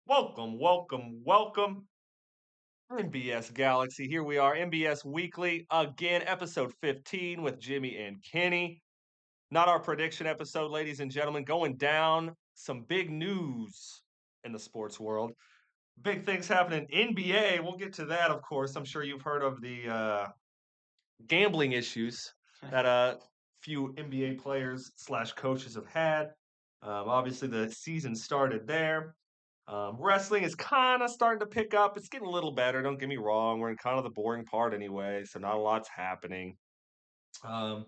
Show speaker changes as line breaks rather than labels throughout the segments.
Welcome. MBS Galaxy. Here we are, MBS Weekly, again, episode 15 with Jimmy and Kenny. Not our prediction episode, ladies and gentlemen. Going down some big news in the sports world. Big things happening. NBA, we'll get to that, of course. I'm sure you've heard of the gambling issues that a few NBA players slash coaches have had. Obviously, the season started there. Wrestling is kind of starting to pick up. It's getting a little better. Don't get me wrong. We're in kind of the boring part anyway, so not a lot's happening. Um,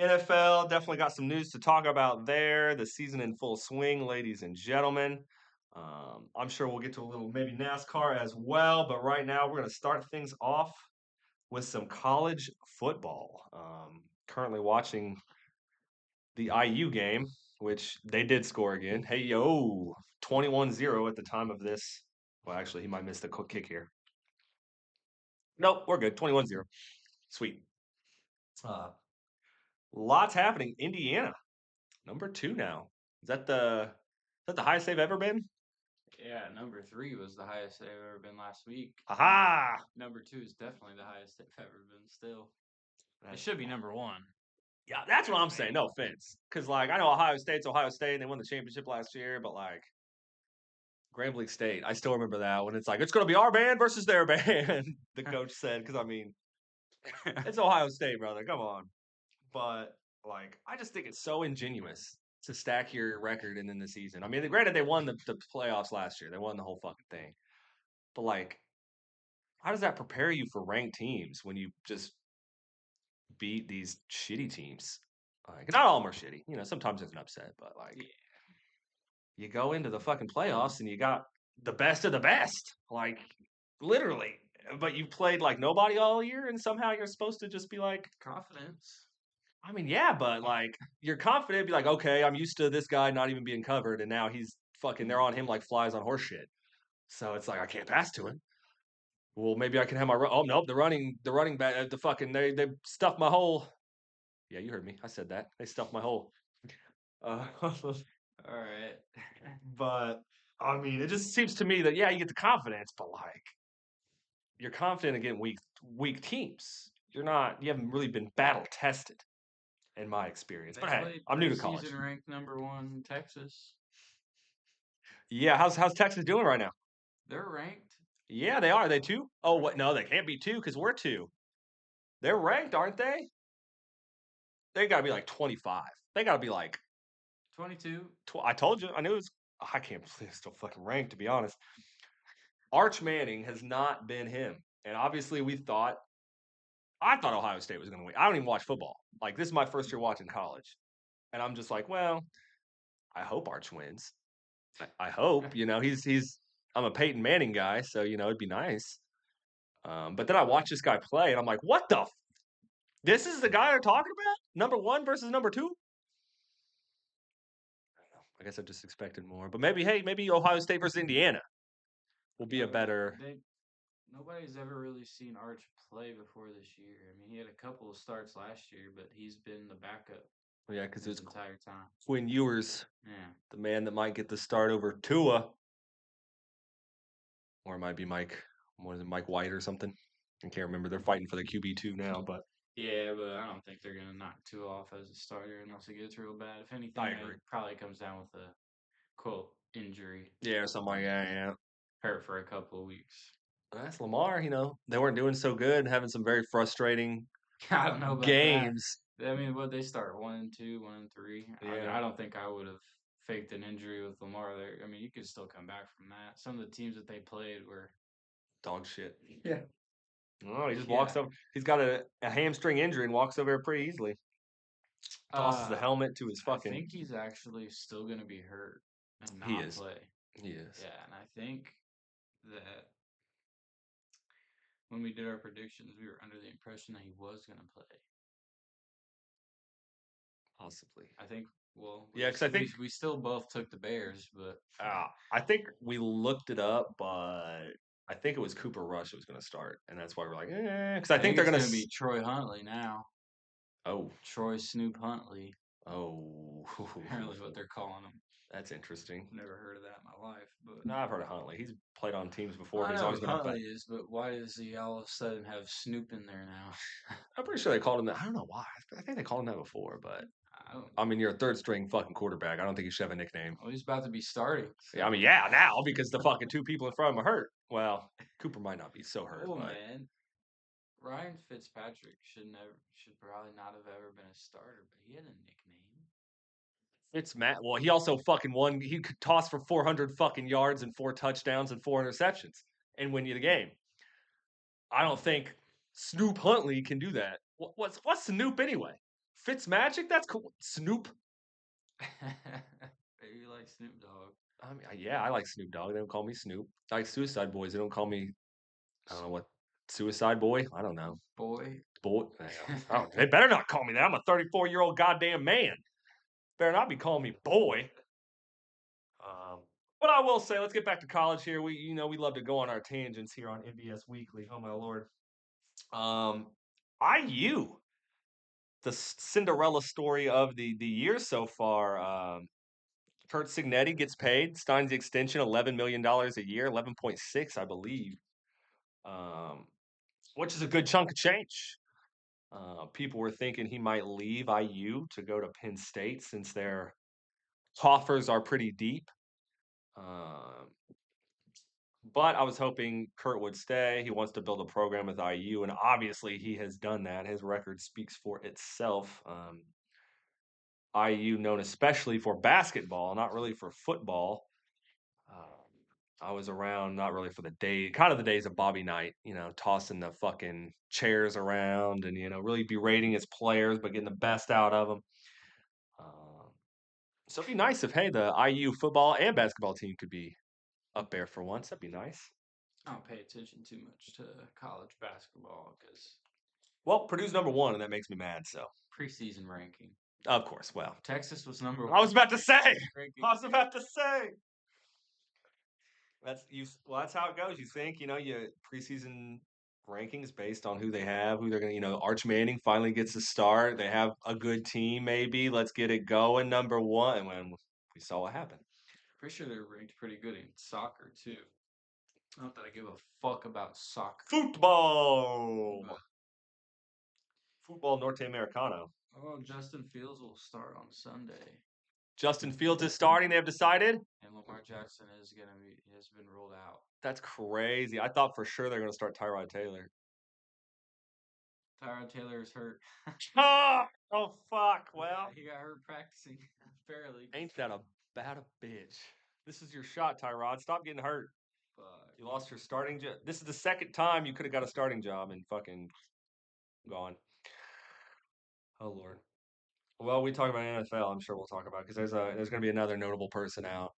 NFL definitely got some news to talk about there. The season in full swing, ladies and gentlemen. I'm sure we'll get to a little maybe NASCAR as well, but right now we're going to start things off with some college football. Currently watching the IU game, which they did score again. Hey, yo, 21-0 at the time of this. Well, actually, he might miss the quick kick here. Nope, we're good. 21-0. Sweet. Lots happening. Indiana, number 2 now. Is that the highest they've ever been?
Yeah, number 3 was the highest they've ever been last week.
Aha!
Number 2 is definitely the highest they've ever been still. It should be number 1.
Yeah, that's what I'm saying. No offense. Because, like, I know Ohio State's Ohio State, and they won the championship last year, but, like, Grambling State, I still remember that when it's like, it's going to be our band versus their band, the coach said. Because, I mean, it's Ohio State, brother. Come on. But, like, I just think it's so ingenuous to stack your record and then the season. I mean, granted, they won the playoffs last year. They won the whole fucking thing. But, like, how does that prepare you for ranked teams when you just beat these shitty teams? Like, not all of them are shitty. You know, sometimes there's an upset, but, like, you go into the fucking playoffs and you got the best of the best. Like, literally. But you played like nobody all year, and somehow you're supposed to just be like,
Confidence.
I mean, yeah, but like you're confident, be like, okay, I'm used to this guy not even being covered, and now he's fucking they're on him like flies on horse shit. So it's like I can't pass to him. Well, maybe I can have my oh nope, the running back the fucking they stuffed my hole. Yeah, you heard me. I said that. They stuffed my hole.
All right.
But I mean, it just seems to me that yeah, you get the confidence, but like you're confident against weak teams. You haven't really been battle tested in my experience.
They
But hey,
played
I'm new to college.
preseason ranked number 1 Texas.
Yeah, how's Texas doing right now?
They're ranked.
Yeah, they are. They 2? Oh, what? No, they can't be 2 because we're 2. They're ranked, aren't they? They got to be like 25. They got to be like
22.
I told you. I knew it was. I can't believe it's still fucking ranked. To be honest, Arch Manning has not been him, and obviously I thought Ohio State was going to win. I don't even watch football. Like this is my first year watching college, and I'm just like, well, I hope Arch wins. I hope, he's. I'm a Peyton Manning guy, so it'd be nice. But then I watch this guy play, and I'm like, what the? This is the guy they're talking about? Number 1 versus number 2? I don't know. I guess I just expected more. But maybe Ohio State versus Indiana will be a better.
Nobody's ever really seen Arch play before this year. I mean, he had a couple of starts last year, but he's been the backup.
Yeah, because it was
entire time.
Quinn Ewers,
Yeah,
the man that might get the start over Tua, or it might be Mike. What is it, Mike White or something? I can't remember. They're fighting for the QB2 now, but
yeah, but I don't think they're gonna knock Tua off as a starter unless it gets real bad. If anything,
I agree.
it probably comes down with a quote injury.
Yeah, something like that. Yeah,
hurt for a couple of weeks.
That's Lamar. They weren't doing so good, having some very frustrating
I don't know about
games.
that. I mean, what they start 1-2, 1-3.
Yeah.
I don't think I would have faked an injury with Lamar there. I mean, you could still come back from that. Some of the teams that they played were
Dog shit.
Yeah.
No, he just walks over. He's got a hamstring injury and walks over pretty easily. Tosses the helmet to his fucking.
I think he's actually still going to be hurt and not
He is.
play.
He is.
Yeah, and I think that when we did our predictions, we were under the impression that he was going to play.
Possibly.
I think. Well,
yeah, because I think
we still both took the Bears, but
I think we looked it up, but I think it was Cooper Rush that was going to start, and that's why we're like, because I think they're going to
be Troy Huntley now.
Oh,
Troy Snoop Huntley.
Oh,
apparently what they're calling him.
That's interesting.
Never heard of that in my life, but
No, I've heard of Huntley. He's played on teams before,
I
but he's
know
always
who
been a vet.
Huntley is. But why does he all of a sudden have Snoop in there now?
I'm pretty sure they called him that. I don't know why. I think they called him that before, but
I don't
I
know.
mean, you're a third string fucking quarterback. I don't think you should have a nickname.
Well, he's about to be starting.
Yeah,
So,
I mean, yeah, now because the fucking two people in front of him are hurt. Well, Cooper might not be so hurt,
oh
but
man, Ryan Fitzpatrick should probably not have ever been a starter, but he had a nickname.
it's Matt. Well, he also fucking won. He could toss for 400 fucking yards and 4 touchdowns and 4 interceptions and win you the game. I don't think Snoop Huntley can do that. What's Snoop anyway? Fitzmagic? That's cool. Snoop.
Maybe you like Snoop Dogg.
I mean, yeah, I like Snoop Dogg. They don't call me Snoop. I like Suicide Boys. They don't call me. I don't know what Suicide Boy. I don't know.
Boy.
Boy. Oh, they better not call me that. I'm a 34-year-old goddamn man. Better not be calling me boy. Um, but I will say, let's get back to college here. We love to go on our tangents here on MBS Weekly. Oh my lord. Um, IU, the Cinderella story of the year so far. Kurt Signetti gets paid, signs the extension, $11 million a year, 11.6, I believe, um, which is a good chunk of change. People were thinking he might leave IU to go to Penn State since their coffers are pretty deep. Um, but I was hoping Kurt would stay. He wants to build a program with IU, and obviously he has done that. His record speaks for itself. IU known especially for basketball, not really for football. Um, I was around not really for kind of the days of Bobby Knight, tossing the fucking chairs around and really berating his players, but getting the best out of them. Um, so it'd be nice if the IU football and basketball team could be up there for once. That'd be nice.
I don't pay attention too much to college basketball because
Well, Purdue's number one, and that makes me mad. So
preseason ranking.
of course, well,
Texas was number
I
one.
was about to say,
Ranking.
I was about to say. That's you. Well, that's how it goes. You think you preseason rankings based on who they have, who they're gonna. Arch Manning finally gets a start. They have a good team. Maybe let's get it going. Number one, and when we saw what happened.
Pretty sure they're ranked pretty good in soccer too. Not that I give a fuck about soccer.
Football,
But,
football Norte Americano.
oh, Justin Fields will start on Sunday,
Justin Fields is starting. They have decided.
and Lamar Jackson has been ruled out.
That's crazy. I thought for sure they're going to start Tyrod Taylor.
Tyrod Taylor is hurt.
Oh fuck. Well,
he got hurt practicing. Barely.
ain't that about a bitch? This is your shot, Tyrod. Stop getting hurt.
Fuck.
You lost your starting job. This is the second time you could have got a starting job and fucking gone. Oh lord. Well, we talk about NFL. I'm sure we'll talk about because there's going to be another notable person out.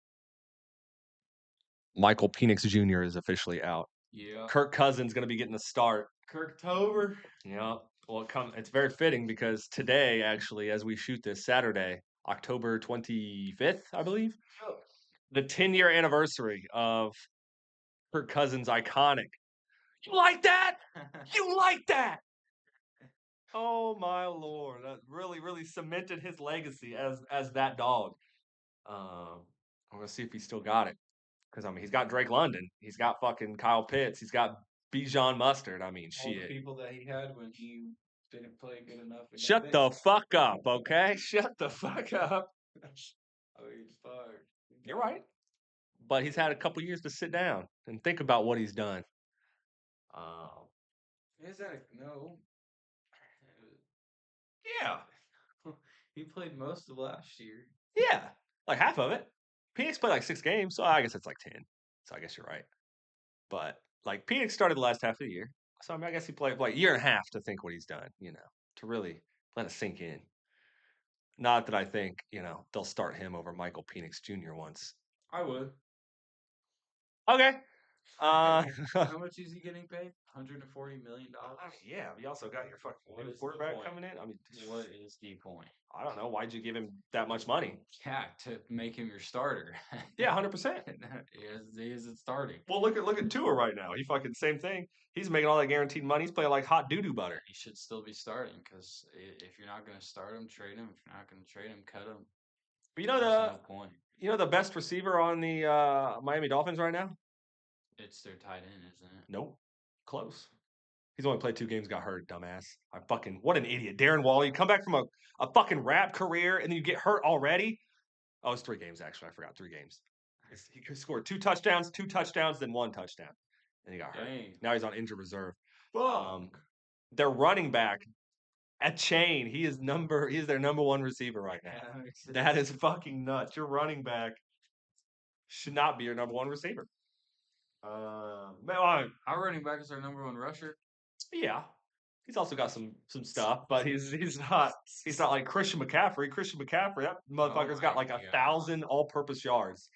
Michael Penix Jr. is officially out.
Yeah.
Kirk Cousins going to be getting the start.
Kirktober.
Yeah. Well, it's very fitting because today, actually, as we shoot this Saturday, October 25th, I believe, the 10-year anniversary of Kirk Cousins' iconic. You like that? You like that? Oh my lord! That really, really cemented his legacy as that dog. I'm gonna see if he still got it because I mean he's got Drake London, he's got fucking Kyle Pitts, he's got Bijan Mustard. I mean,
All the
shit.
people that he had when he didn't play good enough.
Shut the fuck up, okay? Shut the fuck up.
Oh, he's fired.
You're right, but he's had a couple years to sit down and think about what he's done.
Is that no?
Yeah,
He played most of last year.
yeah, like half of it. Phoenix played like 6 games, so I guess it's like 10. So I guess you're right. But like Phoenix started the last half of the year, so I mean I guess he played like a year and a half to think what he's done. To really let it sink in. Not that I think they'll start him over Michael Penix Jr. once.
I would.
Okay.
How much is he getting paid? $140 million.
Yeah. You also got your fucking
What
new
is the
quarterback
point?
coming in. I mean,
What is the point?
I don't know. Why'd you give him that much money?
Yeah, to make him your starter.
Yeah, 100%.
He isn't starting.
Well, look at Tua right now. He fucking same thing. He's making all that guaranteed money. He's playing like hot doo doo butter.
He should still be starting because if you're not going to start him, trade him. If you're not going to trade him, cut him.
But
There's no point.
You know the best receiver on the Miami Dolphins right now?
It's their tight end, isn't it?
Nope. Close. He's only played 2 games, got hurt, dumbass. I fucking what an idiot. Darren Waller, you come back from a fucking rap career and then you get hurt already. Oh, it's 3 games actually. I forgot 3 games. He scored 2 touchdowns, then 1 touchdown. And he got hurt.
Dang.
Now he's on injured reserve. Um,
Fuck.
their running back at Chain, he is their number one receiver right now.
Yeah, that makes sense.
That is fucking nuts. Your running back should not be your number one receiver.
Our running back is our number one rusher.
Yeah, he's also got some stuff, but he's not like Christian McCaffrey. Christian McCaffrey, that
Oh
motherfucker's got
my
like a
god.
thousand all-purpose yards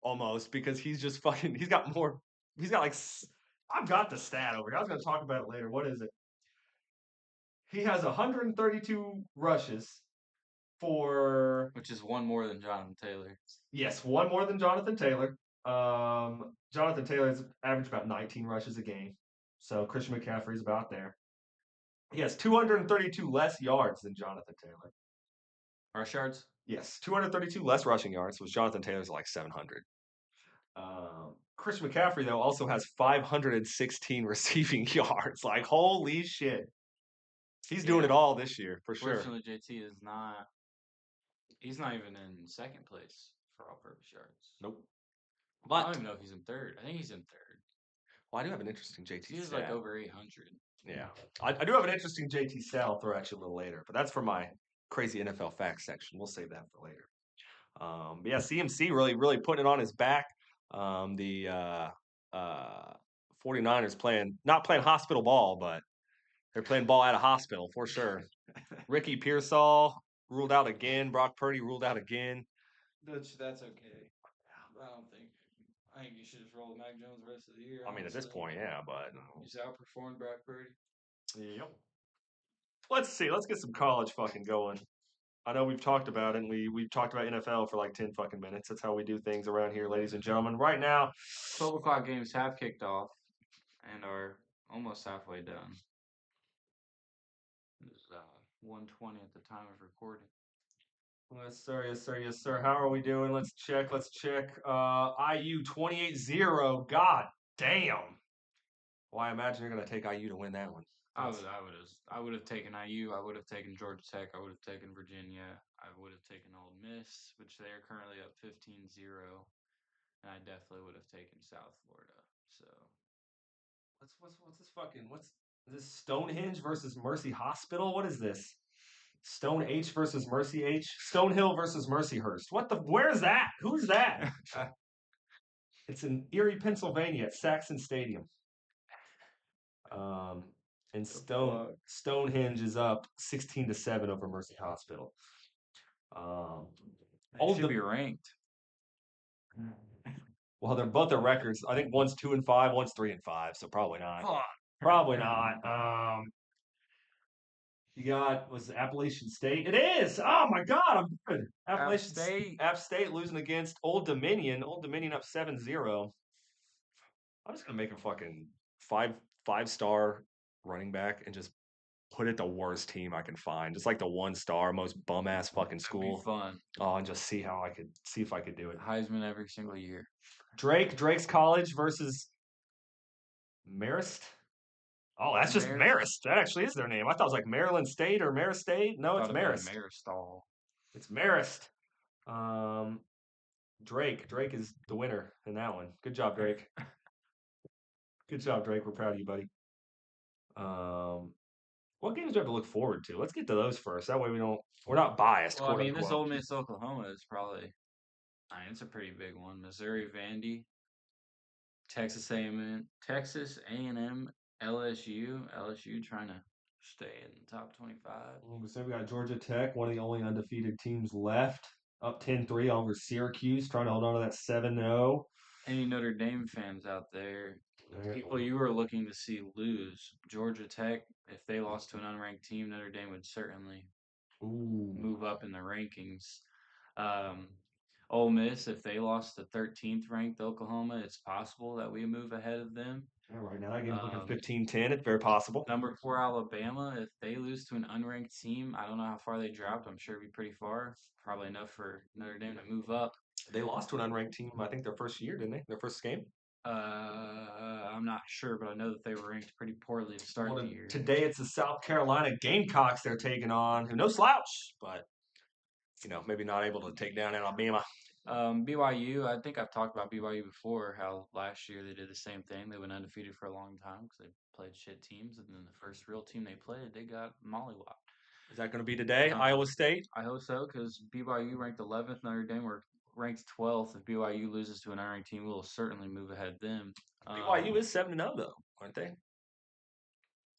almost because he's just fucking. He's got more. He's got like. I've got the stat over here. I was going to talk about it later. What is it? He has 132 rushes for
Which is one more than Jonathan Taylor.
yes, one more than Jonathan Taylor. Jonathan Taylor's averaged about 19 rushes a game, so Christian McCaffrey's about there. He has 232 less yards than Jonathan Taylor.
Rush yards?
Yes, 232 less rushing yards, which Jonathan Taylor's like 700. Christian McCaffrey, though, also has 516 receiving yards. Like, holy shit. He's doing it
Yeah.
all this year, for sure.
Fortunately, JT is not. He's not even in second place for all-purpose yards.
Nope.
I
But,
don't even know if he's in third. I think he's in third.
well, I do have an interesting JT
He was
stat.
like over 800.
Yeah. I do have an interesting JT stat I'll throw at you a little later, but that's for my crazy NFL facts section. We'll save that for later. But yeah, CMC really putting it on his back. The 49ers not playing hospital ball, but they're playing ball at a hospital for sure. Ricky Pearsall ruled out again. Brock Purdy ruled out again.
That's okay. I don't think. I think you should just roll with Mac Jones the rest of the year.
I mean, at this
honestly.
point, yeah, but
He's outperformed Brock Purdy.
yep. Let's see. Let's get some college fucking going. I know we've talked about it, and we've talked about NFL for like 10 fucking minutes. That's how we do things around here, ladies and gentlemen. Right now,
12 o'clock games have kicked off and are almost halfway done. It's 1:20 at the time of recording.
yes, sir. Yes, sir. Yes, sir. How are we doing? Let's check. Let's check. IU 28-0. God damn. Well, I imagine you're going to take IU to win that one.
I would have taken IU. I would have taken Georgia Tech. I would have taken Virginia. I would have taken Ole Miss, which they are currently up 15-0. And I definitely would have taken South Florida. So
What's this fucking what's this Stonehenge versus Mercy Hospital? What is this? Stone H versus Mercy H? Stonehill versus Mercyhurst. What the where's that? Who's that? It's in Erie, Pennsylvania at Saxon Stadium. And Stonehenge is up 16-7 over Mercy Hospital.
they should be ranked.
Well, they're both their records. I think one's 2-5, one's 3-5, so probably not.
Fuck.
Probably not. You got was it Appalachian State? It is. Oh my God, I'm good. App State losing against Old Dominion. Old Dominion up 7-0. I'm just gonna make a fucking five-star running back and just put it the worst team I can find. Just like the 1-star, most bum ass fucking
That'd
school.
be fun.
Oh, and just see if I could do it.
Heisman every single year.
Drake's College versus Marist. Oh, that's just Marist. That actually is their name. I thought it was like Maryland State or Marist State. No, it's Marist.
Maristall.
It's Marist. Drake is the winner in that one. Good job, Drake. Good job, Drake. We're proud of you, buddy. What games do we have to look forward to? Let's get to those first. That way we're not biased.
Well, I mean, this Ole Miss Oklahoma is probably, I mean, it's a pretty big one. Missouri Vandy, Texas A&M, LSU trying to stay in the top 25.
So we got Georgia Tech, one of the only undefeated teams left, up 10-3 over Syracuse, trying to hold on to that 7-0.
Any Notre Dame fans out there, people you were looking to see lose, Georgia Tech, if they lost to an unranked team, Notre Dame would certainly move up in the rankings. Ole Miss, if they lost to 13th ranked Oklahoma, it's possible that we move ahead of them.
Yeah, right now that game's looking 15-10. It's very possible.
Number 4 Alabama, if they lose to an unranked team, I don't know how far they dropped. I'm sure it'd be pretty far. Probably enough for Notre Dame to move up.
They lost to an unranked team, I think, their first year, didn't they? Their first game?
I'm not sure, but I know that they were ranked pretty poorly to start the year.
Today it's the South Carolina Gamecocks they're taking on, who no slouch, but maybe not able to take down Alabama.
BYU, I think I've talked about BYU before, how last year they did the same thing. They went undefeated for a long time because they played shit teams, and then the first real team they played, they got mollywopped.
Is that going to be today? Iowa State?
I hope so, because BYU ranked 11th, Notre Dame were ranked 12th. If BYU loses to an unranked team, we'll certainly move ahead them.
BYU is 7-0 though, aren't they?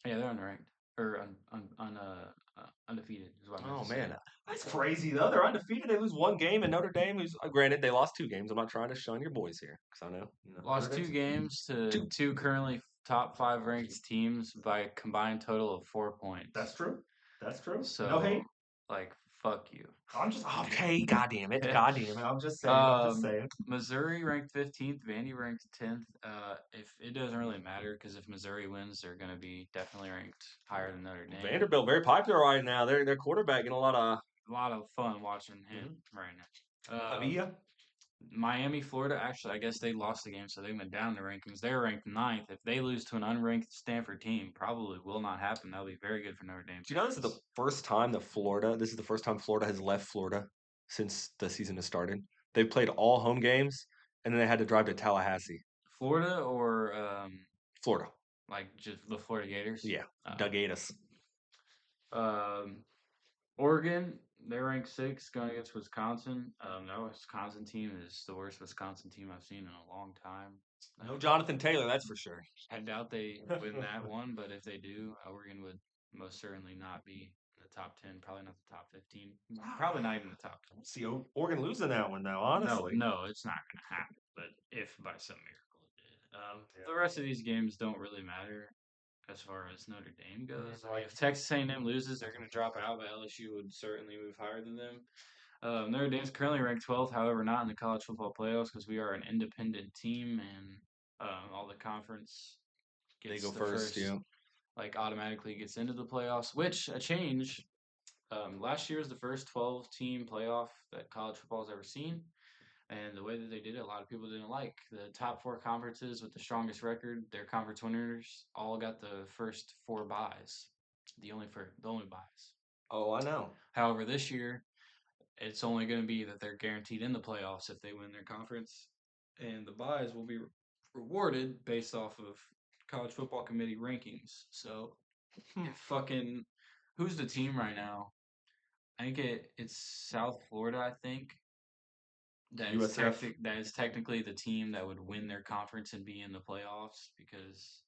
Yeah, they're unranked or undefeated is what I meant
Oh
to
man,
say.
that's crazy though. They're undefeated. They lose one game, and Notre Dame, who's granted they lost 2 games. I'm not trying to shun your boys here because I know
Lost
Notre
two
Dame's
games to
two.
two currently top five ranked teams by a combined total of 4 points.
That's true. That's true.
So,
No hate.
like, fuck you.
I'm just okay. God damn it. God damn it. I'm just saying. I'm just saying.
Missouri ranked 15th, Vandy ranked 10th. If it doesn't really matter because if Missouri wins, they're going to be definitely ranked higher than Notre Dame.
Vanderbilt very popular right now. Their quarterback getting a lot
of fun watching him right now.
Avia.
Miami, Florida, actually, I guess they lost the game, so they went down the rankings. They're ranked ninth. If they lose to an unranked Stanford team, probably will not happen. That'll be very good for Notre Dame.
Do you know this is the first time this is the first time Florida has left Florida since the season has started? They've played all home games, and then they had to drive to Tallahassee.
Florida or
Florida.
like just the Florida Gators?
Yeah, the Gators.
Oregon, they're ranked 6th going against Wisconsin. That Wisconsin team is the worst Wisconsin team I've seen in a long time.
No Jonathan Taylor, that's for sure.
I doubt they win that one, but if they do, Oregon would most certainly not be in the top 10, probably not the top 15, probably not even the top 10.
See, Oregon losing that one now, honestly.
No, it's not going to happen, but if by some miracle it did. The rest of these games don't really matter as far as Notre Dame goes. If Texas A&M loses, they're going to drop out, but LSU would certainly move higher than them. Notre Dame's currently ranked 12th, however, not in the college football playoffs because we are an independent team and all the conference gets
they go
the
first, yeah.
like automatically gets into the playoffs, which a change. Last year was the first 12-team playoff that college football has ever seen. And the way that they did it, a lot of people didn't like. The top 4 conferences with the strongest record, their conference winners, all got the first 4 buys. The only buys.
Oh, I know.
However, this year, it's only going to be that they're guaranteed in the playoffs if they win their conference, and the buys will be rewarded based off of college football committee rankings. So, if fucking who's the team right now? I think it's South Florida. I think that is technically the team that would win their conference and be in the playoffs because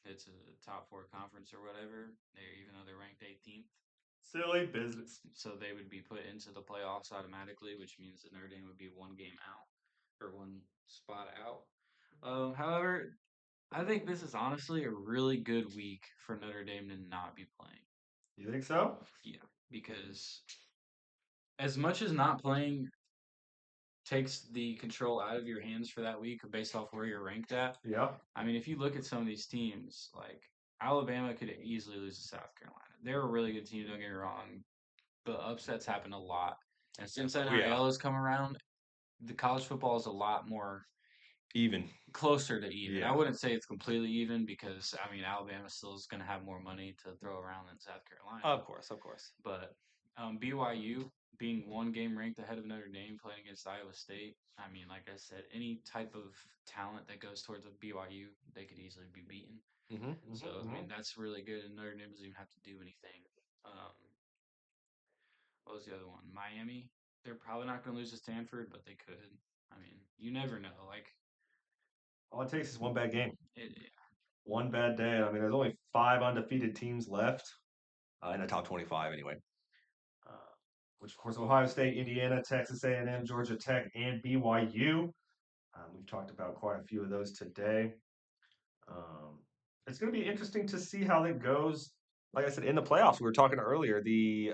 it's a top 4 conference or whatever. Even though they're ranked 18th.
Silly business.
So they would be put into the playoffs automatically, which means that Notre Dame would be 1 game out or 1 spot out. However, I think this is honestly a really good week for Notre Dame to not be playing.
You think so?
Yeah, because as much as not playing takes the control out of your hands for that week based off where you're ranked at.
Yeah.
I mean, if you look at some of these teams, like Alabama could easily lose to South Carolina. They're a really good team, don't get me wrong, but upsets happen a lot. And since NIL has come around, the college football is a lot more
even,
closer to even.
Yeah.
I wouldn't say it's completely even because I mean Alabama still is going to have more money to throw around than South Carolina.
Of course.
But BYU being 1 game ranked ahead of Notre Dame playing against Iowa State. I mean, like I said, any type of talent that goes towards a BYU, they could easily be beaten. So I mean, that's really good, and Notre Dame doesn't even have to do anything. What was the other one? Miami. They're probably not going to lose to Stanford, but they could. I mean, you never know. Like,
all it takes is one bad game.
Yeah.
One bad day. I mean, there's only 5 undefeated teams left in the top 25 anyway. Which, of course, Ohio State, Indiana, Texas A&M, Georgia Tech, and BYU. We've talked about quite a few of those today. It's going to be interesting to see how that goes. Like I said, in the playoffs, we were talking earlier, the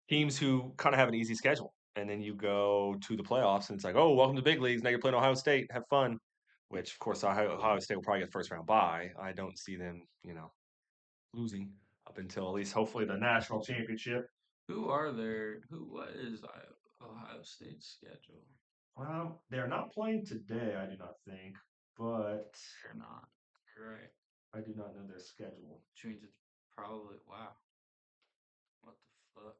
teams who kind of have an easy schedule. And then you go to the playoffs, and it's like, oh, welcome to big leagues. Now you're playing Ohio State. Have fun. Which, of course, Ohio State will probably get first round bye. I don't see them, losing up until at least hopefully the national championship.
What is Ohio State's schedule?
They're not playing today, I do not think, but
They're not. You're right.
I do not know their schedule.
Which means it's probably wow. What the fuck?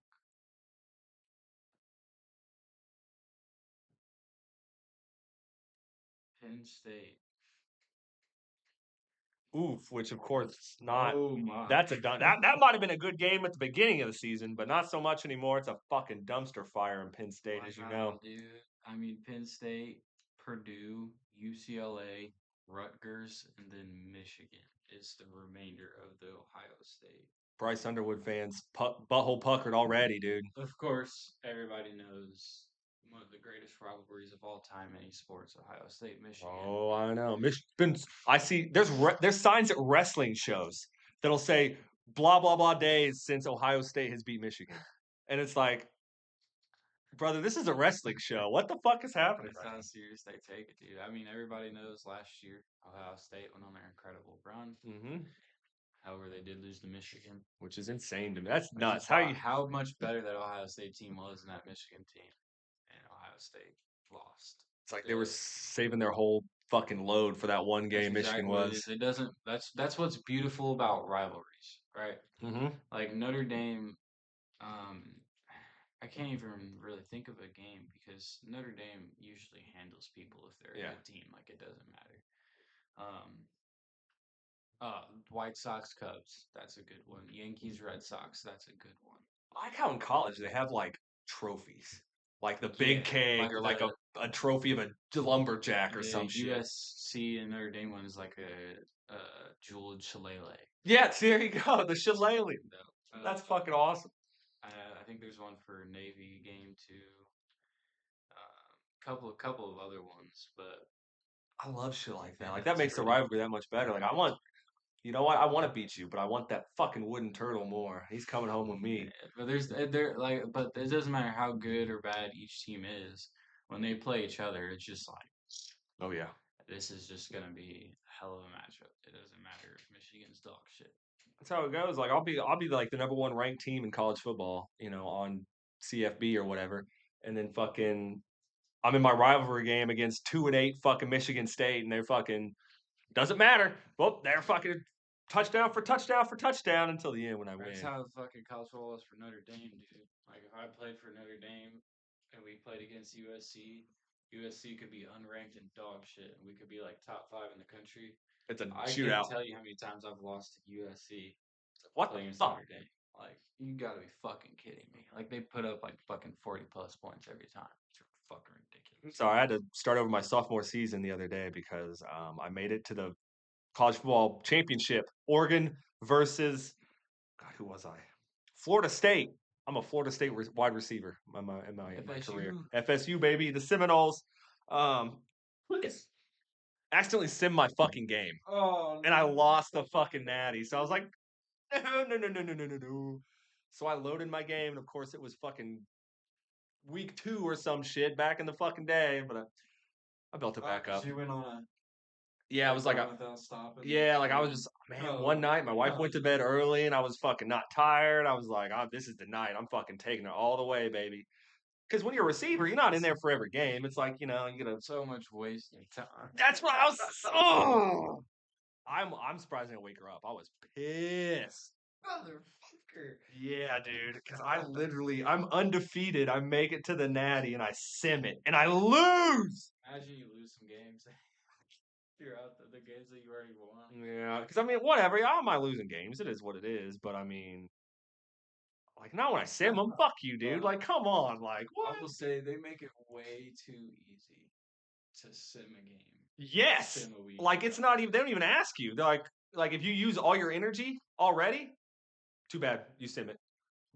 Penn State.
Oof, which of course is not.
Oh my.
That's a that might have been a good game at the beginning of the season, but not so much anymore. It's a fucking dumpster fire in Penn State, as you
Wow,
know.
dude. I mean, Penn State, Purdue, UCLA, Rutgers, and then Michigan is the remainder of the Ohio State.
Bryce Underwood fans, butthole puckered already, dude.
Of course, everybody knows one of the greatest rivalries of all time in sports, Ohio State, Michigan.
Oh, I know. Michigan. I see. There's signs at wrestling shows that'll say blah blah blah days since Ohio State has beat Michigan, and it's like, brother, this is a wrestling show. What the fuck is happening
That's
right
how serious they take it, dude. I mean, everybody knows last year Ohio State went on their incredible run.
now? Mm-hmm.
However, they did lose to Michigan.
Which is insane to me. That's
I just
nuts. How
thought
you?
how much better that Ohio State team was than that Michigan team, and Ohio State lost.
It's like they were
The,
saving their whole fucking load for that one
that's
game Michigan
exactly what it
was.
is. It doesn't. That's what's beautiful about rivalries, right?
Mm-hmm.
Like Notre Dame. Um, I can't even really think of a game because Notre Dame usually handles people if they're a
Yeah.
good team. Like it doesn't matter. Um, White Sox Cubs. That's a good one. Yankees Red Sox. That's a good one.
I like how in college they have like trophies, like the big
Yeah,
keg
like
or like
the
a trophy of a lumberjack or
the
some shit.
USC and Notre Dame one is like a jeweled shillelagh.
Yeah, there you go. The shillelagh.
No,
That's fucking awesome.
I think there's one for Navy game too. Couple of other ones, but
I love shit like that.
man,
Like that
it's
makes the
pretty.
rivalry that much better. Like I want, you know what? I want to beat you, but I want that fucking wooden turtle more. He's coming home with me.
But there like, but it doesn't matter how good or bad each team is. When they play each other, it's just like
Oh yeah.
this is just gonna be a hell of a matchup. It doesn't matter if Michigan's dog shit.
That's how it goes. Like I'll be like the number one ranked team in college football, you know, on CFB or whatever, and then fucking I'm in my rivalry game against 2-8 fucking Michigan State, and they're fucking doesn't matter. Well, they're fucking touchdown for touchdown for touchdown until the end when I
That's
win.
how fucking college football is for Notre Dame, dude. Like if I played for Notre Dame and we played against USC, USC could be unranked and dog shit, and we could be like top five in the country.
It's a
I can't
shootout.
tell you how many times I've lost to USC
What the
playing against
fuck?
Notre Dame. Like you gotta be fucking kidding me. Like they put up like fucking 40+ points every time. It's fucking
I'm
ridiculous.
sorry, I had to start over my sophomore season the other day because I made it to the college football championship. Oregon versus God, who was I? Florida State. I'm a Florida State wide receiver in my career.
FSU.
FSU baby, the Seminoles. Um, accidentally sim my fucking game,
Oh
and I lost the fucking natty. So I was like, no. So I loaded my game, and of course it was fucking week 2 or some shit back in the fucking day. But I built it back up.
Because you went on a
Yeah, it was like a
without stopping.
yeah, like I was just man. One night, my wife went to bed early, and I was fucking not tired. I was like, oh, this is the night. I'm fucking taking it all the way, baby. Because when you're a receiver, you're not in there for every game. It's like you gotta.
So much wasted time.
That's what I was. Oh, I'm surprised I didn't wake her up. I was pissed.
Motherfucker.
Yeah, dude. Because I'm undefeated. I make it to the natty and I sim it and I lose.
Imagine you lose some games throughout the games that you already won.
Yeah, because I mean, whatever. Yeah, am I losing games? It is what it is. But I mean, like, not when I sim them. Fuck you, dude. Like, come on. Like,
I
what?
will say they make it way too easy to sim a game.
Yes.
Sim a week.
Like, it's not even. They don't even ask you. They're like, if you use all your energy already, too bad. You sim it.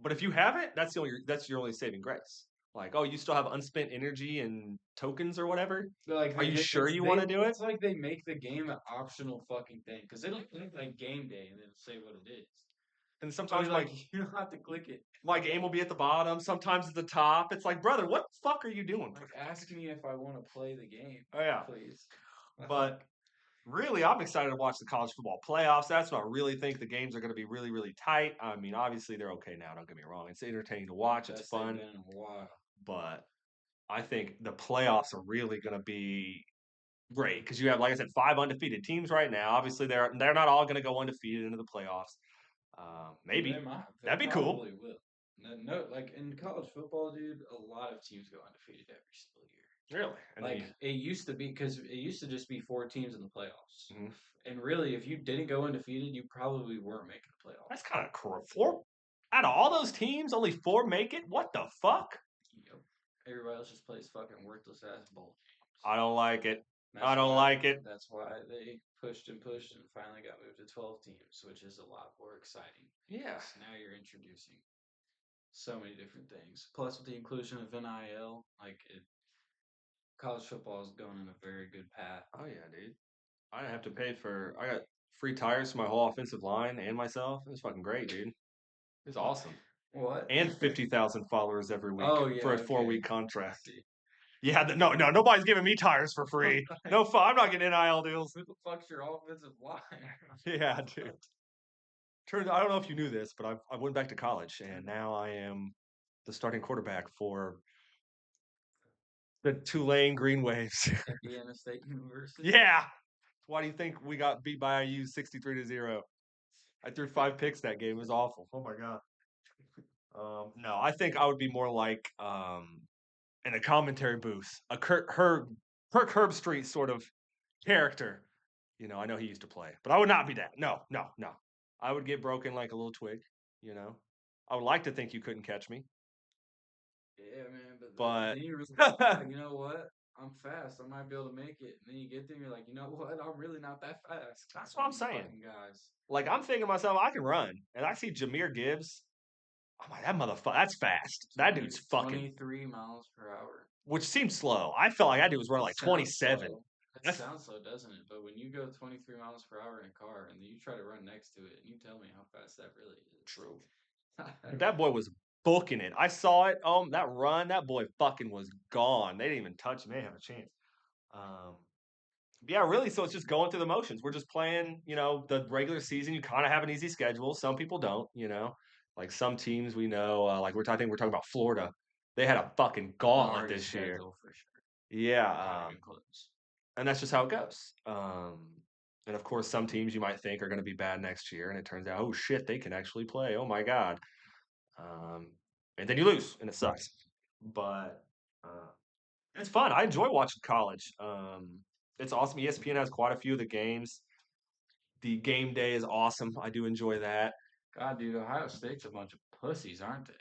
But if you haven't, that's your only saving grace. Like, oh, you still have unspent energy and tokens or whatever.
Like
Are you sure you want to do it?
It's like they make the game an optional fucking thing because they don't think like game day and then say what it is.
And
So
sometimes
like you don't have to click it.
my game will be at the bottom. Sometimes at the top. It's like, brother, what the fuck are you doing?
Like ask me if I want to play the game,
Oh yeah,
please.
but Really, I'm excited to watch the college football playoffs. That's what I really think the games are going to be really, really tight. I mean, obviously they're okay now. Don't get me wrong; it's entertaining to watch. It's
Best they've
fun,
been in a while.
but I think the playoffs are really going to be great because you have, like I said, 5 undefeated teams right now. Obviously, they're not all going to go undefeated into the playoffs.
They
Maybe
might. They
that'd be cool.
probably will. No, like in college football, dude, a lot of teams go undefeated every single year.
Really, and then
Like it used to be, because it used to just be four teams in the playoffs.
mhm.
And really, if you didn't go undefeated, you probably weren't making the
That's
playoffs.
kind of cool. Four out of all those teams, only four make it. What the fuck?
Yep. Everybody else just plays fucking worthless ass bowl games.
I don't like it. I
That's
don't
why
like it.
that's why they pushed and pushed and finally got moved to 12 teams, which is a lot more exciting.
Yeah.
So now you're introducing so many different things. Plus, with the inclusion of NIL, college football is going in a very good path.
Oh yeah, dude. I didn't have to pay for. I got free tires for my whole offensive line and myself. It was fucking great, dude. It's awesome.
What?
And 50,000 followers every week
Oh
for
yeah,
a
okay.
4 week
I
contract.
see.
Yeah, no, nobody's giving me tires for free.
Like,
No, I'm not getting NIL deals.
who the fuck's your offensive line?
Yeah, dude. Turns I don't know if you knew this, but I went back to college and now I am the starting quarterback for the Tulane Green Waves.
Indiana State University.
Yeah. Why do you think we got beat by IU 63-0? I threw 5 picks that game. It was awful. Oh my god. No, I think I would be more like in a commentary booth, a Kirk Herbstreit sort of character. I know he used to play, but I would not be that. No, no, no. I would get broken like a little twig. You know, I would like to think you couldn't catch me,
Yeah, man, but
but
then you really like, you know what? I'm fast. I might be able to make it. And then you get there and you're like, you know what? I'm really not that fast.
that's what
Like
I'm
these
saying.
fucking guys.
Like I'm thinking to myself, I can run, and I see Jameer Gibbs. I'm like, that motherfucker, that's fast. That
20,
dude's fucking,
23 miles per hour.
which seems slow. I felt like that dude was running
It
like
sounds
27.
slow. It
That's
sounds slow, doesn't it? But when you go 23 miles per hour in a car and then you try to run next to it, and you tell me how fast that really
true.
is.
That boy was booking it. I saw it. That run, that boy fucking was gone. They didn't even touch him. They didn't have a chance. Um, yeah, really. So it's just going through the motions. We're just playing, the regular season. You kind of have an easy schedule. Some people don't. Like some teams we know, I think we're talking about Florida. They had a fucking
An
gauntlet
already
this year.
scheduled for sure.
Yeah,
Not even close.
and that's just how it goes. And of course, some teams you might think are going to be bad next year, and it turns out, oh shit, they can actually play. Oh my god. Um, and then you lose, and it sucks. But uh, it's fun. I enjoy watching college. It's awesome. ESPN has quite a few of the games. The game day is awesome. I do enjoy that.
God, dude, Ohio State's a bunch of pussies, aren't they?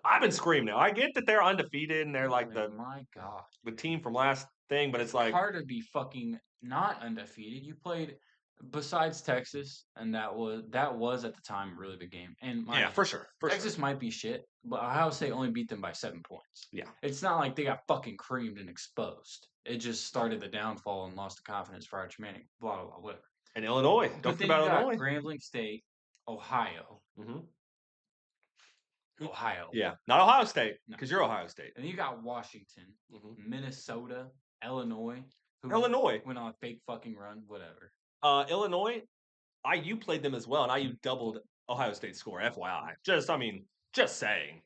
I've been screaming now. I get that they're undefeated and they're
I
like
mean,
the
my God.
the team from last thing, but it's
It's
like,
hard to be fucking not undefeated. You played besides Texas, and that was at the time a really big game. And
yeah,
mind you,
for sure, for sure.
Texas might be shit, but Ohio State only beat them by 7 points.
Yeah,
It's not like they got fucking creamed and exposed. It just started the downfall and lost the confidence for Arch Manning. Blah blah blah. Whatever.
and Illinois. Don't
But
forget
then you
about
got
Illinois.
Grambling State, Ohio,
Hmm.
Ohio.
Yeah, not Ohio State
No.
because you're Ohio State.
And then you got Washington,
Hmm.
Minnesota, Illinois, who
Illinois,
went on a fake fucking run. Whatever.
Illinois. IU played them as well, and IU doubled Ohio State's score. FYI, just saying.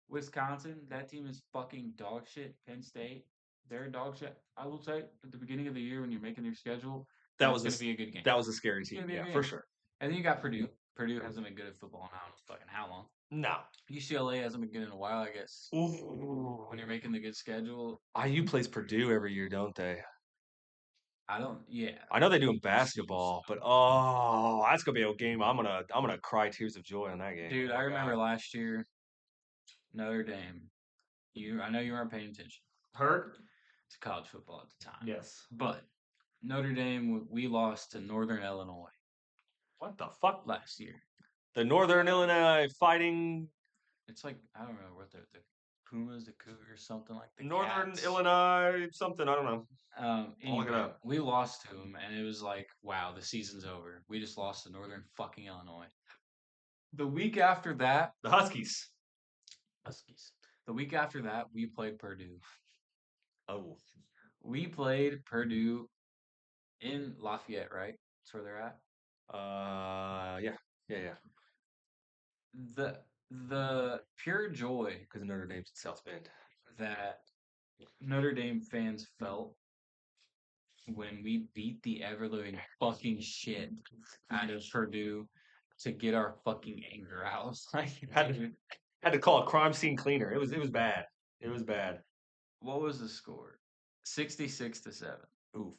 Wisconsin, that team is fucking dog shit. Penn State, they're dog shit. I will say at the beginning of the year when you're making your schedule,
That
that's
was
going to be a good game.
that was a scary
It's going
team.
to be a
Yeah,
good
for
game.
sure.
And then you got Purdue. Purdue hasn't been good at football in I don't know fucking how long.
No.
UCLA hasn't been good in a while, I guess.
Ooh.
When you're making the good schedule,
IU plays Purdue every year, don't they?
I don't. Yeah,
I know they do in
it seems
basketball,
so.
but that's gonna be a game. I'm gonna cry tears of joy on that game.
Dude,
Oh
I
my
remember
god.
last year, Notre Dame. I know you weren't paying attention
Hurt?
to college football at the time,
Yes.
but Notre Dame, we lost to Northern Illinois
What the fuck?
last year.
The Northern Illinois Fighting
It's like I don't know what the Pumas, the Cougars, something like the
Northern
Cats.
Illinois something. I don't know. I'll look it
Anyway,
up.
we lost to them, and it was like, wow, the season's over. We just lost to Northern fucking Illinois. The week after that,
The Huskies.
Huskies. The week after that, we played Purdue.
Oh.
We played Purdue in Lafayette, right? That's where they're at.
Yeah, yeah.
The pure joy
Because Notre Dame's in South Bend.
that Notre Dame fans felt when we beat the ever living fucking shit out of Purdue to get our fucking anger out. I was like,
Had to,
dude,
had to call a crime scene cleaner. It was bad. It was bad.
what was the score? 66-7.
Oof,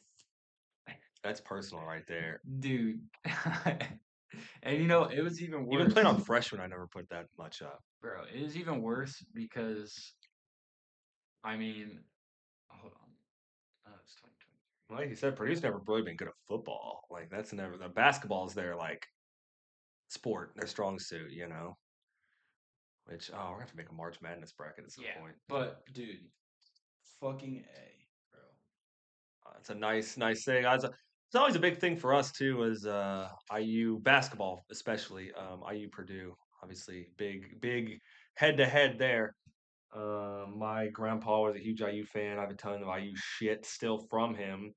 that's personal right there.
Dude. And it was even
Even
worse.
playing on freshmen, I never put that much up.
Bro, it is even worse because I mean, hold on. Oh, it's 2020.
Like you said, Purdue's never really been good at football. Like that's never the basketball is their like sport, their strong suit. Which we're gonna have to make a March Madness bracket at some
Yeah,
point.
but dude, fucking A, bro.
It's a nice thing. It's always a big thing for us too, as IU basketball, especially IU Purdue. Obviously, big head to head there. My grandpa was a huge IU fan. I have a ton of IU shit still from him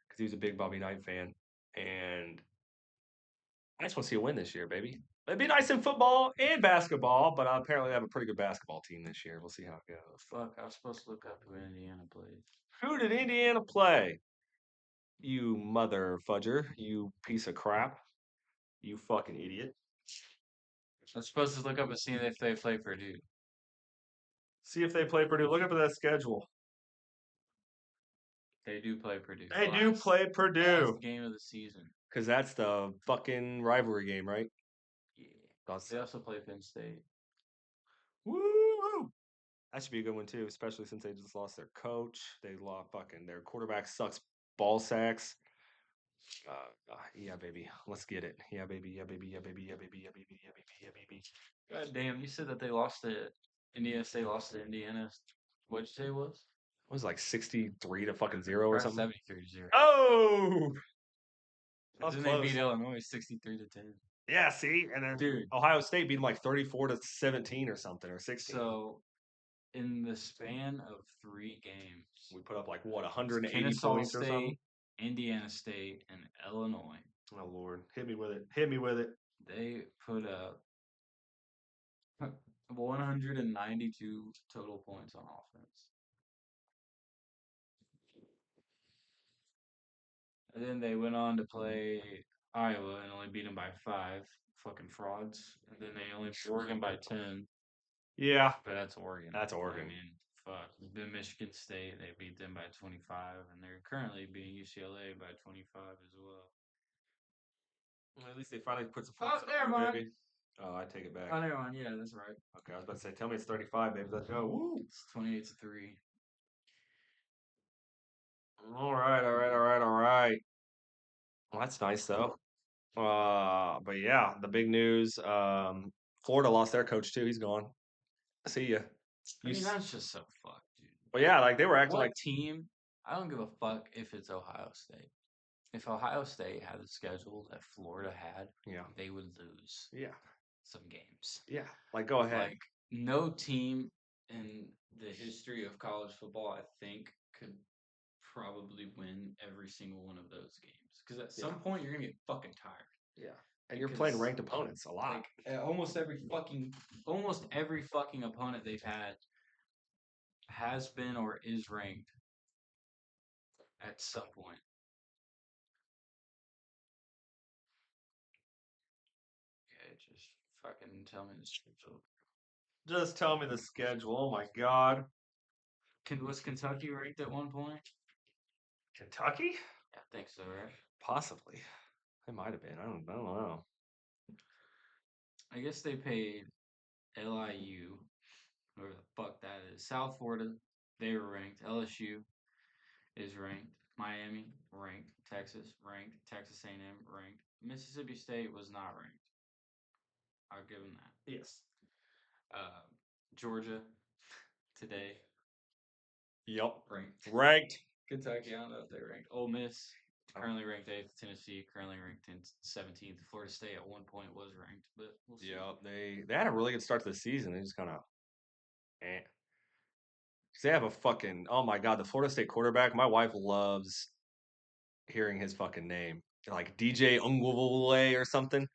because he was a big Bobby Knight fan, and I just want to see a win this year, baby. It'd be nice in football and basketball, but apparently they have a pretty good basketball team this year. We'll see how it goes.
Fuck, I was supposed to look up who Indiana plays.
Who did Indiana play? You mother fudger, you piece of crap, you fucking idiot.
I was supposed to look up and see if they play Purdue.
See if they play Purdue. Look up at that schedule.
They do play Purdue.
They do play
Last
Purdue
game of the season.
because that's the fucking rivalry game, right?
Yeah.
That's
They also play Penn State.
woo. That should be a good one too, especially since they just lost their coach. They lost fucking their quarterback sucks ball sacks. Yeah, baby. Let's get it. Yeah, baby. Yeah, baby. Yeah, baby. Yeah, baby. Yeah, baby. Yeah, baby. Yeah, baby.
God damn, you said that they lost to Indiana State lost to Indiana. What'd you say it was?
It was like 63 to fucking 0 or
Probably
something.
73-0.
Oh, that was
Then they beat
close.
Illinois 63-10.
Yeah, see, and then
Dude,
Ohio State beat them like 34-17 or something or 16.
so in the span of 3 games,
We put up like what
it's
180
Kennesaw
points or something.
State, Indiana State, and Illinois.
Oh Lord, hit me with it. Hit me with it.
They put up 192 total points on offense. And then they went on to play Iowa and only beat them by 5. Fucking frauds. And then they only beat Oregon by 10.
Yeah,
But that's Oregon.
that's
I
Oregon.
mean, fuck. Then Michigan State, they beat them by 25. And they're currently beating UCLA by 25 as well.
Well, at least they finally put some
Oh,
points
never
up there,
mind.
baby. Oh, I take it back.
Oh, never mind. Yeah, that's right.
Okay, I was about to say, tell me it's 35, baby. Let's go. Woo!
It's 28-3.
All right, all right, all right, all right. Well, that's nice though. But yeah, the big news. Florida lost their coach too. He's gone. See ya.
I
You.
mean, that's just so fucked, dude.
But yeah, like they were acting like
What team? I don't give a fuck if it's Ohio State. If Ohio State had the schedule that Florida had,
yeah,
they would lose
yeah,
some games.
yeah. Like go ahead.
Like, no team in the history of college football, I think, could probably win every single one of those games. Because at some
Yeah,
point, you're going to get fucking tired.
yeah. And you're playing
Because,
ranked opponents a lot.
like, almost every fucking opponent they've had has been or is ranked at some point. Okay, just fucking tell me the schedule.
Just tell me the schedule. Oh my God.
Was Kentucky ranked at one point?
Kentucky?
I think so, right?
Possibly. It might have been. I don't know.
I guess they paid LIU, whatever the fuck that is. South Florida, they were ranked. LSU is ranked. Miami ranked. Texas ranked. Texas A&M ranked. Mississippi State was not ranked. I'll give them that.
Yes.
Uh, Georgia today
Yep.
ranked.
Ranked.
Kentucky, I don't know if they ranked. Ole Miss currently ranked 8th. Tennessee currently ranked 17th. Florida State at one point was ranked, but we'll see.
Yep. They had a really good start to the season. They just kind of eh. 'Cause they have a fucking oh my God, the Florida State quarterback. My wife loves hearing his fucking name, like DJ Ungwale or something.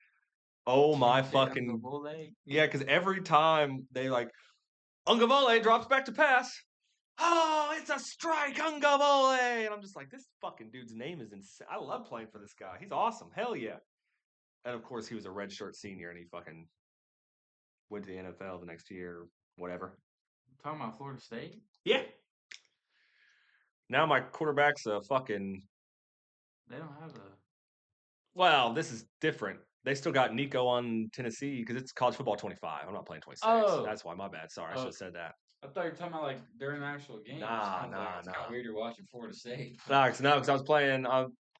Oh my
DJ
fucking
Ungabole.
yeah! Because every time they like Ungwale drops back to pass. Oh, it's a strike, Ungwale! And I'm just like, this fucking dude's name is insane. I love playing for this guy. He's awesome. Hell yeah! And of course, he was a redshirt senior, and he fucking went to the NFL the next year, or whatever.
Talking about Florida State?
Yeah. Now my quarterback's a fucking.
They don't have a.
Well, this is different. They still got Nico on Tennessee because it's college football 25. I'm not playing 26.
Oh,
That's why. My bad. Sorry, I should
oh,
have said that.
I thought you were talking about like during the actual games. I
Nah,
was like,
nah,
it's kind of
nah.
weird you're watching Florida State.
Nah, because I was playing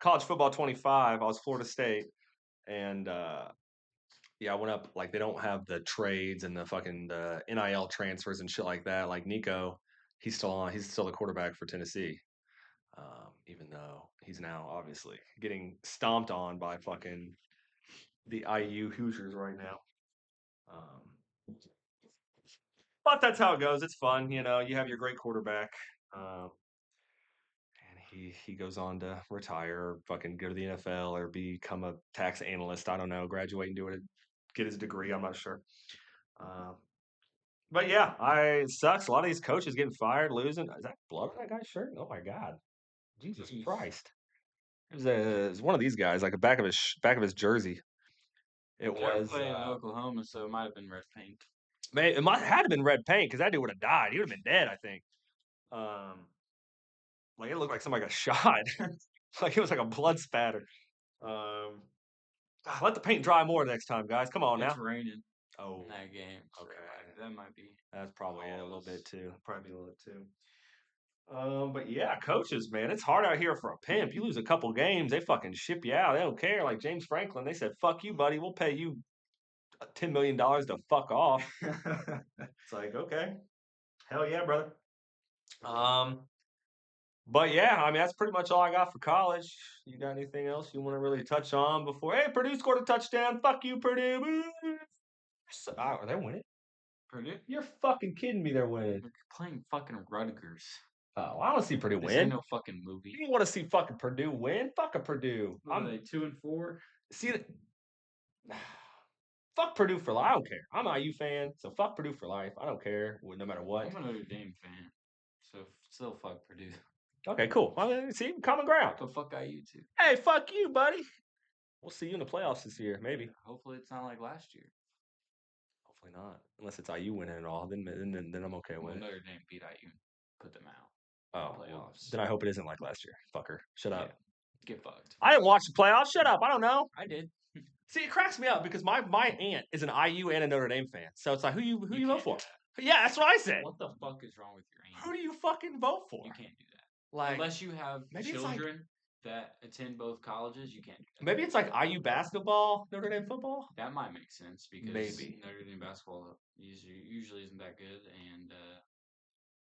college football 25. I was Florida State, and yeah, I went up. Like they don't have the trades and the fucking the NIL transfers and shit like that. Like Nico, he's still on. He's still the quarterback for Tennessee. Even though he's now obviously getting stomped on by fucking the IU Hoosiers right now. Um, but that's how it goes. It's fun, you know. You have your great quarterback, and he goes on to retire, or fucking go to the NFL, or become a tax analyst. I don't know, graduate and do it, get his degree. I'm not sure. Um, but yeah, it sucks. A lot of these coaches getting fired, losing. Is that blood on that guy's shirt? Oh my god, Jesus
Jeez.
Christ! It was one of these guys, like the back of his jersey. It
They're
was
playing in Oklahoma, so it might have been red paint.
it might had to been red paint because that dude would have died. He would have been dead, I think. Um, like it looked like somebody got shot. Like it was like a blood spatter. Um, let the paint dry more next time, guys. Come on
It's
now.
raining
Oh,
in that game, so
okay.
that might be.
That's probably it a little
Cause
bit too. Probably a little bit too. But yeah, coaches, man, it's hard out here for a pimp. You lose a couple games, they fucking ship you out. They don't care. Like James Franklin, they said, "Fuck you, buddy. We'll pay you $10 million to fuck off." It's like, okay, hell yeah, brother. Um, but yeah, I mean, that's pretty much all I got for college. You got anything else you want to really touch on before? Hey, Purdue scored a touchdown. Fuck you, Purdue. Are they winning?
Purdue?
You're fucking kidding me. They're winning.
They're playing fucking Rutgers.
Oh, I want to see Purdue
This ain't
win.
no fucking movie.
You want to see fucking Purdue win? Fuck a Purdue.
What are they, 2-4?
See that. Fuck Purdue for life. I don't care. I'm an IU fan, so fuck Purdue for life. I don't care, no matter what.
I'm a Notre Dame fan, so still fuck Purdue.
Okay, cool. I mean, see, common ground.
But fuck IU too.
Hey, fuck you, buddy. We'll see you in the playoffs this year, maybe.
Hopefully it's not like last year.
Hopefully not, unless it's IU winning it all. Then I'm okay
Well,
with it.
Notre Dame beat IU, put them out.
Oh, well,
Playoffs.
then I hope it isn't like last year. Fucker, shut up.
Get fucked.
I didn't watch the playoffs. Shut up. I don't know.
I did.
See, it cracks me up because my aunt is an IU and a Notre Dame fan. So it's like, who you
You
vote
can't
for?
do that.
Yeah, that's what I said.
What the fuck is wrong with your
Who
aunt?
do you fucking vote for?
You can't do that.
Like,
Unless you have
maybe it's like
children that attend both colleges, you can't do that.
maybe it's like IU basketball, Notre Dame football.
That might make sense because
Maybe.
Notre Dame basketball usually isn't that good, and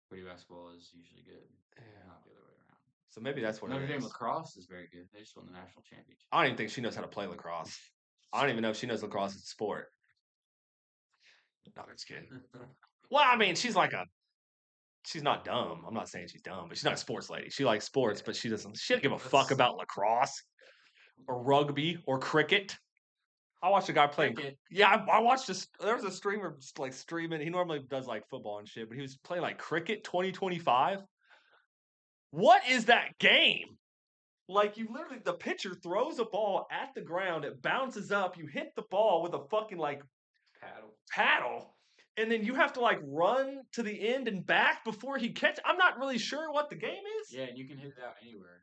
Purdue basketball is usually good.
Yeah.
Not the other way around.
So maybe that's what
Notre
it
Dame
is.
lacrosse is very good. They just won the national championship.
I don't even think she knows how to play lacrosse. I don't even know if she knows lacrosse is a sport. No, I'm just kidding. Well, I mean, she's not dumb. I'm not saying she's dumb, but she's not a sports lady. She likes sports, but she doesn't give a fuck about lacrosse or rugby or cricket. I watched a guy playing.
Cricket.
Yeah, I watched this. There was a streamer just like streaming. He normally does like football and shit, but he was playing like cricket 2025. What is that game? Like you literally, the pitcher throws a ball at the ground, it bounces up, you hit the ball with a fucking like paddle, and then you have to like run to the end and back before he catch. I'm not really sure what the game is.
Yeah, and you can hit it out anywhere.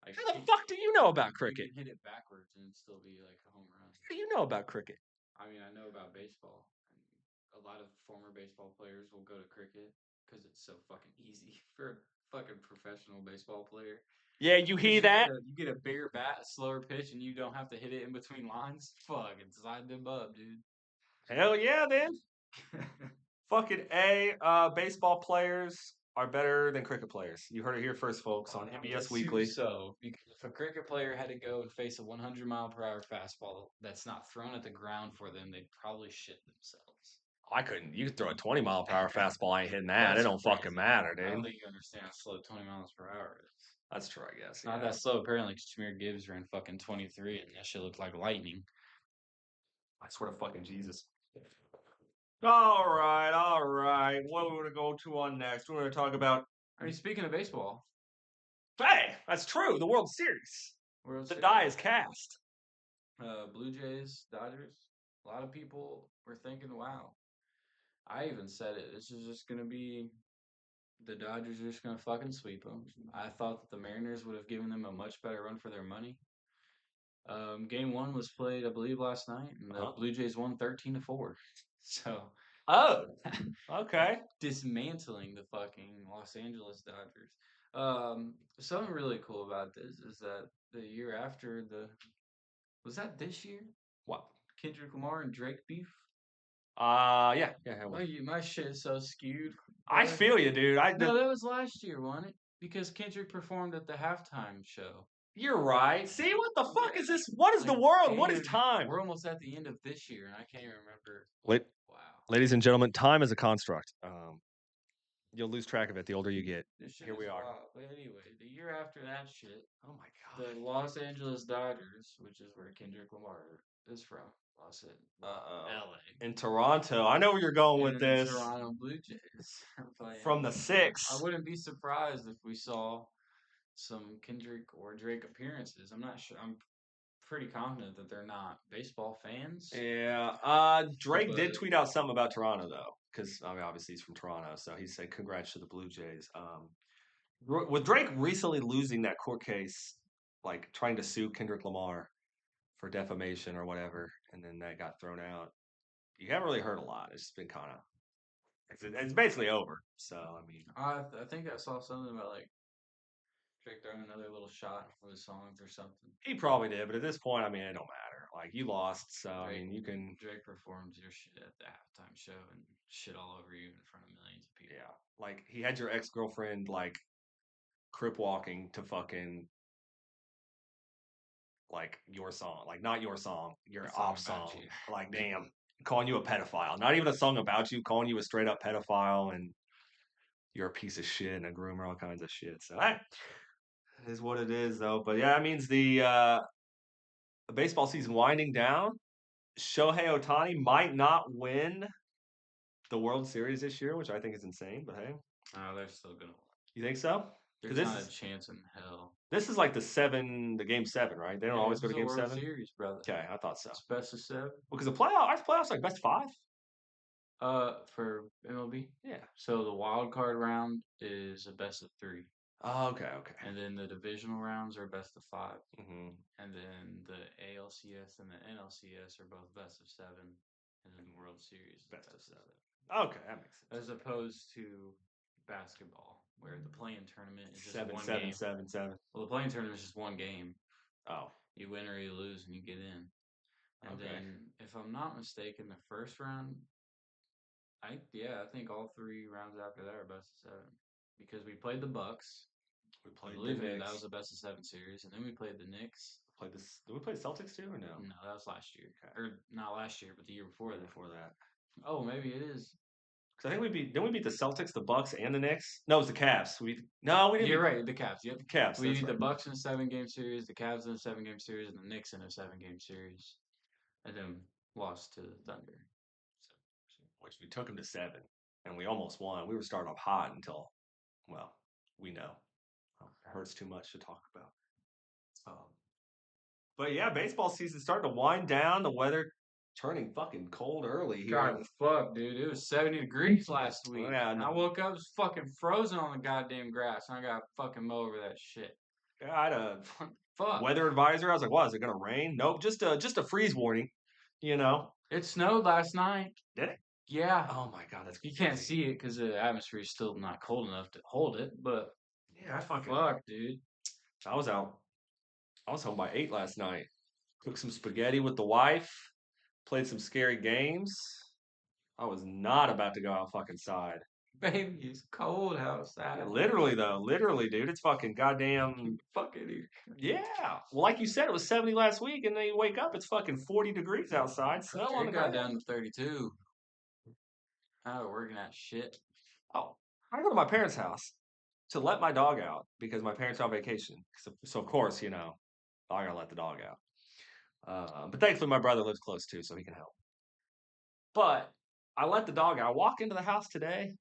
Like,
How the fuck do you know about cricket?
You can hit it backwards and it'd still be like a home run.
How do you know about cricket?
I mean, I know about baseball. And a lot of former baseball players will go to cricket because it's so fucking easy for a fucking professional baseball player.
Yeah, you hear that?
You get a bigger bat, a slower pitch, and you don't have to hit it in between lines. Fucking sign them up, dude.
Hell yeah, then. Fucking baseball players are better than cricket players. You heard it here first, folks, on MBS Weekly.
So, because if a cricket player had to go and face a 100-mile-per-hour fastball that's not thrown at the ground for them, they'd probably shit themselves.
I couldn't. You could throw a 20-mile-per-hour fastball. I ain't hitting that. It
That's
don't fucking
crazy.
matter,
I don't
dude.
think you understand how slow 20 miles per hour is.
That's true, I guess.
Not
Yeah.
that slow, apparently, because Jameer Gibbs ran fucking 23, and that shit looked like lightning.
I swear to fucking Jesus. All right, all right. What are we gonna go to on next? We're gonna talk about.
I mean, speaking of baseball,
Hey, that's true. The World Series.
World
The
Series,
die is cast.
Blue Jays, Dodgers. A lot of people were thinking, wow. I even said it. This is just going to be the Dodgers are just going to fucking sweep them. I thought that the Mariners would have given them a much better run for their money. Game one was played, I believe, last night, and the
Uh-huh.
Blue Jays won 13-4. So,
Oh, okay.
dismantling the fucking Los Angeles Dodgers. Something really cool about this is that the year after the was that this year?
What?
Kendrick Lamar and Drake beef.
Yeah.
My shit is so skewed,
I
brother.
feel you, dude.
No, that was last year, wasn't it? Because Kendrick performed at the halftime show.
You're right. See, what the fuck
Yeah.
is this? What is the
Like,
world? What is
damn,
time?
we're almost at the end of this year, and I can't even remember.
Wait,
Wow,
ladies and gentlemen, time is a construct. You'll lose track of it the older you get.
this shit
Here
is
we are.
wild. But anyway, the year after that shit,
Oh my
the
god.
Los Angeles Dodgers, which is where Kendrick Lamar is from, Los LA,
In Toronto, I know where you're going with
and the
this.
Toronto Blue Jays are
From
playing.
the
I
six.
wouldn't be surprised if we saw some Kendrick or Drake appearances. I'm not sure. I'm pretty confident that they're not baseball fans.
Yeah. Drake did
But
tweet out something about Toronto though, because I mean, obviously he's from Toronto, so he said congrats to the Blue Jays. With Drake recently losing that court case, like trying to sue Kendrick Lamar for defamation or whatever, and then that got thrown out. You haven't really heard a lot. It's been kind of it's basically over. So I mean,
I think I saw something about like Drake throwing another little shot for the songs or something.
he probably did, but at this point, I mean, it don't matter. Like you lost, so I
Drake
mean, you can.
Drake performs your shit at the halftime show and shit all over you in front of millions of people.
Yeah, like he had your ex girlfriend like crip walking to fucking like your song, like not your song, your
A song
op
about
song.
you.
Like damn, calling you a pedophile. Not even a song about you, calling you a straight up pedophile and you're a piece of shit and a groomer, all kinds of shit. So that is what it is, though. But yeah, that means the baseball season winding down. Shohei Otani might not win the World Series this year, which I think is insane. But hey,
Oh, they're still gonna win.
you think so? Because
There's not a chance in hell.
this is like the game seven, right? They don't
Yeah,
always
this
go to
is a
game
World
seven.
Series, brother.
Okay, I thought so.
It's best of seven.
Because the playoffs like best of five.
For MLB.
Yeah.
So the wild card round is a best of three,
Oh, okay.
and then the divisional rounds are best of five,
Mm-hmm.
and then the ALCS and the NLCS are both best of seven, and then the World Series is
Best of seven. Okay, that makes sense.
as opposed to basketball, where the play-in tournament is just
Seven,
one
seven,
game.
seven, seven.
Well, the play-in tournament is just one game.
Oh,
You win or you lose, and you get in. And
okay.
then, if I'm not mistaken, the first round, I think all three rounds after that are best of seven because we played the Bucks.
We played
Believe
the
me,
Knicks.
that was a best of seven series, and then we played the Knicks.
Played this. Did we play the Celtics too, or no?
No, that was last year,
Okay.
or not last year, but the year before that.
Before that.
Oh, maybe it is.
Because I think didn't we beat the Celtics, the Bucks, and the Knicks? No, it was the Cavs. No, we didn't.
You're right. The Cavs. Yep.
The Cavs.
We
That's
beat the
right.
Bucks in a 7-game series, the Cavs in a 7-game series, and the Knicks in a 7-game series, and then lost to the Thunder.
Which we took them to seven, and we almost won. We were starting off hot until, well, we know. It hurts too much to talk about. But yeah, baseball season's starting to wind down. The weather turning fucking cold early here.
God, fuck, dude. It was 70 degrees last week.
Yeah,
And I woke up, it was fucking frozen on the goddamn grass, and I got fucking mow over that shit.
I had a
Fuck.
weather advisor. I was like, "What is it going to rain?" Nope, just a freeze warning. You know.
It snowed last night.
Did it?
Yeah.
Oh my god, that's
You
crazy.
can't see it because the atmosphere is still not cold enough to hold it, but
Yeah, I fucking.
fuck, dude.
I was out. I was home by 8 last night. Cooked some spaghetti with the wife. Played some scary games. I was not about to go out fucking side.
Baby, it's cold outside.
Yeah, literally though, literally, dude, it's fucking goddamn.
Fucking here.
Yeah. Well, like you said, it was 70 last week, and then you wake up, it's fucking 40 degrees outside. Snow on the
It got
ground.
down to 32. Oh, working at shit.
Oh, I go to my parents' house to let my dog out because my parents are on vacation. So of course, I gotta let the dog out. But thankfully, my brother lives close too, so he can help. But I let the dog out. I walk into the house today.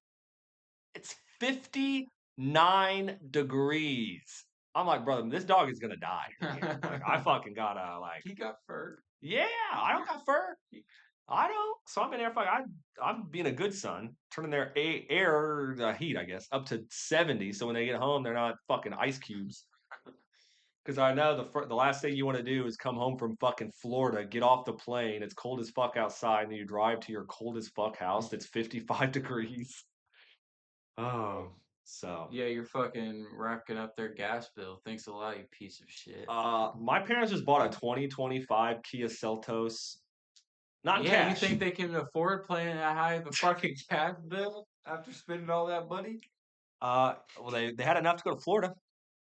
It's 59 degrees. I'm like, brother, this dog is gonna die in here. Like, I fucking gotta like,
He got fur.
yeah, I don't got fur. I don't. So I'm in there. I'm being a good son, turning their air heat, I guess, up to 70. So when they get home, they're not fucking ice cubes. Because I know the last thing you want to do is come home from fucking Florida, get off the plane. It's cold as fuck outside, and then you drive to your cold as fuck house that's 55 degrees. Oh, so
Yeah, you're fucking racking up their gas bill. Thanks a lot, you piece of shit.
my parents just bought a 2025 Kia Seltos, not in
Yeah, you
cash.
think they can afford paying that high of a fucking gas bill after spending all that money?
Well, they had enough to go to Florida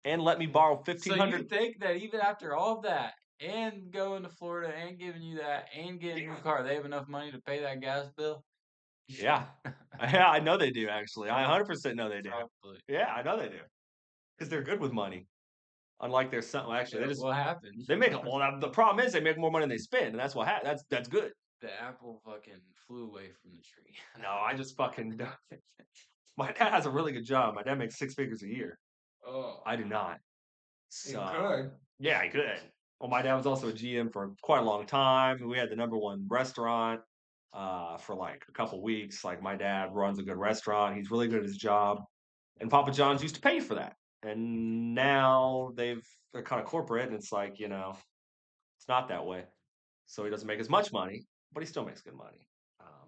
and let me borrow
So
1,500.
you think that even after all of that, and going to Florida, and giving you that, and getting a new car, they have enough money to pay that gas bill?
Yeah. Yeah, I know they do, actually. I
Yeah,
100% know they do.
probably.
Yeah, I know they do. Because 'cause they're good with money, unlike their son well, actually,
Yeah, what happened?
they make the problem is they make more money than they spend, and that's what that's good.
The apple fucking flew away from the tree.
No, I just fucking my dad has a really good job. My dad makes 6 figures a year.
Oh,
I do not.
it
So,
could.
yeah, he could. Well, my dad was also a GM for quite a long time. We had the number 1 restaurant, for, like, a couple weeks. Like, my dad runs a good restaurant. He's really good at his job. And Papa John's used to pay for that. And now they're kind of corporate, and it's like, it's not that way. So he doesn't make as much money, but he still makes good money.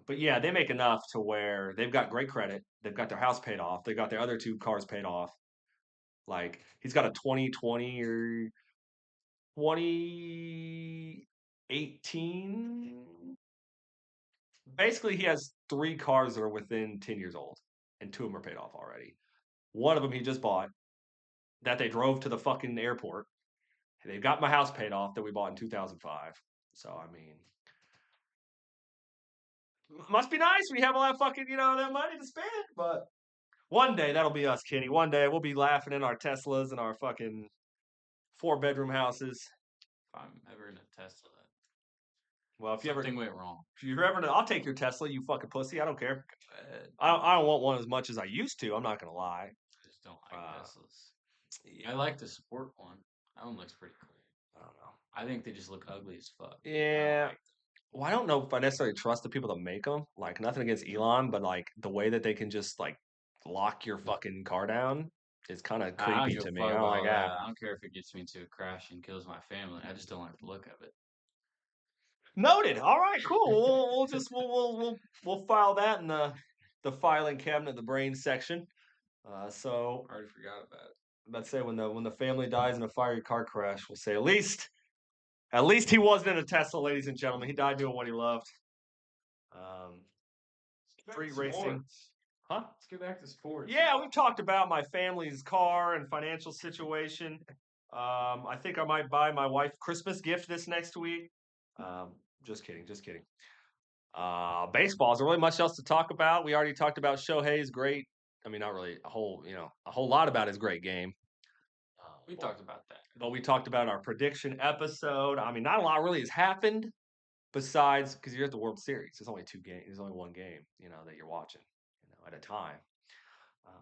But yeah, they make enough to where they've got great credit. They've got their house paid off. They've got their other 2 cars paid off. Like he's got a 2020 or 2018. Basically, he has 3 cars that are within 10 years old, and 2 of them are paid off already. One of them he just bought that they drove to the fucking airport. They've got my house paid off that we bought in 2005. So I mean, must be nice. We have all that fucking that money to spend. But one day that'll be us, Kenny. One day we'll be laughing in our Teslas and our fucking 4-bedroom houses.
If I'm ever in a Tesla,
Well,
something went wrong.
if you're ever, I'll take your Tesla, you fucking pussy. I don't care.
I
I don't want one as much as I used to. I'm not gonna lie.
just don't like
Uh,
Teslas.
yeah,
I like the sport one. That one looks pretty cool.
I don't know.
I think they just look ugly as fuck. I don't
Yeah.
like
Well, I don't know if I necessarily trust the people that make them. Like, nothing against Elon, but like the way that they can just like lock your fucking car down is kind of
I don't
creepy
give a
to me.
fuck
I don't
about
like
all
that.
that. I don't care if it gets me into a crash and kills my family. I just don't like the look of it.
Noted. All right, cool. We'll just we'll file that in the filing cabinet, the brain section. So
I already forgot about it.
let's say when the family dies in a fiery car crash, we'll say at least he wasn't in a Tesla, ladies and gentlemen. He died doing what he loved. Um, Free racing. Huh?
Let's get back to sports.
Yeah, we've talked about my family's car and financial situation. I think I might buy my wife Christmas gift this next week. Just kidding, just kidding. Baseball is there really much else to talk about. We already talked about Shohei's great. I mean, not really a whole lot about his great game.
We talked about that.
But we talked about our prediction episode. I mean, not a lot really has happened besides because you're at the World Series. There's only 2 games. There's only 1 game, that you're watching, at a time. Um,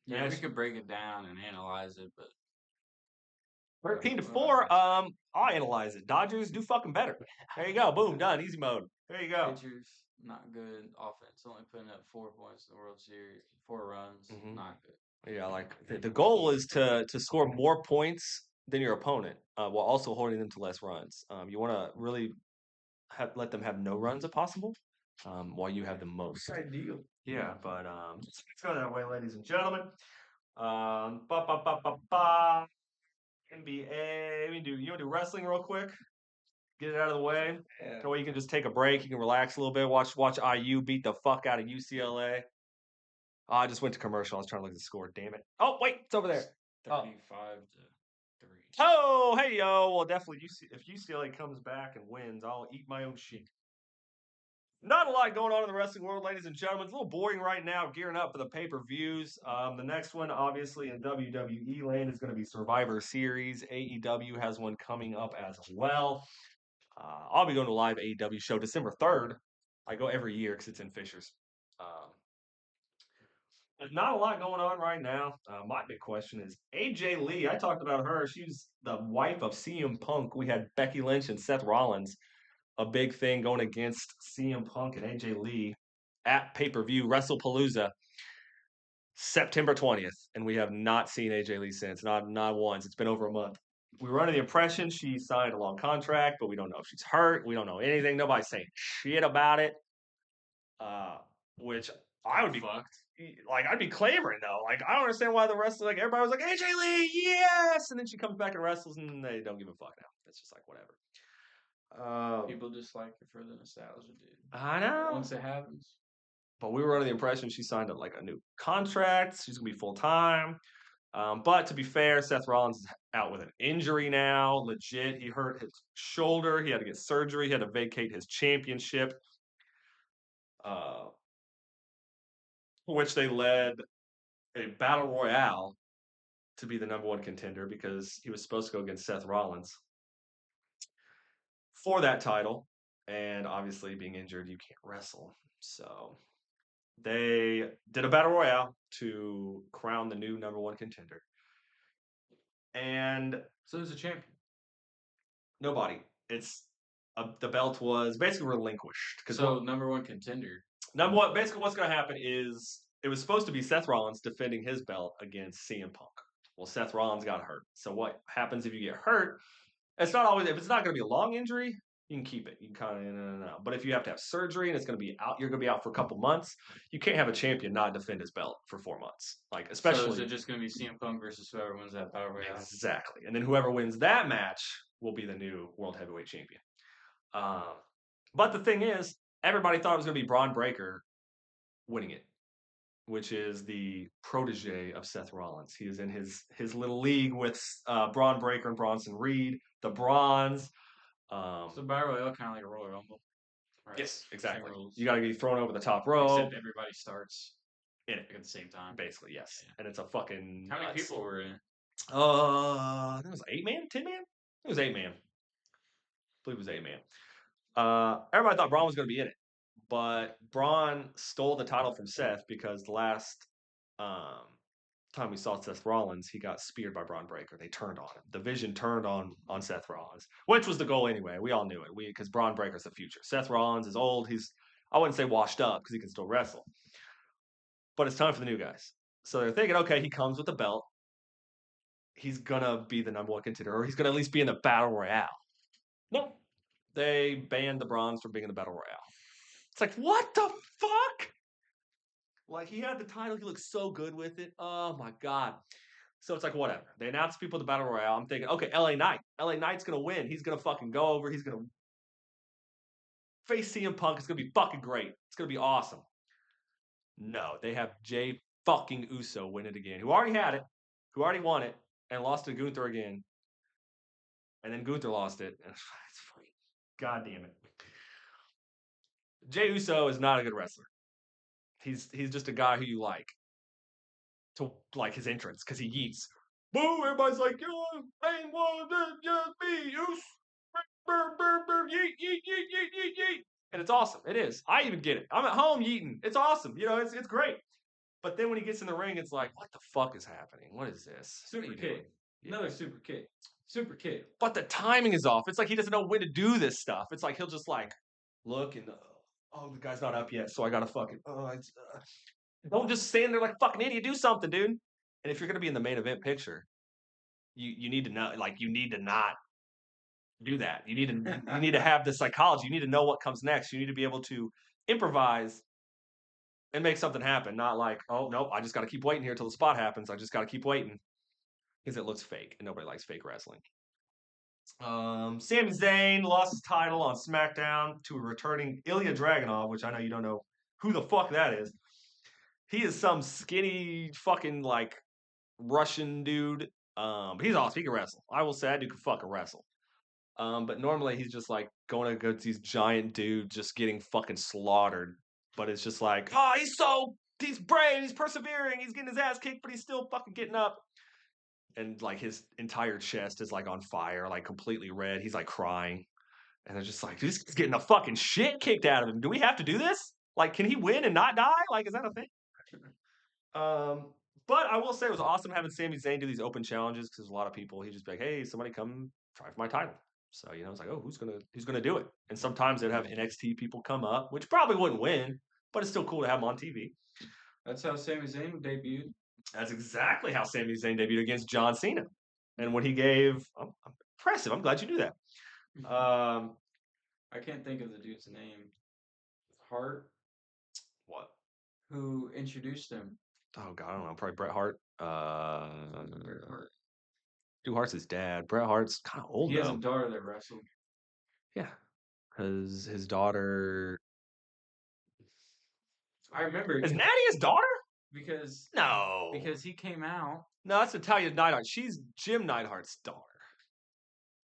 Yeah, we could break it down and analyze it, but
13-4. I'll analyze it. Dodgers do fucking better. There you go. Boom, done. Easy mode. There you go.
pitchers not good. Offense only putting up 4 points in the World Series, 4 runs,
Mhm.
not good.
Yeah, like the goal is to score more points than your opponent, while also holding them to less runs. You want to really let them have no runs if possible, while you have the most.
Ideal.
Yeah, but let's go that way, ladies and gentlemen. Ba ba ba ba ba. NBA. You want to do wrestling real quick? Get it out of the way.
Yeah.
That way you can just take a break. You can relax a little bit. Watch IU beat the fuck out of UCLA. Oh, I just went to commercial. I was trying to look at the score. Damn it. Oh wait, it's over there.
35-3.
Oh hey yo. Well, definitely. If UCLA comes back and wins, I'll eat my own shit. Not a lot going on in the wrestling world, ladies and gentlemen. It's a little boring right now, gearing up for the pay-per-views. The next one, obviously, in WWE land is going to be Survivor Series. AEW has one coming up as well. I'll be going to a live AEW show December 3rd. I go every year because it's in Fishers. But not a lot going on right now. My big question is AJ Lee. I talked about her. She's the wife of CM Punk. We had Becky Lynch and Seth Rollins, a big thing going against CM Punk and AJ Lee at pay per view WrestlePalooza September 20th. And we have not seen AJ Lee since, not once. It's been over a month. We were under the impression she signed a long contract, but we don't know if she's hurt. We don't know anything. Nobody's saying shit about it. Which I would be
fucked.
like, I'd be clamoring though. Like, I don't understand why the wrestler, like, everybody was like, AJ Lee, yes! And then she comes back and wrestles and they don't give a fuck now. It's just like, whatever.
People just like it for the nostalgia, dude.
I know.
Once it happens.
But we were under the impression she signed like a new contract. She's gonna be full time. But to be fair, Seth Rollins is out with an injury now. Legit, he hurt his shoulder. He had to get surgery. He had to vacate his championship, which they led a battle royale to be the number one contender because he was supposed to go against Seth Rollins for that title. And obviously, being injured, you can't wrestle. So they did a battle royale to crown the new number one contender. And
so who's the champion?
Nobody. It's the belt was basically relinquished.
So number one contender.
Number one, basically, what's going to happen is it was supposed to be Seth Rollins defending his belt against CM Punk. Well, Seth Rollins got hurt. So what happens if you get hurt? It's not always if it's not going to be a long injury, you can keep it. You can kind of no. But if you have to have surgery and it's going to be out, you're going to be out for a couple months. You can't have a champion not defend his belt for 4 months. Like especially.
So is it just going to be CM Punk versus whoever wins that battle royale?
Exactly, and then whoever wins that match will be the new world heavyweight champion. But the thing is, everybody thought it was going to be Braun Breaker winning it, which is the protege of Seth Rollins. He is in his little league with Braun Breaker and Bronson Reed, the Bronze.
So battle royale kind of like a Royal Rumble.
Right? Yes, exactly. You got to be thrown over the top rope.
Except everybody starts in it at the same time.
Basically, yes. Yeah. And it's a fucking.
How many people were in it?
I think it was 8 man, 10 man. It was 8 man. I believe it was 8 man. Everybody thought Braun was going to be in it, but Braun stole the title from Seth because the last time we saw Seth Rollins, he got speared by Braun Breaker. They turned on him. The Vision turned on Seth Rollins, which was the goal anyway. We all knew it. Because Braun Breaker's the future. Seth Rollins is old. I wouldn't say washed up because he can still wrestle, but it's time for the new guys. So they're thinking, okay, he comes with the belt. He's gonna be the number one contender, or he's gonna at least be in the battle royale. No, they banned the Bronze from being in the battle royale. It's like, what the fuck? Like, he had the title. He looked so good with it. Oh, my God. So it's like, whatever. They announced people the battle royale. I'm thinking, okay, LA Knight. LA Knight's going to win. He's going to fucking go over. He's going to face CM Punk. It's going to be fucking great. It's going to be awesome. No, they have Jay fucking Uso win it again, who already had it, who already won it, and lost to Gunther again. And then Gunther lost it. It's funny. God damn it. Jay Uso is not a good wrestler. He's just a guy who you like to like his entrance because he yeets. Boo! Everybody's like, yo, ain't one just me. Yeet, yeet, yeet, yeet, yeet, yeet. And it's awesome. It is. I even get it. I'm at home yeeting. It's awesome. It's great. But then when he gets in the ring, it's like, what the fuck is happening? What is this?
Super kick. Yeah. Another super kick. Super kick.
But the timing is off. It's like he doesn't know when to do this stuff. It's like he'll just like look and the guy's not up yet, so I gotta fucking don't just stand there like a fucking idiot. Do something, dude. And if you're gonna be in the main event picture, you need to know, like, you need to not do that. You need to have the psychology. You need to know what comes next. You need to be able to improvise and make something happen. Not like, oh nope, I just got to keep waiting here till the spot happens. I just got to keep waiting because it looks fake, and nobody likes fake wrestling. Sami Zayn lost his title on SmackDown to a returning Ilya Dragunov, which I know you don't know who the fuck that is. He is some skinny fucking like Russian dude. But he's awesome. He can wrestle. I will say that dude can fucking wrestle. But normally he's just like going against these giant dudes, just getting fucking slaughtered. But it's just like, oh, he's brave, he's persevering, he's getting his ass kicked, but he's still fucking getting up. And like his entire chest is like on fire, like completely red. He's like crying. And they're just like, this is getting the fucking shit kicked out of him. Do we have to do this? Like, can he win and not die? Like, is that a thing? Um, but I will say it was awesome having Sami Zayn do these open challenges because a lot of people he just be like, hey, somebody come try for my title. So it's like, oh, who's gonna do it? And sometimes they'd have NXT people come up, which probably wouldn't win, but it's still cool to have them on TV.
That's how Sami Zayn debuted.
That's exactly how Sami Zayn debuted against John Cena, and when he gave, impressive. I'm glad you knew that.
I can't think of the dude's name. Hart,
What?
who introduced him.
Oh God, I don't know. Probably Bret Hart.
Bret Hart.
Stu Hart's his dad. Bret Hart's kind of old
He has
though.
a daughter that wrestled.
Yeah, because his daughter
I remember
is Natty his daughter.
because
No,
because he came out.
no, that's Natalia Neidhart. She's Jim Neidhart's daughter.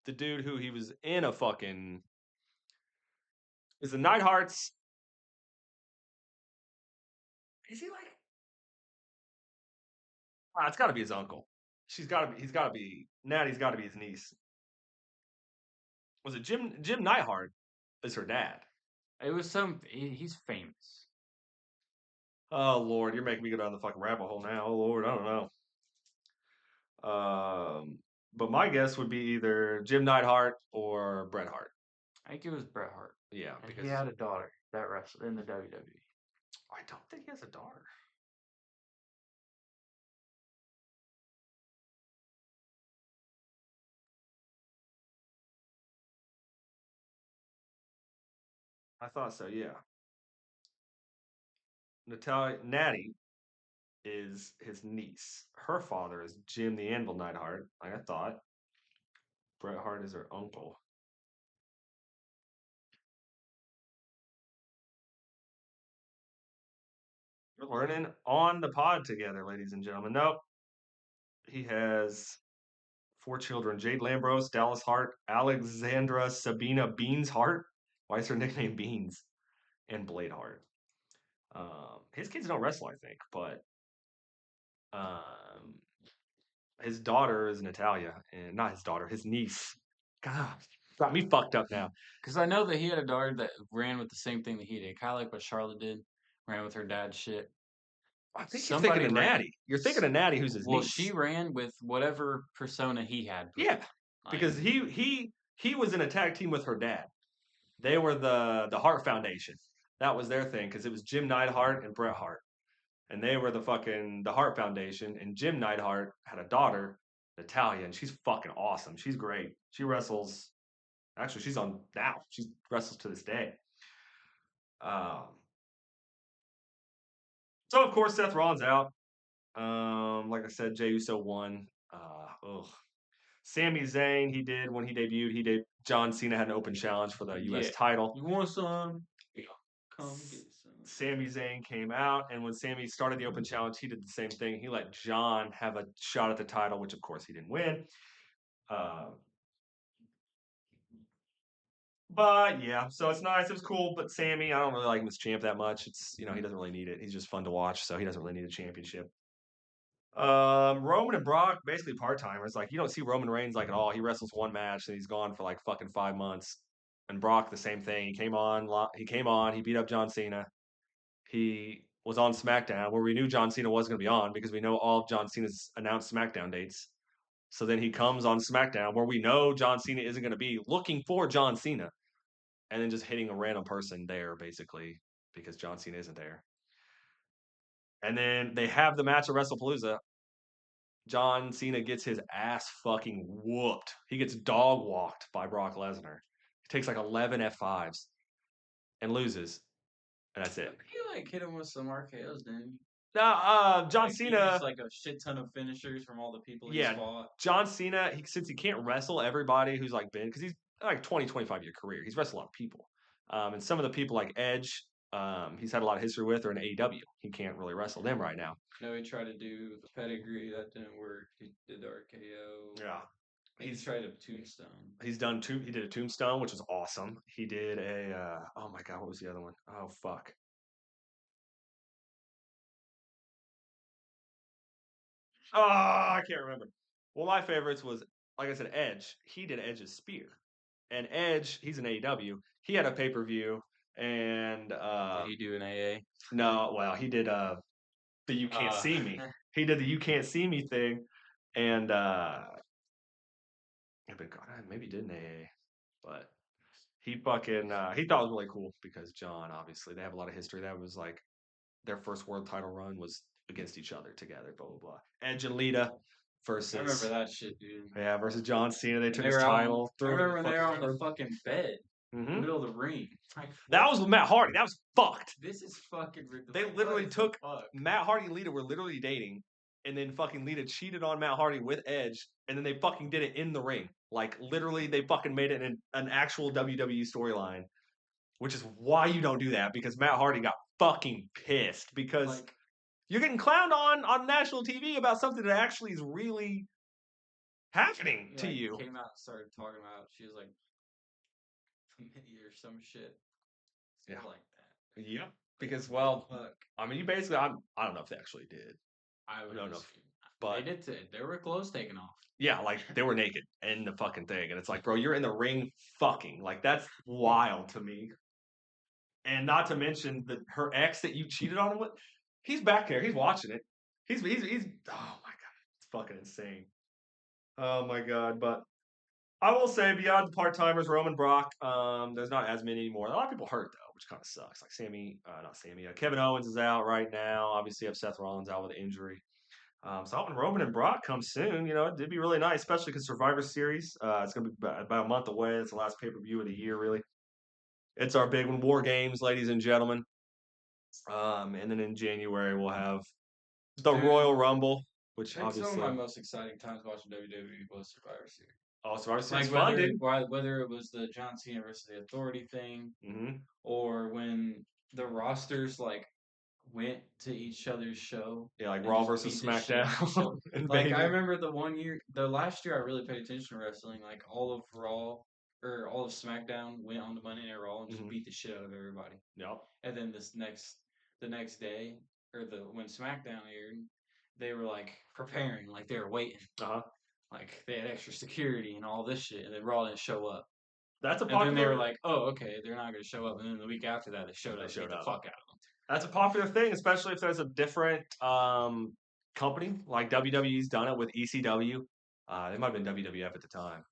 The dude who he was in a fucking is the Neidhart's. Is he like? It's got to be his uncle. She's got to be. He's got to be. Natty's got to be his niece. Was it Jim Neidhart? Is her dad?
It was he's famous.
Oh Lord, you're making me go down the fucking rabbit hole now. Oh Lord, I don't know. But my guess would be either Jim Neidhart or Bret Hart.
I think it was Bret Hart.
Yeah,
And
because
he had a daughter that wrestled in the WWE.
I don't think he has a daughter. I thought so. Yeah, Natty is his niece. Her father is Jim the Anvil Neidhart. Like I thought. Bret Hart is her uncle. We're learning on the pod together, ladies and gentlemen. Nope. He has four children: Jade Lambros, Dallas Hart, Alexandra Sabina Beans Hart. Why is her nickname Beans? And Blade Hart. His kids don't wrestle, I think, but um, his daughter is Natalia, and not his daughter, his niece. God, got me fucked up now.
Because I know that he had a daughter that ran with the same thing that he did, kind of like what Charlotte did, ran with her dad's shit.
I think you're thinking
Somebody
of
ran.
Natty. You're thinking of Natty, who's his
Well,
niece.
she ran with whatever persona he had.
Yeah, because he was in a tag team with her dad. They were the Hart Foundation. That was their thing because it was Jim Neidhart and Bret Hart, and they were the Hart Foundation. And Jim Neidhart had a daughter, Natalia, and she's fucking awesome. She's great. She wrestles. Actually, she's on now. She wrestles to this day. Um, so of course Seth Rollins out. Like I said, Jey Uso won. Ugh. Sami Zayn, he did when he debuted. John Cena had an open challenge for the U.S. title.
You want some? Yeah. Come get some.
Sami Zayn came out, and when Sami started the open challenge, he did the same thing. He let John have a shot at the title, which of course he didn't win. But yeah, so it's nice. It was cool. But Sami, I don't really like him as champ that much. It's he doesn't really need it. He's just fun to watch, so he doesn't really need a championship. Roman and Brock basically part timers. Like you don't see Roman Reigns like at all. He wrestles one match and he's gone for like fucking 5 months. And Brock the same thing. He came on. He beat up John Cena. He was on SmackDown where we knew John Cena was going to be on because we know all of John Cena's announced SmackDown dates. So then he comes on SmackDown where we know John Cena isn't going to be looking for John Cena, and then just hitting a random person there basically because John Cena isn't there. And then they have the match at WrestlePalooza. John Cena gets his ass fucking whooped. He gets dog walked by Brock Lesnar. He takes like 11 F5s and loses. And that's it.
He like hit him with some RKO's, didn't he?
Now, John
Like,
Cena.
He used like a shit ton of finishers from all the people he's fought.
John Cena, since he can't wrestle everybody who's like been, because he's like 20, 25-year career. He's wrestled a lot of people. And some of the people like Edge, he's had a lot of history with, or in AEW. He can't really wrestle them right now.
No, he tried to do the pedigree. That didn't work. He did the RKO.
Yeah.
He tried a tombstone.
He's done two. He did a Tombstone, which was awesome. He did a. Oh my god, what was the other one? Oh fuck. Oh, I can't remember. Well, my favorites was, like I said, Edge. He did Edge's spear, and Edge, he's an AEW. He had a pay per view, and
Did he do an AA?
no, well, he did the You Can't
Uh,
See Me. He did the You Can't See Me thing, and but God, maybe he did an AA, but he fucking he thought it was really cool because John, obviously, they have a lot of history. That was like their first world title run was against each other together, blah blah blah. Edge and Lita
I remember
versus
that shit, dude.
yeah, versus John Cena. They
When
took
they
his
were out,
title,
I
threw it in
remember
the
when they
fucking
were on the
curb.
fucking bed in the
Hmm.
middle of the ring. Like,
That
what?
was with Matt Hardy. That was fucked.
This is fucking
They
ridiculous. What
literally
is the
took
fuck?
Matt Hardy and Lita were literally dating, and then fucking Lita cheated on Matt Hardy with Edge, and then they fucking did it in the ring. Like literally, they fucking made it an actual WWE storyline, which is why you don't do that because Matt Hardy got fucking pissed because
Like,
you're getting clowned on national TV about something that actually is really happening
he
to
like
you.
came out and started talking about she was like chlamydia or some shit.
Yeah.
Stuff like that.
Yep. Because
What
well,
the fuck?
I mean, you basically I don't know if they actually did.
I
I
would
don't know,
assume they
but
did. They were clothes taken off.
yeah, like they were naked in the fucking thing, and it's like, bro, you're in the ring fucking like that's wild to me. And not to mention that her ex that you cheated on him with, he's back there, he's watching it. He's oh my god, it's fucking insane. Oh my god, but I will say beyond the part timers, Roman Brock, there's not as many anymore. A lot of people hurt though, which kind of sucks. Like not Sammy, Kevin Owens is out right now. Obviously, you have Seth Rollins out with injury. So when Roman and Brock come soon, it'd be really nice, especially because Survivor Series, it's going to be about a month away. It's the last pay per view of the year, really. It's our big one, War Games, ladies and gentlemen. And then in January we'll have the
Dude,
Royal Rumble, which
I think some of my
obviously,
most exciting times watching WWE was Survivor Series.
oh, Survivor Series
Like
fun, dude.
whether it was the John Cena versus the Authority thing,
Hmm.
or when the rosters like went to each other's show
Yeah, like
and
Raw
just
versus
beat the shit out of each other.
SmackDown in
Like I
Vegas.
remember the last year I really paid attention to wrestling. Like all of Raw or all of SmackDown went on to Monday Night Raw and just
Hmm.
beat the shit out of everybody.
Yep.
And then the next day or the when SmackDown aired, they were like preparing, like they were waiting,
Uh huh.
like they had extra security and all this shit. And then Raw didn't show up.
That's a
And then they were
popular.
like, "Oh, okay, they're not going to show up." And then the week after that, they showed
They
up and beat
showed
the
up.
fuck out of
That's a popular thing, especially if there's a different company like WWE's done it with ECW. It might have been WWF at the time.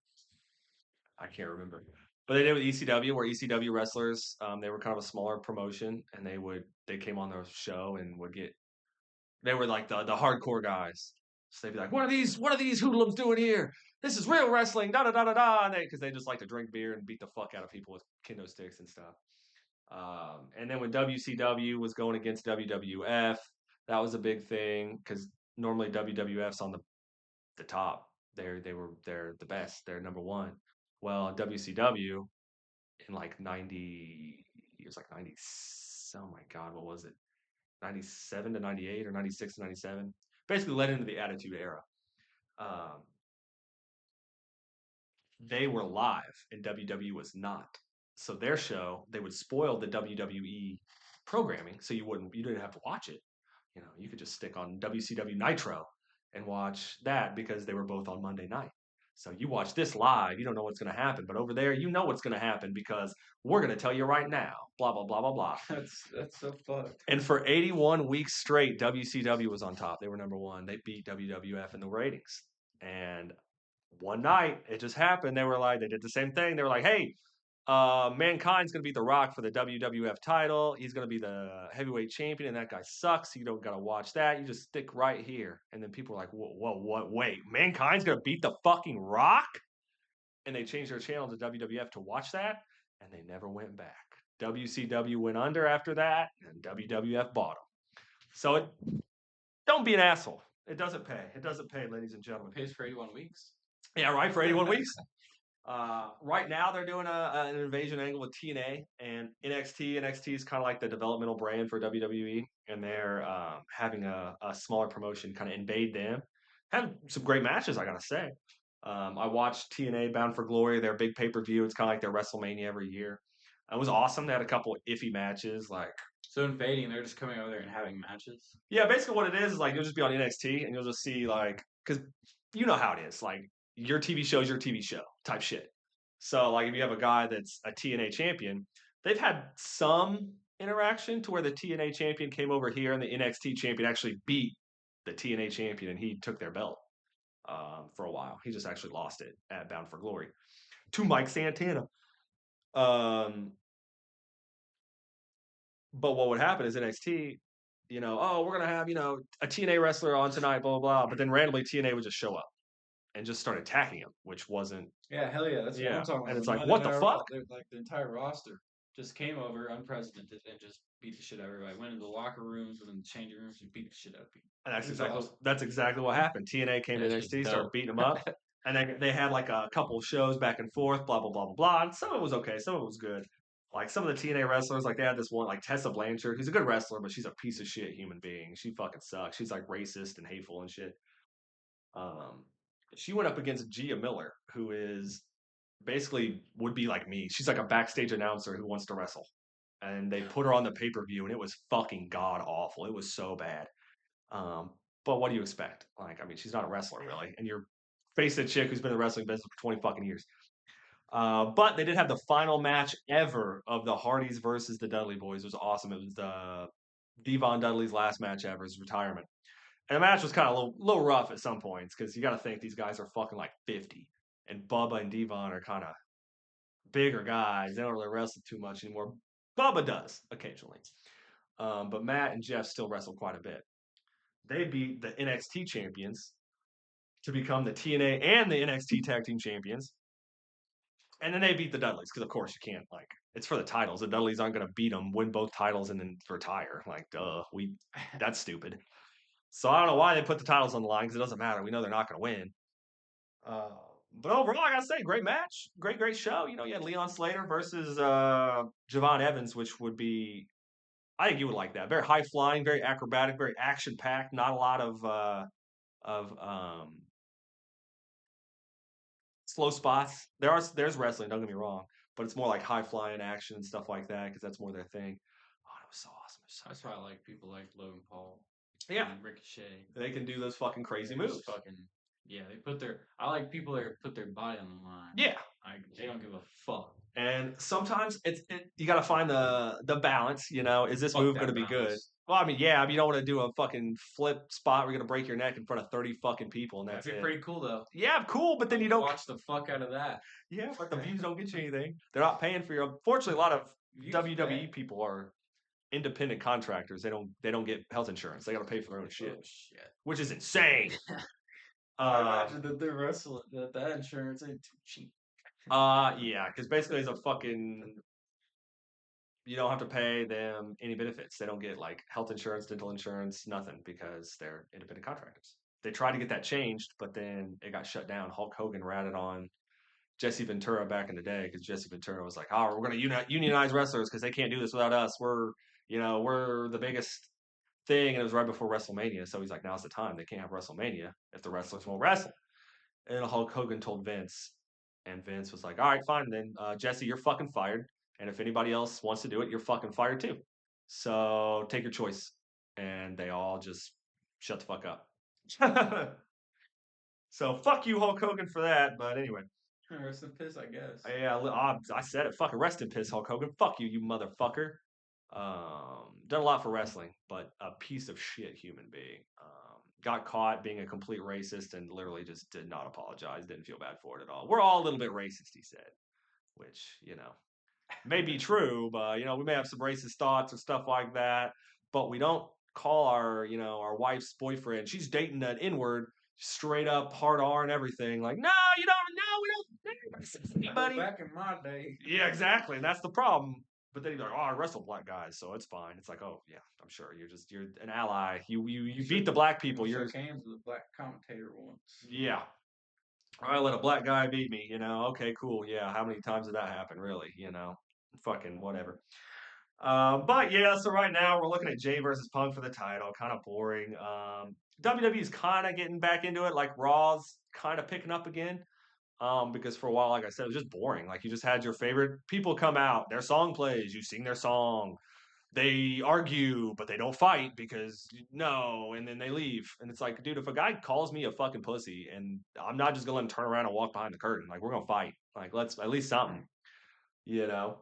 I can't remember, but they did it with ECW, where ECW wrestlers they were kind of a smaller promotion, and they came on their show and would get they were like the hardcore guys. So they'd be like, what are these hoodlums doing here? This is real wrestling, da da da da da, and because they just like to drink beer and beat the fuck out of people with kendo sticks and stuff. And then when WCW was going against WWF, that was a big thing because normally WWF's on the top. They're the best. They're number one. Well, WCW in like 90, it was like 90. Oh my God, what was it? 97 to 98 or 96 to 97. Basically led into the Attitude Era. Um, they were live and WWE was not. So their show, they would spoil the WWE programming so you didn't have to watch it. You could just stick on WCW Nitro and watch that because they were both on Monday night. So you watch this live, you don't know what's going to happen, but over there you know what's going to happen because we're going to tell you right now. Blah blah blah blah blah.
them. That's so fucked.
And for 81 weeks straight, WCW was on top. They were number one. They beat WWF in the ratings. And one night, it just happened. They did the same thing. They were like, hey, Mankind's going to beat The Rock for the WWF title. He's going to be the heavyweight champion, and that guy sucks. You don't got to watch that. You just stick right here. And then people were like, whoa, what? Wait, Mankind's going to beat the fucking Rock? And they changed their channel to WWF to watch that, and they never went back. WCW went under after that, and WWF bought them. So don't be an asshole. It doesn't pay. It doesn't pay, ladies and gentlemen.
It pays for 81 weeks.
Yeah, right. For 81 weeks. Right now, they're doing an invasion angle with TNA and NXT. NXT is kind of like the developmental brand for WWE, and they're having a smaller promotion kind of invade them. Have some great matches, I gotta say. I watched TNA Bound for Glory, their big pay-per-view. It's kind of like their WrestleMania every year. It was awesome. They had a couple of iffy matches, like
So invading, they're just coming over there and having matches.
yeah, basically what it is like you'll just be on NXT and you'll just see like because you know how it is like your TV show is your TV show type shit. So like if you have a guy that's a TNA champion, they've had some interaction to where the TNA champion came over here and the NXT champion actually beat the TNA champion and he took their belt for a while. He just actually lost it at Bound for Glory to Mike Santana. Um, but what would happen is NXT, oh, we're gonna have a TNA wrestler on tonight, blah blah blah. But then randomly TNA would just show up and just start attacking him, which wasn't.
Yeah, hell yeah, that's what
Yeah,
I'm talking
and
about.
it's
The
like,
Monday
what the
Night
fuck?
Raw, they're like the entire roster just came over unprecedented and just beat the shit out of everybody. Went into the locker rooms, went in the changing rooms, and beat the shit out of people.
And
It was awesome.
that's exactly what happened. TNA came to
That shit's
NXT, started
dope.
beating them up, and then they had like a couple of shows back and forth, blah blah blah blah blah. And some of it was okay, some of it was good. Like some of the TNA wrestlers, like they had this one, like Tessa Blanchard, who's a good wrestler, but she's a piece of shit human being. She fucking sucks. She's like racist and hateful and shit. Um, she went up against Gia Miller, who is basically would be like me. She's like a backstage announcer who wants to wrestle. And they put her on the pay per view, and it was fucking god awful. It was so bad. Um, but what do you expect? Like, I mean, she's not a wrestler really, and you're facing a chick who's been in the wrestling business for 20 fucking years. But they did have the final match ever of the Hardys versus the Dudley Boys. It was awesome. It was Devon Dudley's last match ever, his retirement. And the match was kind of a little rough at some points because you got to think these guys are fucking like 50. And Bubba and Devon are kind of bigger guys. They don't really wrestle too much anymore. Bubba does occasionally. But Matt and Jeff still wrestle quite a bit. They beat the NXT champions to become the TNA and the NXT tag team champions. And then they beat the Dudleys because, of course, you can't, like, it's for the titles. The Dudleys aren't going to beat them, win both titles, and then retire. Like, duh, that's stupid. So I don't know why they put the titles on the line because it doesn't matter. We know they're not going to win. Uh, but overall, I gotta say, great match, great show. You had Leon Slater versus Javon Evans, which would be, I think you would like that. Very high flying, very acrobatic, very action packed. Not a lot of slow spots. There's wrestling. Don't get me wrong, but it's more like high flying action and stuff like that because that's more their thing. Oh, it was so awesome. It was so
That's why I like people like Logan Paul
yeah,
and Ricochet.
they can do those fucking crazy
They're just
moves.
fucking yeah. They put their. I like people that put their body on the line.
Yeah,
They don't give a fuck.
and sometimes you got to find the balance. Is this
Fuck
move going to
that
be good?
balance.
Well, I mean, yeah, but you don't want to do a fucking flip spot where you're going to break your neck in front of 30 fucking people, and
That'd
that's
be
it.
pretty cool though.
Yeah, cool, but then you don't.
Watch the fuck out of that.
Yeah, but the views don't get you anything. They're not paying for your. Unfortunately, a lot of
Views
WWE
pay.
people are independent contractors. They don't get health insurance. They got to pay for their own shit,
Oh shit.
which is insane.
I imagine that they're wrestling that insurance ain't too cheap.
Yeah, because basically it's a fucking you don't have to pay them any benefits. They don't get like health insurance, dental insurance, nothing because they're independent contractors. They tried to get that changed, but then it got shut down. Hulk Hogan ratted on Jesse Ventura back in the day because Jesse Ventura was like, "Oh, we're going to unionize wrestlers because they can't do this without us. We're the biggest thing." And it was right before WrestleMania, so he's like, "Now's the time. They can't have WrestleMania if the wrestlers won't wrestle." And Hulk Hogan told Vince, and Vince was like, "All right, fine then, Jesse, you're fucking fired. And if anybody else wants to do it, you're fucking fired too. So take your choice." And they all just shut the fuck up. So fuck you, Hulk Hogan, for that. But anyway,
Rest in piss, I guess.
yeah, I said it. Fucking rest in piss, Hulk Hogan. Fuck you, you motherfucker. Done a lot for wrestling, but a piece of shit human being. Got caught being a complete racist and literally just did not apologize. Didn't feel bad for it at all. We're all a little bit racist, he said, which may be true, but we may have some racist thoughts or stuff like that. But we don't call our wife's boyfriend. She's dating an N-word straight up hard R and everything. Like, no, you don't. No, we don't. Anybody.
Back in my day.
Yeah, exactly. And that's the problem. But then he's like, "Oh, I wrestle black guys, so it's fine." It's like, "Oh yeah, I'm sure you're an ally. You beat the black people. You're
shook hands with a black commentator once.
yeah. I let a black guy beat me. Okay, cool. Yeah, how many times did that happen? Really? Fucking whatever." But yeah, so right now we're looking at Jay versus Punk for the title. Kind of boring. WWE's kind of getting back into it, like Raw's kind of picking up again. Because for a while, like I said, it was just boring. Like you just had your favorite people come out, their song plays, you sing their song, they argue, but they don't fight because no, and then they leave. And it's like, dude, if a guy calls me a fucking pussy and I'm not just gonna let him turn around and walk behind the curtain, like we're gonna fight. Like let's at least something, you know.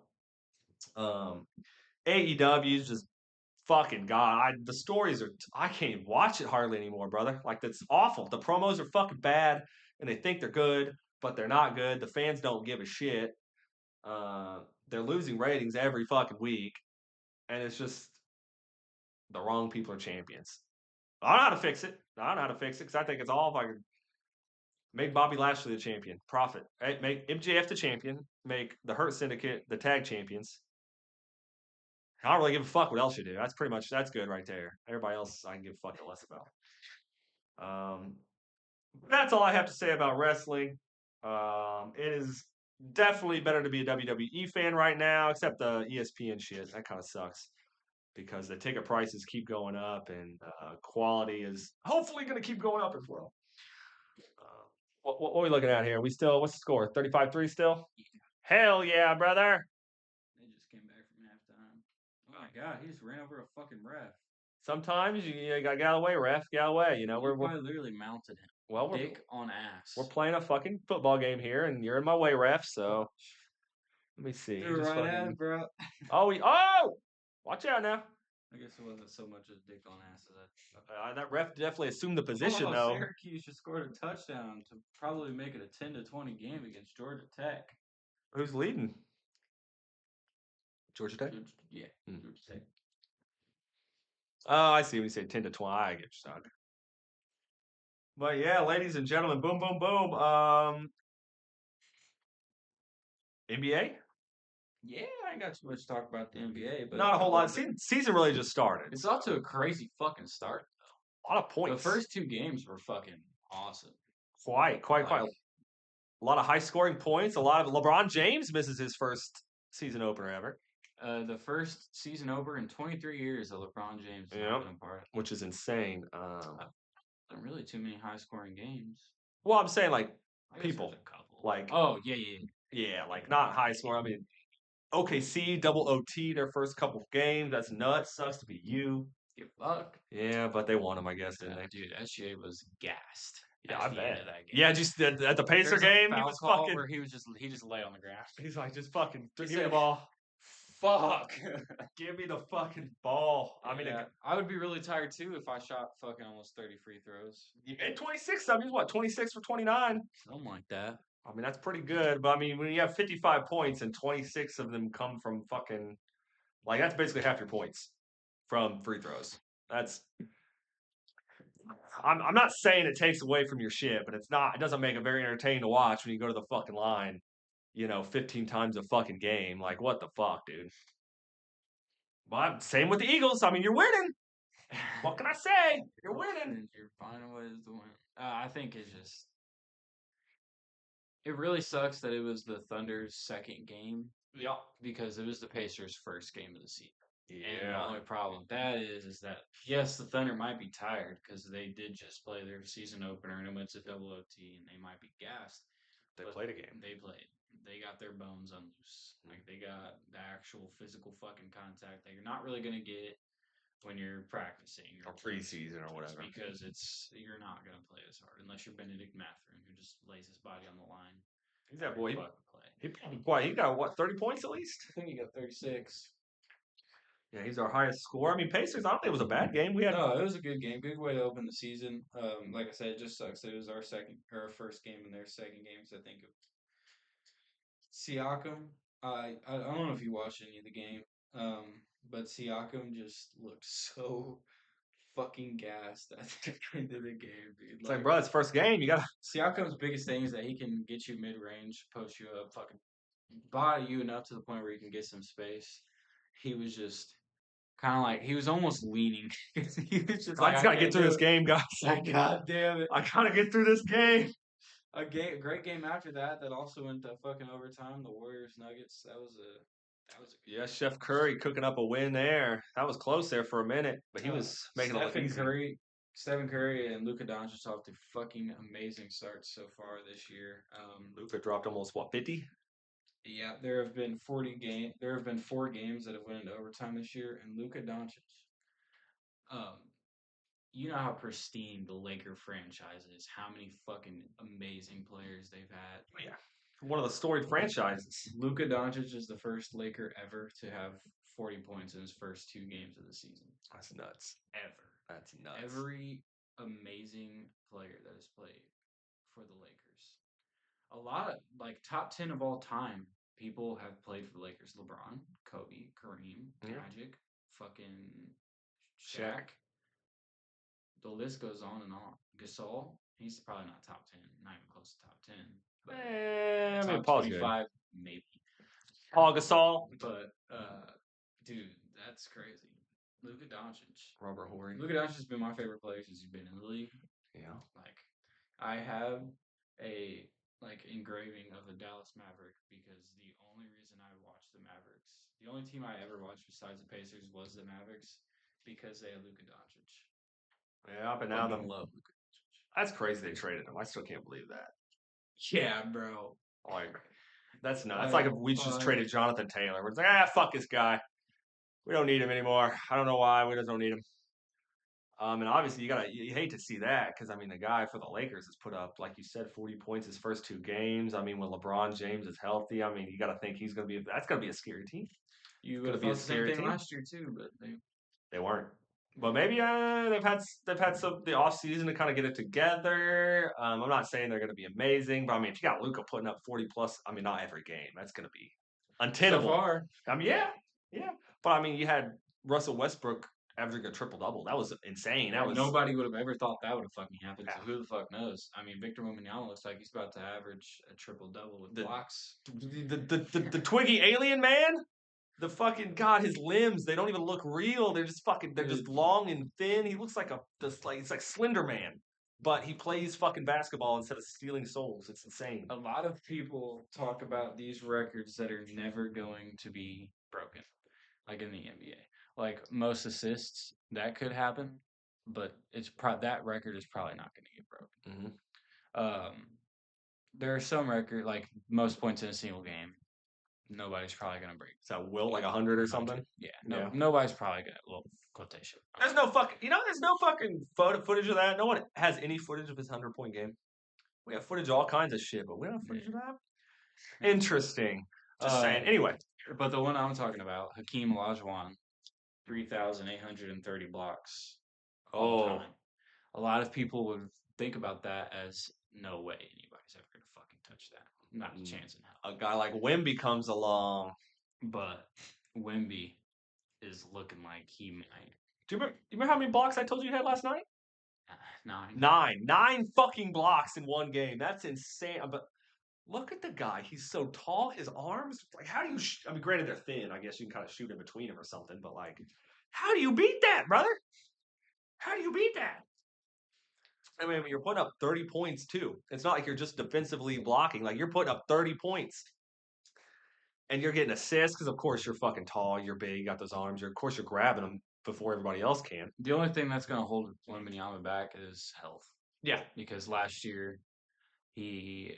Um AEW's just fucking god. The stories are I can't even watch it hardly anymore, brother. Like that's awful. The promos are fucking bad and they think they're good, but they're not good. The fans don't give a shit. They're losing ratings every fucking week, and it's just the wrong people are champions. I don't know how to fix it. I don't know how to fix it because I think it's all if I could make Bobby Lashley the champion, profit. Right? Make MJF the champion, make the Hurt Syndicate the tag champions. I don't really give a fuck what else you do. That's good right there. Everybody else I can give a fuck less about. Um, that's all I have to say about wrestling. It is definitely better to be a WWE fan right now, except the ESPN shit. That kind of sucks because the ticket prices keep going up and quality is hopefully going to keep going up as well. What are we looking at here? What's the score? 35-3 still? Hell yeah, brother.
They just came back from halftime. Oh my god, he just ran over a fucking ref.
Sometimes you got to get out of the way, ref. Get out of the way. You know,
You probably literally mounted him.
Well,
Dick on ass.
We're playing a fucking football game here, and you're in my way, ref. So let me see.
Threw right at it, bro.
Oh! Watch out now.
I guess it wasn't so much a dick on ass as
that ref definitely assumed the position, though.
Syracuse just scored a touchdown to probably make it a 10-20 game against Georgia Tech.
Who's leading? Georgia Tech?
Yeah, Georgia Tech.
Oh, I see. When you say 10-20, I get you, son. But yeah, ladies and gentlemen, boom, boom, boom. NBA?
Yeah, I ain't got too much to talk about the NBA, but
not a whole lot. Season really just started.
It's off to a crazy fucking start, though.
A lot of points.
The first two games were fucking awesome.
Quite. A lot of high scoring points. A lot of LeBron James misses his first season opener ever.
The first season over in 23 years that LeBron James has been a part of.
Which is insane.
Not really too many high scoring games.
Well, I'm saying like people.
A couple.
Like
yeah,
like not high score. I mean OKC double OT their first couple games. That's nuts. Sucks to be you.
Get fucked.
Yeah, but they won them, I guess, didn't they?
Dude, SGA was gassed.
Yeah, I bet. Yeah, just at the Pacer game, he was fucking.
Where he just lay on the ground.
He's like, just fucking give me the ball.
Fuck.
Give me the fucking ball.
I mean, I would be really tired too if I shot fucking almost 30 free throws.
And 26. I mean, what? 26 for 29.
Something like that.
I mean, that's pretty good. But I mean, when you have 55 points and 26 of them come from fucking, like that's basically half your points from free throws. That's. I'm not saying it takes away from your shit, but it's not. It doesn't make it very entertaining to watch when you go to the fucking line, 15 times a fucking game. Like, what the fuck, dude? But same with the Eagles. I mean, you're winning. What can I say? You're winning.
You're finding ways to win. I think it's just. It really sucks that it was the Thunder's second game.
Yeah.
Because it was the Pacers' first game of the season.
Yeah.
And the only problem with that is that, yes, the Thunder might be tired because they did just play their season opener and it went to double OT and they might be gassed.
They played a game.
They played. They got their bones unloose. Like, they got the actual physical fucking contact that you're not really going to get when you're practicing.
Or preseason or whatever.
Because you're not going to play as hard unless you're Benedict Mathurin, who just lays his body on the line.
He's that boy. He got, what, 30 points at least?
I think he got 36.
Yeah, he's our highest score. I mean, Pacers, I don't think it was a bad game.
No, it was a good game. Good way to open the season. Like I said, it just sucks that it was our first game and their second game. So I think of Siakam. I don't know if you watched any of the game, but Siakam just looked so fucking gassed at the end of the game, dude.
It's like, bro, it's first game. You got
Siakam's biggest thing is that he can get you mid range, post you up, fucking body you enough to the point where you can get some space. He was just kind of like he was almost leaning. He was just
I just gotta get through this game, guys.
Like, God damn it!
I gotta get through this game.
A great game after that. That also went to fucking overtime. The Warriors Nuggets. That was That was a
Yeah, Chef Curry cooking up a win there. That was close there for a minute, but he was making it look easy.
Stephen Curry and Luka Doncic off to fucking amazing starts so far this year.
Luka dropped almost what 50?
Yeah, there have been 4 games that have went into overtime this year, and Luka Doncic. Um, you know how pristine the Laker franchise is. How many fucking amazing players they've had.
Yeah, one of the storied franchises.
Luka Doncic is the first Laker ever to have 40 points in his first 2 games of the season.
That's nuts.
Ever.
That's nuts.
Every amazing player that has played for the Lakers. A lot of like top 10 of all time people have played for the Lakers. LeBron, Kobe, Kareem, Magic, fucking Shaq. The list goes on and on. Gasol, he's probably not top 10, not even close to top 10. But
I mean,
top
Paul's good.
25, maybe.
Paul Gasol.
But, dude, that's crazy. Luka Doncic.
Robert Horry.
Luka Doncic has been my favorite player since he's been in the league.
Yeah.
Like, I have a engraving of the Dallas Maverick because the only reason I watched the Mavericks, the only team I ever watched besides the Pacers was the Mavericks because they had Luka Doncic.
Yeah, but now them love Luka Doncic. That's crazy they traded him. I still can't believe that.
Yeah, bro.
Like, that's nuts. It's like if we just traded Jonathan Taylor. We're like, fuck this guy. We don't need him anymore. I don't know why. We just don't need him. And obviously you hate to see that because I mean the guy for the Lakers has put up, like you said, 40 points his first 2 games. I mean when LeBron James is healthy, I mean you got to think that's gonna be a scary team.
You would have thought the same thing last year too, but
they weren't. But maybe they've had some the off season to kind of get it together. I'm not saying they're gonna be amazing, but I mean if you got Luka putting up 40 plus, I mean not every game, that's gonna be untenable.
So far,
I mean yeah. But I mean you had Russell Westbrook averaging a triple double. That was insane. That was
nobody would have ever thought that would have fucking happened. So who the fuck knows? I mean, Victor Wembanyama looks like he's about to average a triple double with blocks.
The Twiggy alien man. The fucking God, his limbs, they don't even look real. They're just fucking, they're just long and thin. He looks like it's like Slender Man, but he plays fucking basketball instead of stealing souls. It's insane.
A lot of people talk about these records that are never going to be broken, like in the NBA. Like most assists, that could happen, but that record is probably not going to get broken.
Mm-hmm.
There are some records, like most points in a single game. Nobody's probably gonna break.
Is that Wilt like 100 or something?
Yeah, nobody's probably gonna. Well, quotation.
There's no fucking footage of that. No one has any footage of his 100-point game. We have footage of all kinds of shit, but we don't have footage of that. Interesting. Just saying. Anyway,
but the one I'm talking about, Hakeem Olajuwon, 3,830 blocks.
Oh,
a lot of people would think about that as no way anybody's ever gonna fucking touch that. Not a chance in hell.
A guy like Wemby comes along,
but Wemby is looking like he might.
Do you remember how many blocks I told you had last night?
9.
9 fucking blocks in one game. That's insane. But look at the guy. He's so tall. His arms. Like, how do you? I mean, granted they're thin. I guess you can kind of shoot in between them or something. But like, how do you beat that, brother? How do you beat that? I mean, you're putting up 30 points too. It's not like you're just defensively blocking. Like you're putting up 30 points. And you're getting assists because, of course, you're fucking tall, you're big, you got those arms. Of course, you're grabbing them before everybody else can.
The only thing that's going to hold Wembanyama back is health.
Yeah.
Because last year, he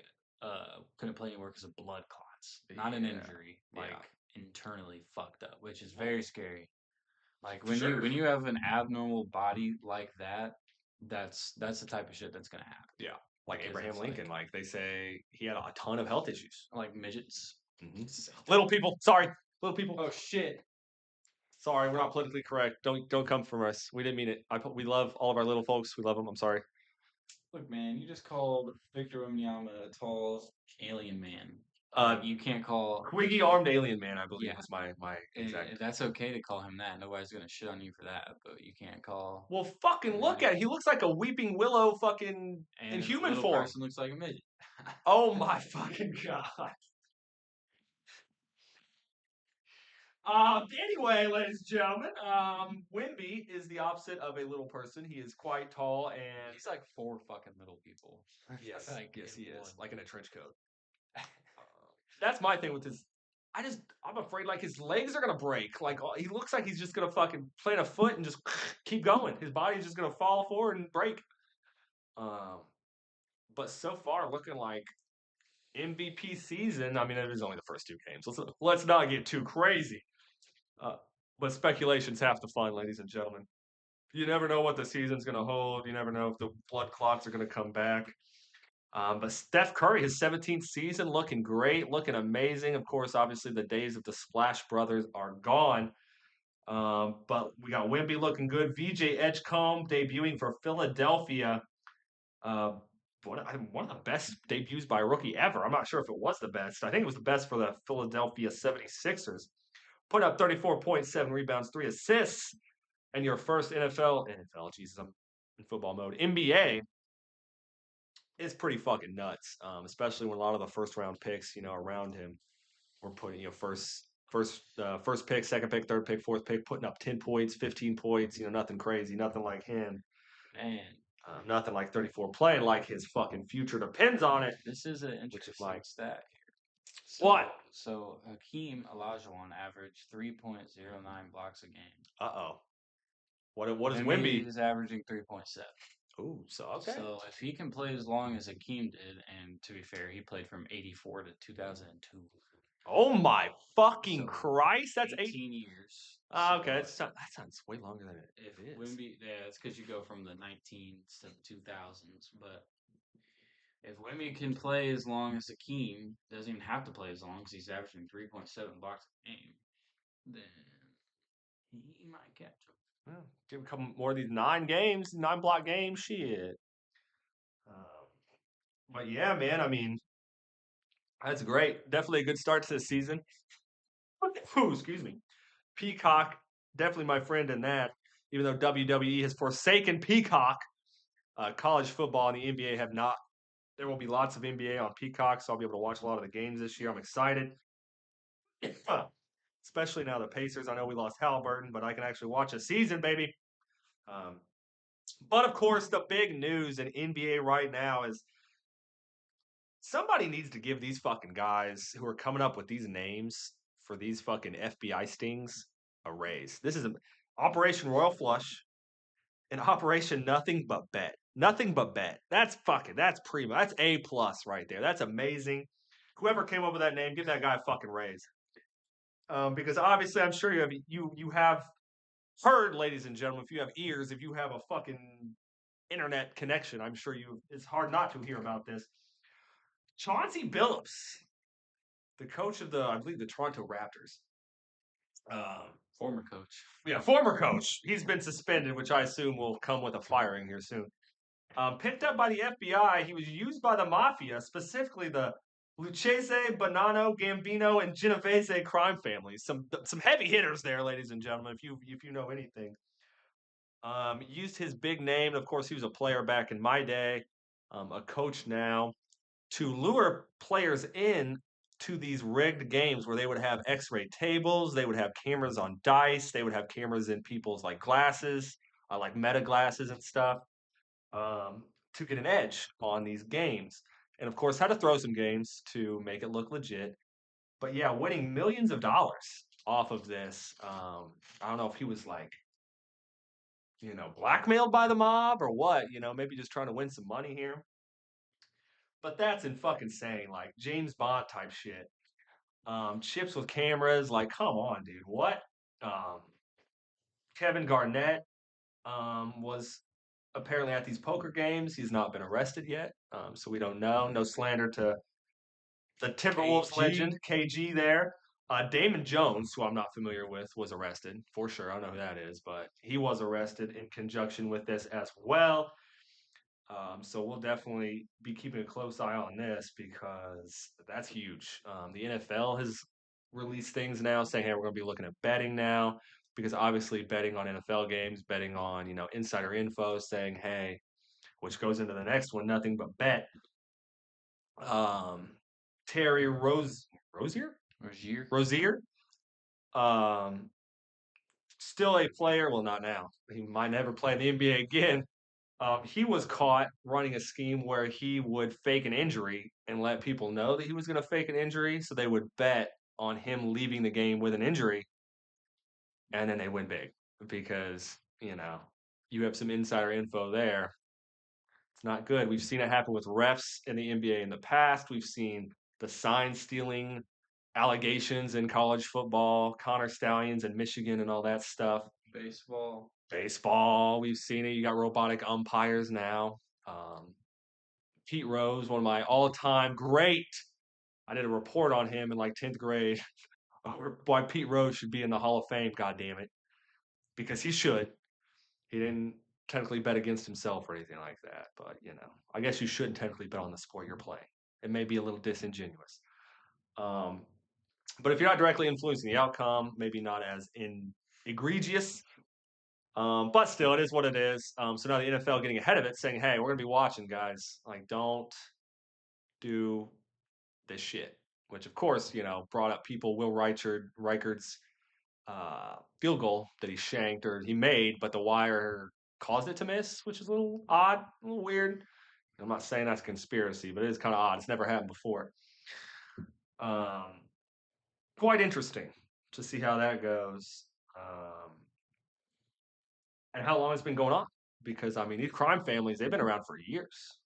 couldn't play anymore because of blood clots. Not an injury. Internally fucked up, which is very scary. Like, when you have an abnormal body like that, that's the type of shit that's going to happen.
Yeah. Like Abraham Lincoln. Like, they say he had a ton of health issues.
Like midgets.
Mm-hmm. Little people. Sorry. Little people.
Oh, shit.
Sorry, we're not politically correct. Don't come from us. We didn't mean it. We love all of our little folks. We love them. I'm sorry.
Look, man, you just called Victor Wembanyama a tall alien man. You can't call
Quiggy armed alien man. I believe was my exact.
That's okay to call him that. Nobody's gonna shit on you for that, but you can't call.
Well, fucking look at it. He looks like a weeping willow, fucking in human form.
Person looks like a midget.
Oh my fucking god. Anyway, ladies and gentlemen, Wemby is the opposite of a little person. He is quite tall and
he's like 4 fucking little people.
Yes, he is, like in a trench coat. That's my thing with his. I'm afraid like his legs are gonna break. Like he looks like he's just gonna fucking plant a foot and just keep going. His body's just gonna fall forward and break. Um, but so far looking like MVP season. I mean, it is only the first two games. Let's not get too crazy. Uh, but speculation's half the fun, ladies and gentlemen. You never know what the season's going to hold. You never know if the blood clots are going to come back. But Steph Curry, his 17th season, looking great, looking amazing. Of course, obviously, the days of the Splash Brothers are gone. But we got Wemby looking good. VJ Edgecombe debuting for Philadelphia. Uh, one of the best debuts by a rookie ever. I'm not sure if it was the best. I think it was the best for the Philadelphia 76ers. Put up 34.7 rebounds, 3 assists, and your first Jesus, I'm in football mode. NBA is pretty fucking nuts, especially when a lot of the first round picks, around him were putting, first pick, second pick, third pick, fourth pick, putting up 10 points, 15 points, nothing crazy, nothing like him.
Man,
nothing like 34 playing like his fucking future depends on it.
this is an interesting stat here.
What?
So Hakeem Olajuwon averaged 3.09 blocks a game.
Uh-oh. What is
Wemby
Wemby?
is averaging 3.7.
Ooh, so okay.
So if he can play as long as Hakeem did, and to be fair, he played from 84 to 2002.
Oh my fucking Christ! That's
18 years.
Okay, that sounds way longer than it is.
Wemby, yeah, it's because you go from the 19s to the 2000s. But if Wemby can play as long as Hakeem, doesn't even have to play as long because he's averaging 3.7 blocks a game, then he might catch him.
Well, give a couple more of these 9 block games, shit. But yeah, man, I mean, that's great. Definitely a good start to the season. Ooh, excuse me. Peacock, definitely my friend in that. Even though WWE has forsaken Peacock, college football and the NBA have not. There will be lots of NBA on Peacock, so I'll be able to watch a lot of the games this year. I'm excited. Especially now the Pacers. I know we lost Halliburton, but I can actually watch a season, baby. But of course, the big news in NBA right now is somebody needs to give these fucking guys who are coming up with these names for these fucking FBI stings a raise. This is Operation Royal Flush and Operation Nothing But Bet. Nothing but bet. That's primo. That's A plus right there. That's amazing. Whoever came up with that name, give that guy a fucking raise. Because obviously, I'm sure you have heard, ladies and gentlemen, if you have ears, if you have a fucking internet connection, I'm sure it's hard not to hear about this. Chauncey Billups, the coach of I believe the Toronto Raptors.
Former coach.
Yeah, former coach. He's been suspended, which I assume will come with a firing here soon. Picked up by the FBI, he was used by the mafia, specifically the Lucchese, Bonanno, Gambino, and Genovese crime families. Some heavy hitters there, ladies and gentlemen. If you know anything, used his big name. Of course, he was a player back in my day, a coach now, to lure players in to these rigged games where they would have X-ray tables, they would have cameras on dice, they would have cameras in people's like glasses, like meta glasses and stuff, to get an edge on these games. And of course, had to throw some games to make it look legit. But yeah, winning millions of dollars off of this. I don't know if he was like, blackmailed by the mob or what, maybe just trying to win some money here. But that's in fucking insane, like James Bond type shit. Chips with cameras, like, come on, dude. What? Um, Kevin Garnett was apparently at these poker games. He's not been arrested yet, so we don't know. No slander to the Timberwolves legend, KG there. Damon Jones, who I'm not familiar with, was arrested for sure. I don't know who that is, but he was arrested in conjunction with this as well. So we'll definitely be keeping a close eye on this because that's huge. The NFL has released things now saying, hey, we're going to be looking at betting now because obviously betting on NFL games, betting on, insider info saying, hey, which goes into the next one, nothing but bet. Terry Rozier. Still a player. Well, not now. He might never play in the NBA again. He was caught running a scheme where he would fake an injury and let people know that he was going to fake an injury, so they would bet on him leaving the game with an injury, and then they win big because you have some insider info there. It's not good. We've seen it happen with refs in the NBA in the past. We've seen the sign stealing allegations in college football, Connor Stallions in Michigan, and all that stuff.
Baseball.
Baseball, we've seen it. You got robotic umpires now. Um, Pete Rose, one of my all-time great. I did a report on him in like 10th grade. Why Pete Rose should be in the Hall of Fame, God damn it. Because he should. He didn't technically bet against himself or anything like that. But, I guess you shouldn't technically bet on the sport you're playing. It may be a little disingenuous. Um, but if you're not directly influencing the outcome, maybe not as egregious. But still, it is what it is. So now the NFL getting ahead of it, saying, "Hey, we're gonna be watching, guys. Like, don't do this shit." Which, of course, brought up people Will Reichard's field goal that he shanked or he made, but the wire caused it to miss, which is a little odd, a little weird. I'm not saying that's conspiracy, but it is kind of odd. It's never happened before. Um, Quite interesting to see how that goes. And how long it's been going on. Because I mean, these crime families, they've been around for years.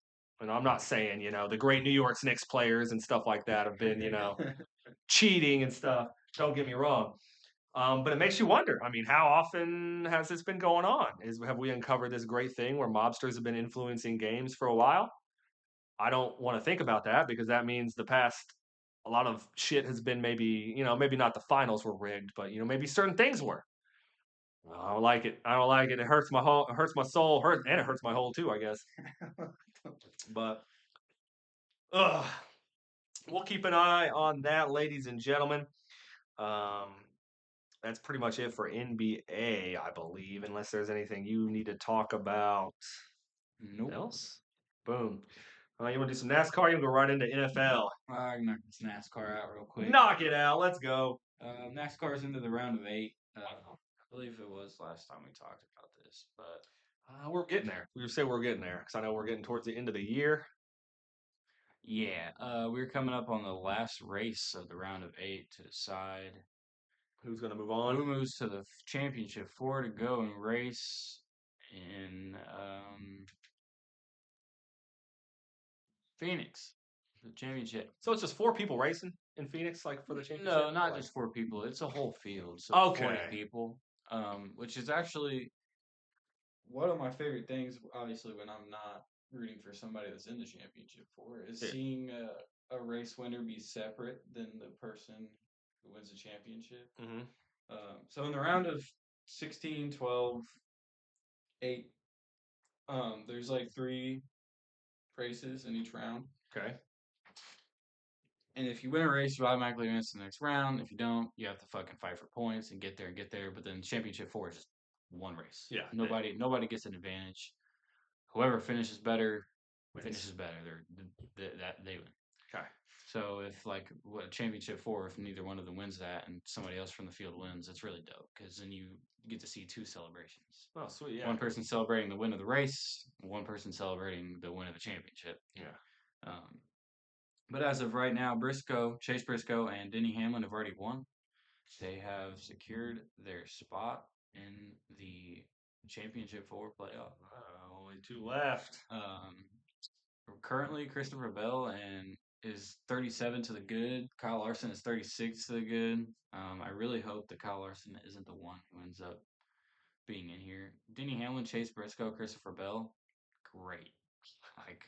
And I'm not saying, the great New York Knicks players and stuff like that have been, cheating and stuff. Don't get me wrong. But it makes you wonder. I mean, how often has this been going on? Have we uncovered this great thing where mobsters have been influencing games for a while? I don't want to think about that because that means a lot of shit has been maybe not the finals were rigged, but maybe certain things were. I don't like it. I don't like it. It hurts my whole, it hurts my soul, and it hurts my whole too, I guess. But ugh, we'll keep an eye on that, ladies and gentlemen. Um, that's pretty much it for NBA, I believe, unless there's anything you need to talk about
Nope.
else. Boom. You want to do some NASCAR? You want to go right into NFL?
I can knock this NASCAR out real quick.
Knock it out. Let's go.
NASCAR's into the round of 8. I believe it was last time we talked about this, but
we're getting there. We say we're getting there because I know we're getting towards the end of the year.
yeah, we're coming up on the last race of the round of 8 to decide
who's going to move on.
Who moves to the championship 4 to go and race in Phoenix, the championship.
So it's just 4 people racing in Phoenix, like for the championship.
No, not just 4 people. It's a whole field, so
okay.
40 people. Which is actually one of my favorite things. Obviously, when I'm not rooting for somebody that's in the championship 4, is seeing a race winner be separate than the person who wins the championship.
Mm-hmm.
So in the round of 16, 12, 8, there's like 3 races in each round.
Okay.
And if you win a race, you automatically advance to the next round. If you don't, you have to fucking fight for points and get there. But then championship 4 is just one race.
Yeah.
Nobody gets an advantage. Whoever finishes better
wins.
Finishes better. They win.
Okay.
So if like championship 4, if neither one of them wins that and somebody else from the field wins, it's really dope because then you get to see 2 celebrations.
Oh, sweet! Yeah.
One person celebrating the win of the race, one person celebrating the win of the championship.
Yeah.
But as of right now, Chase Briscoe, and Denny Hamlin have already won. They have secured their spot in the championship 4 playoff.
Only 2 left.
Currently, Christopher Bell is 37 to the good. Kyle Larson is 36 to the good. I really hope that Kyle Larson isn't the one who ends up being in here. Denny Hamlin, Chase Briscoe, Christopher Bell, great. Like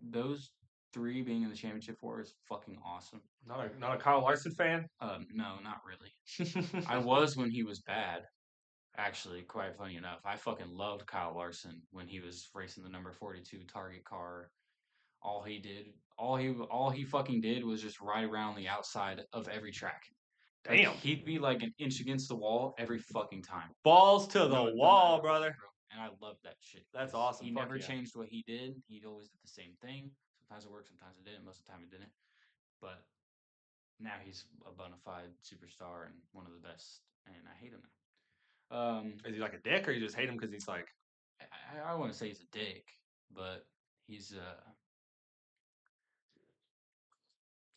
those 3 being in the championship 4 is fucking awesome.
Not a Kyle Larson fan?
No, not really. I was when he was bad. Actually, quite funny enough, I fucking loved Kyle Larson when he was racing the number 42 Target car. All he fucking did was just ride around the outside of every track.
Damn.
Like, he'd be like an inch against the wall every fucking time.
Balls to the wall, brother.
And I love that shit.
That's awesome.
He never changed what he did. He always did the same thing. Sometimes it worked, sometimes it didn't. Most of the time it didn't. But now he's a bona fide superstar and one of the best. And I hate him now.
Is he like a dick, or you just hate him because he's like?
I want to say he's a dick, but he's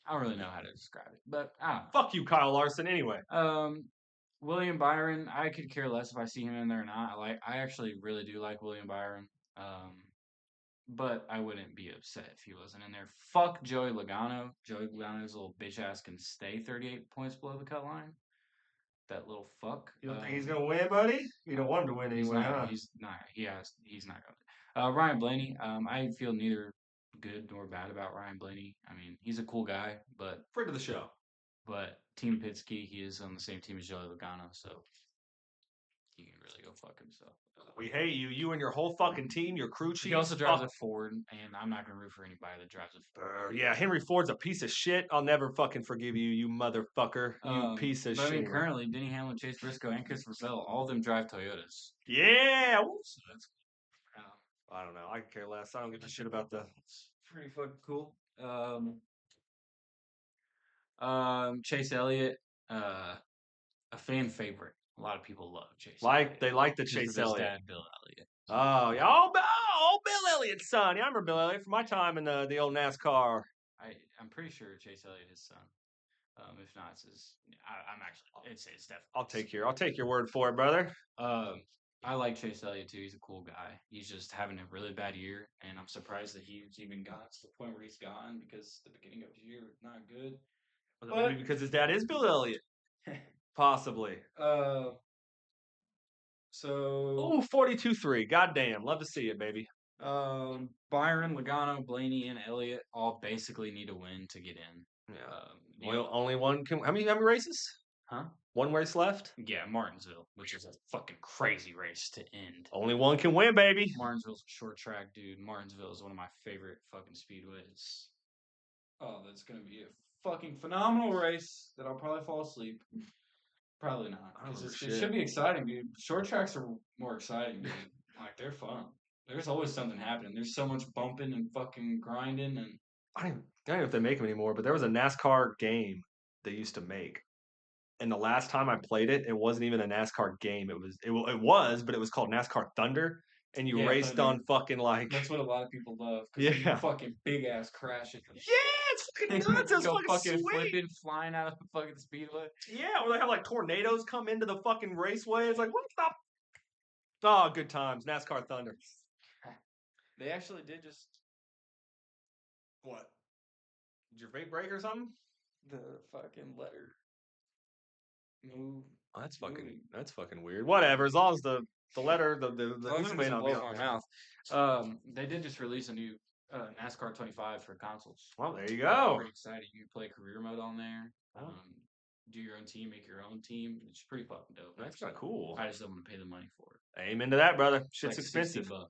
I don't really know how to describe it, but I don't
Fuck you, Kyle Larson. Anyway,
know. William Byron, I could care less if I see him in there or not. I actually really do like William Byron. Um, but I wouldn't be upset if he wasn't in there. Fuck Joey Logano. Joey Logano's little bitch ass can stay 38 points below the cut line. That little fuck.
you don't think he's gonna win, buddy? You don't want him to win
He's
anyway,
not.
huh?
He's not. He's not going. Ryan Blaney. I feel neither good nor bad about Ryan Blaney. I mean, he's a cool guy,
Friend of the show.
but Team Pitsky, he is on the same team as Joey Logano, so he can really go fuck himself.
We hate you. You and your whole fucking team, your crew
He
chief.
also drives a Ford, and I'm not gonna root for anybody that drives a Ford.
Yeah, Henry Ford's a piece of shit. I'll never fucking forgive you, you motherfucker. You piece of
But I mean,
shit.
currently, Denny Hamlin, Chase Briscoe, and Christopher Bell, all of them drive Toyotas.
Yeah.
So that's
I don't know. I could care less. I don't give a shit about the.
pretty fucking cool. Chase Elliott, a fan favorite. A lot of people love Chase Elliott.
They like the
Just
Chase
with his
Elliott.
dad, Bill Elliott.
Oh yeah. Oh, Bill Elliott's son. Yeah, I remember Bill Elliott from my time in the old NASCAR.
I'm pretty sure Chase Elliott his son. If not, it's his. I'm actually. It's definitely.
I'll take your word for it, brother.
I like Chase Elliott too. He's a cool guy. He's just having a really bad year, and I'm surprised that he's even got to the point where he's gone because the beginning of the year was not good.
Maybe because his dad is Bill Elliott. Possibly.
So
Oh, 42-3. Goddamn. Love to see it, baby.
Byron, Logano, Blaney, and Elliott all basically need to win to get in.
Yeah. Only one can. How many races?
Huh?
One race left?
Yeah, Martinsville, which is a fucking crazy race to end.
Only one can win, baby.
Martinsville's a short track, dude. Martinsville is one of my favorite fucking speedways. Oh, that's gonna be a fucking phenomenal race that I'll probably fall asleep. Probably not. Because it should be exciting, dude. Short tracks are more exciting, dude. Like, they're fun. There's always something happening. There's so much bumping and fucking grinding and
I don't know if they make them anymore, but there was a NASCAR game they used to make. And the last time I played it, it wasn't even a NASCAR game. But it was called NASCAR Thunder, and you raced
Thunder.
on fucking like.
That's what a lot of people love. Because you fucking big ass crash it.
Yeah, it's fucking nuts. It's
go
fucking sweet.
flipping, flying out of the fucking speedway.
Yeah, or they have like tornadoes come into the fucking raceway. It's like what the. Oh, good times. NASCAR Thunder.
They actually did just.
What? Did your vape break or something?
The fucking letter. Move.
Oh, that's fucking weird. Whatever, as long as the letter the
may not blow my mouth. They did just release a new NASCAR 25 for consoles.
Well, there you go.
Pretty exciting. You can play career mode on there. Do your own team, make your own team. It's pretty fucking dope.
That's kind of cool.
I just don't want to pay the money for it.
Aim into that, brother. Shit's
like
expensive.
$60.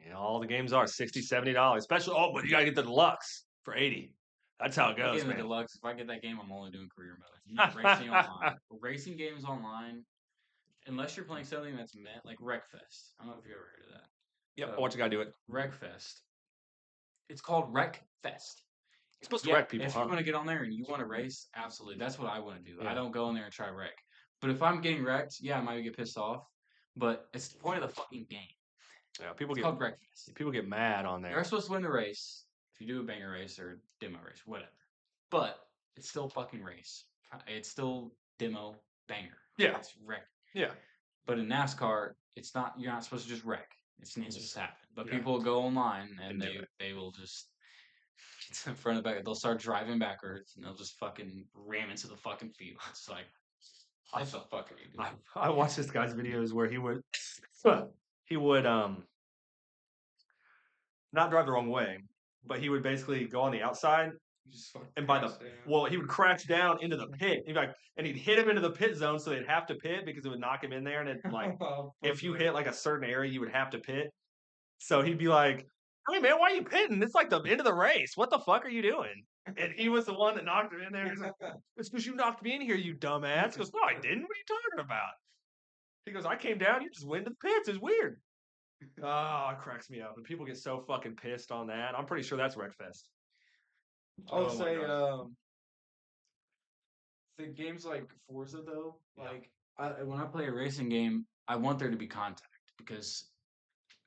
Yeah, all the games are $60, $70. Especially, but you gotta get the deluxe for 80. That's how it goes, man.
The deluxe. If I get that game, I'm only doing career mode. I'm not racing online. Racing games online, unless you're playing something that's meant like Wreckfest. I don't know if you ever heard of that.
Yep, watch a guy do it.
Wreckfest. It's called Wreckfest.
You're supposed to wreck people,
if you want to get on there and you want to race, absolutely. That's what I want to do. Yeah. I don't go in there and try wreck. But if I'm getting wrecked, yeah, I might get pissed off. But it's the point of the fucking game.
Yeah,
it's called Wreckfest.
People get mad on there.
You're supposed to win the race if you do a banger race or demo race, whatever. But it's still fucking race. It's still demo banger.
Yeah.
It's wreck.
Yeah.
But in NASCAR, it's not. You're not supposed to just wreck. It's just happen. But people will go online and they will just. It's in front of the back. They'll start driving backwards and they'll just fucking ram into the fucking field. It's like, what the fuck are you doing?
I watched this guy's videos where he would not drive the wrong way, but he would basically go on the outside and he would crash down into the pit. And he'd hit him into the pit zone, so they'd have to pit because it would knock him in there. And it if you hit like a certain area, you would have to pit. So he'd be like, "Hey man, why are you pitting? It's like the end of the race. What the fuck are you doing?" And he was the one that knocked him in there. He's like, "It's because you knocked me in here, you dumbass." He goes, "No, I didn't. What are you talking about?" He goes, "I came down. You just went to the pits. It's weird." Oh, it cracks me up. And people get so fucking pissed on that. I'm pretty sure that's Wreckfest.
I'll say, the games like Forza though, like when I play a racing game, I want there to be contact because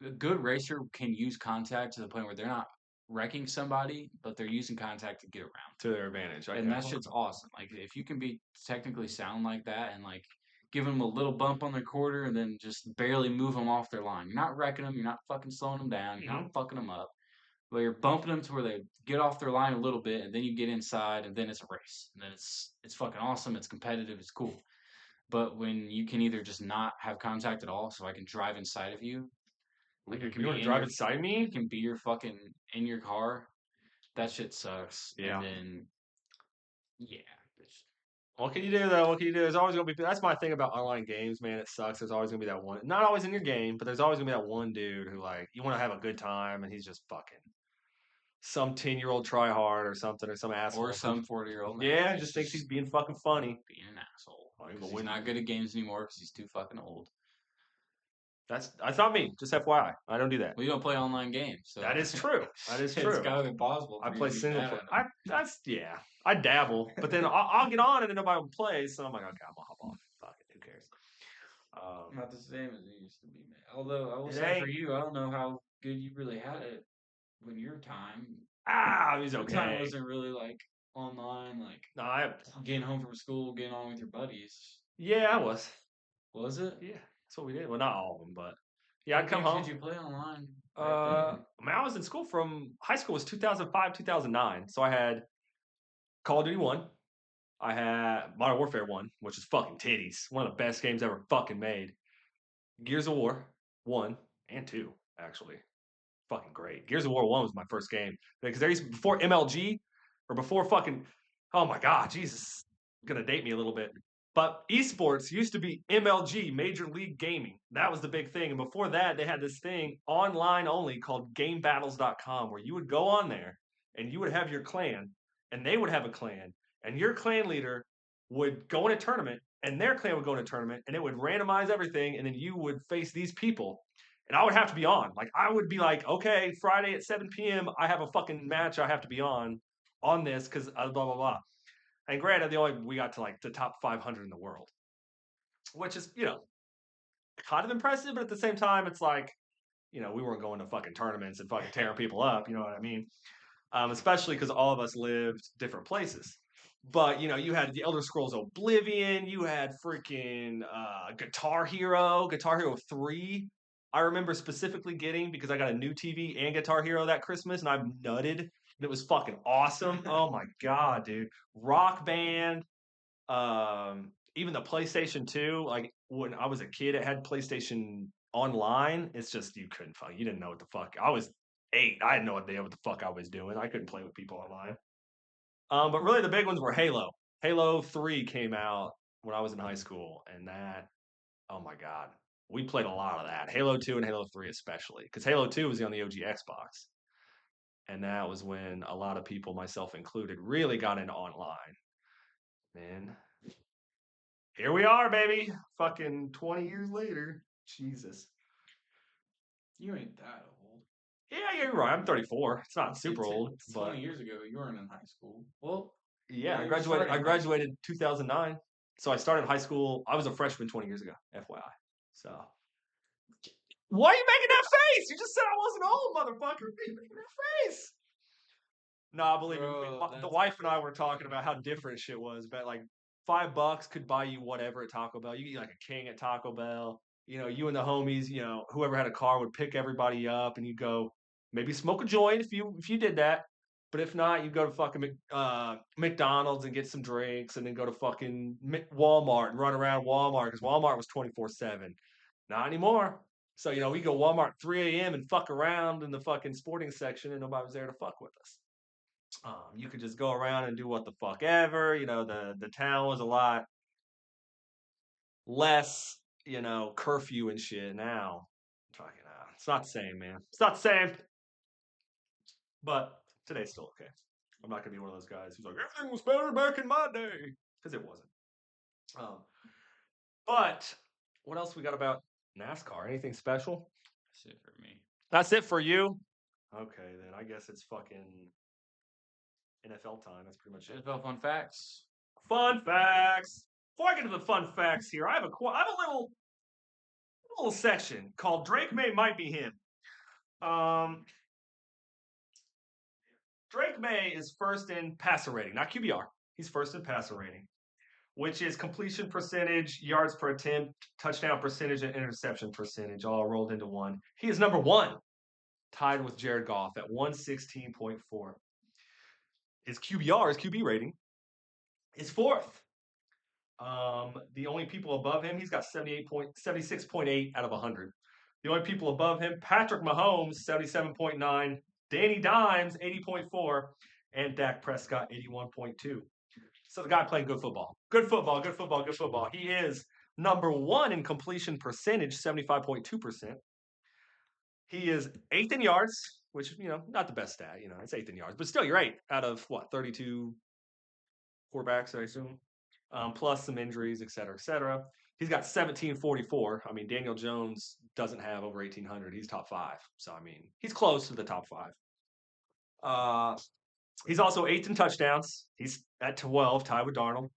a good racer can use contact to the point where they're not wrecking somebody, but they're using contact to get around.
To their advantage. Okay.
And that shit's awesome. Like if you can be technically sound like that and like give them a little bump on their quarter and then just barely move them off their line. You're not wrecking them. You're not fucking slowing them down. You're not fucking them up. But you're bumping them to where they get off their line a little bit, and then you get inside, and then it's a race. And then it's fucking awesome. It's competitive. It's cool. But when you can either just not have contact at all, so I can drive inside of you, like I can
You want
be
to
in
drive
your,
inside
I
me?
can be your fucking in your car. That shit sucks.
Yeah.
And then yeah,
What can you do though? What can you do? There's always gonna be. That's my thing about online games, man. It sucks. There's always gonna be that one. Not always in your game, but there's always gonna be that one dude who like you want to have a good time, and he's just fucking some 10-year-old try hard or something, or some
or
asshole who,
some 40-year-old man
yeah,
who's
just thinks he's
just
being fucking funny.
being an asshole
Like,
because
but
he's
when
not good at games anymore because he's too fucking old.
that's not me. Just FYI, I don't do that.
We don't play online games, so
That is true. That is
it's
true.
kind of impossible
I
for you
play
to be
single
bad
player.
at them.
Yeah. I dabble, but then I'll get on and then nobody will play. So I'm like, okay, I'm gonna hop off. Fuck it, who cares?
Not the same as it used to be, man. Although I will
It
say for
ain't.
you, I don't know how good you really had it when your time.
It was
Your time
okay.
wasn't really like online, like
No,
getting home from school, getting on with your buddies.
yeah, I was.
Was it?
Yeah, that's what we did. Well, not all of them, but yeah, I'd
What
come
games did
home.
you play online back then?
Man, I was in school from high school was 2005, 2009. So I had Call of Duty 1. I had Modern Warfare 1, which is fucking titties. One of the best games ever fucking made. Gears of War 1 and 2, actually. Fucking great. Gears of War 1 was my first game. Because there used to, before MLG or before fucking, oh my God, Jesus. Gonna date me a little bit. But esports used to be MLG, Major League Gaming. That was the big thing. And before that, they had this thing online only called GameBattles.com where you would go on there and you would have your clan and they would have a clan and your clan leader would go in a tournament and their clan would go in a tournament and it would randomize everything and then you would face these people and I would have to be on. Like I would be like, okay, Friday at 7 p.m. I have a fucking match I have to be on this because blah blah blah. And granted, we got to like the top 500 in the world, which is kind of impressive, but at the same time, it's like we weren't going to fucking tournaments and fucking tearing people up. You know what I mean? Especially because all of us lived different places. But you had the Elder Scrolls Oblivion, you had freaking Guitar Hero 3. I remember specifically getting because I got a new TV and Guitar Hero that Christmas, and I nutted. And it was fucking awesome. Oh my god, dude! Rock Band, even the PlayStation 2. Like when I was a kid, it had PlayStation Online. It's just you didn't know what the fuck. I was 8. I had no idea what the fuck I was doing. I couldn't play with people online. But really, the big ones were Halo. Halo 3 came out when I was in high school, and that, oh my God, we played a lot of that. Halo 2 and Halo 3, especially, because Halo 2 was on the OG Xbox. And that was when a lot of people, myself included, really got into online. Man, here we are, baby. Fucking 20 years later. Jesus.
You ain't that old.
Yeah, you're right. I'm 34. It's not super old,
It's
but
20 years ago. You weren't in high school. Well,
yeah, I
you were
graduated. I
starting high school.
graduated 2009. So I started high school. I was a freshman 20 years ago, FYI. So why are you making that face? You just said I wasn't old, motherfucker. Why are you making that face? Nah, believe me.
Bro,
The
that's
wife and I were talking about how different shit was. But like $5 could buy you whatever at Taco Bell. You could eat like a king at Taco Bell. You and the homies, whoever had a car would pick everybody up, and you go maybe smoke a joint if you did that. But if not, you go to fucking McDonald's and get some drinks, and then go to fucking Walmart and run around Walmart because Walmart was 24/7. Not anymore. So we go Walmart 3 a.m. and fuck around in the fucking sporting section, and nobody was there to fuck with us. You could just go around and do what the fuck ever. The town was a lot less, curfew and shit. Now, fucking, it's not the same, man. It's not the same. But today's still okay. I'm not gonna be one of those guys who's like everything was better back in my day because it wasn't. Um, but what else we got about NASCAR? Anything special?
That's it for me.
That's it for you. Okay, then I guess it's fucking NFL time. That's pretty much it.
NFL fun facts.
Fun facts. Before I get to the fun facts here, I have a little section called Drake May Might Be Him. Um, Drake May is first in passer rating, not QBR. He's first in passer rating, which is completion percentage, yards per attempt, touchdown percentage, and interception percentage all rolled into one. He is number one, tied with Jared Goff at 116.4. His QBR, his QB rating, is fourth. The only people above him, he's got 76.8 out of 100. The only people above him, Patrick Mahomes, 77.9, Danny Dimes, 80.4, and Dak Prescott, 81.2. So the guy playing good football. Good football, good football, good football. He is number one in completion percentage, 75.2%. He is eighth in yards, which, not the best stat. It's eighth in yards, but still, you're eight out of what, 32 quarterbacks, I assume, plus some injuries, et cetera, et cetera. He's got 1744. I mean, Daniel Jones doesn't have over 1800. He's top five. So, I mean, he's close to the top five. He's also eighth in touchdowns. He's at 12, tied with Darnold.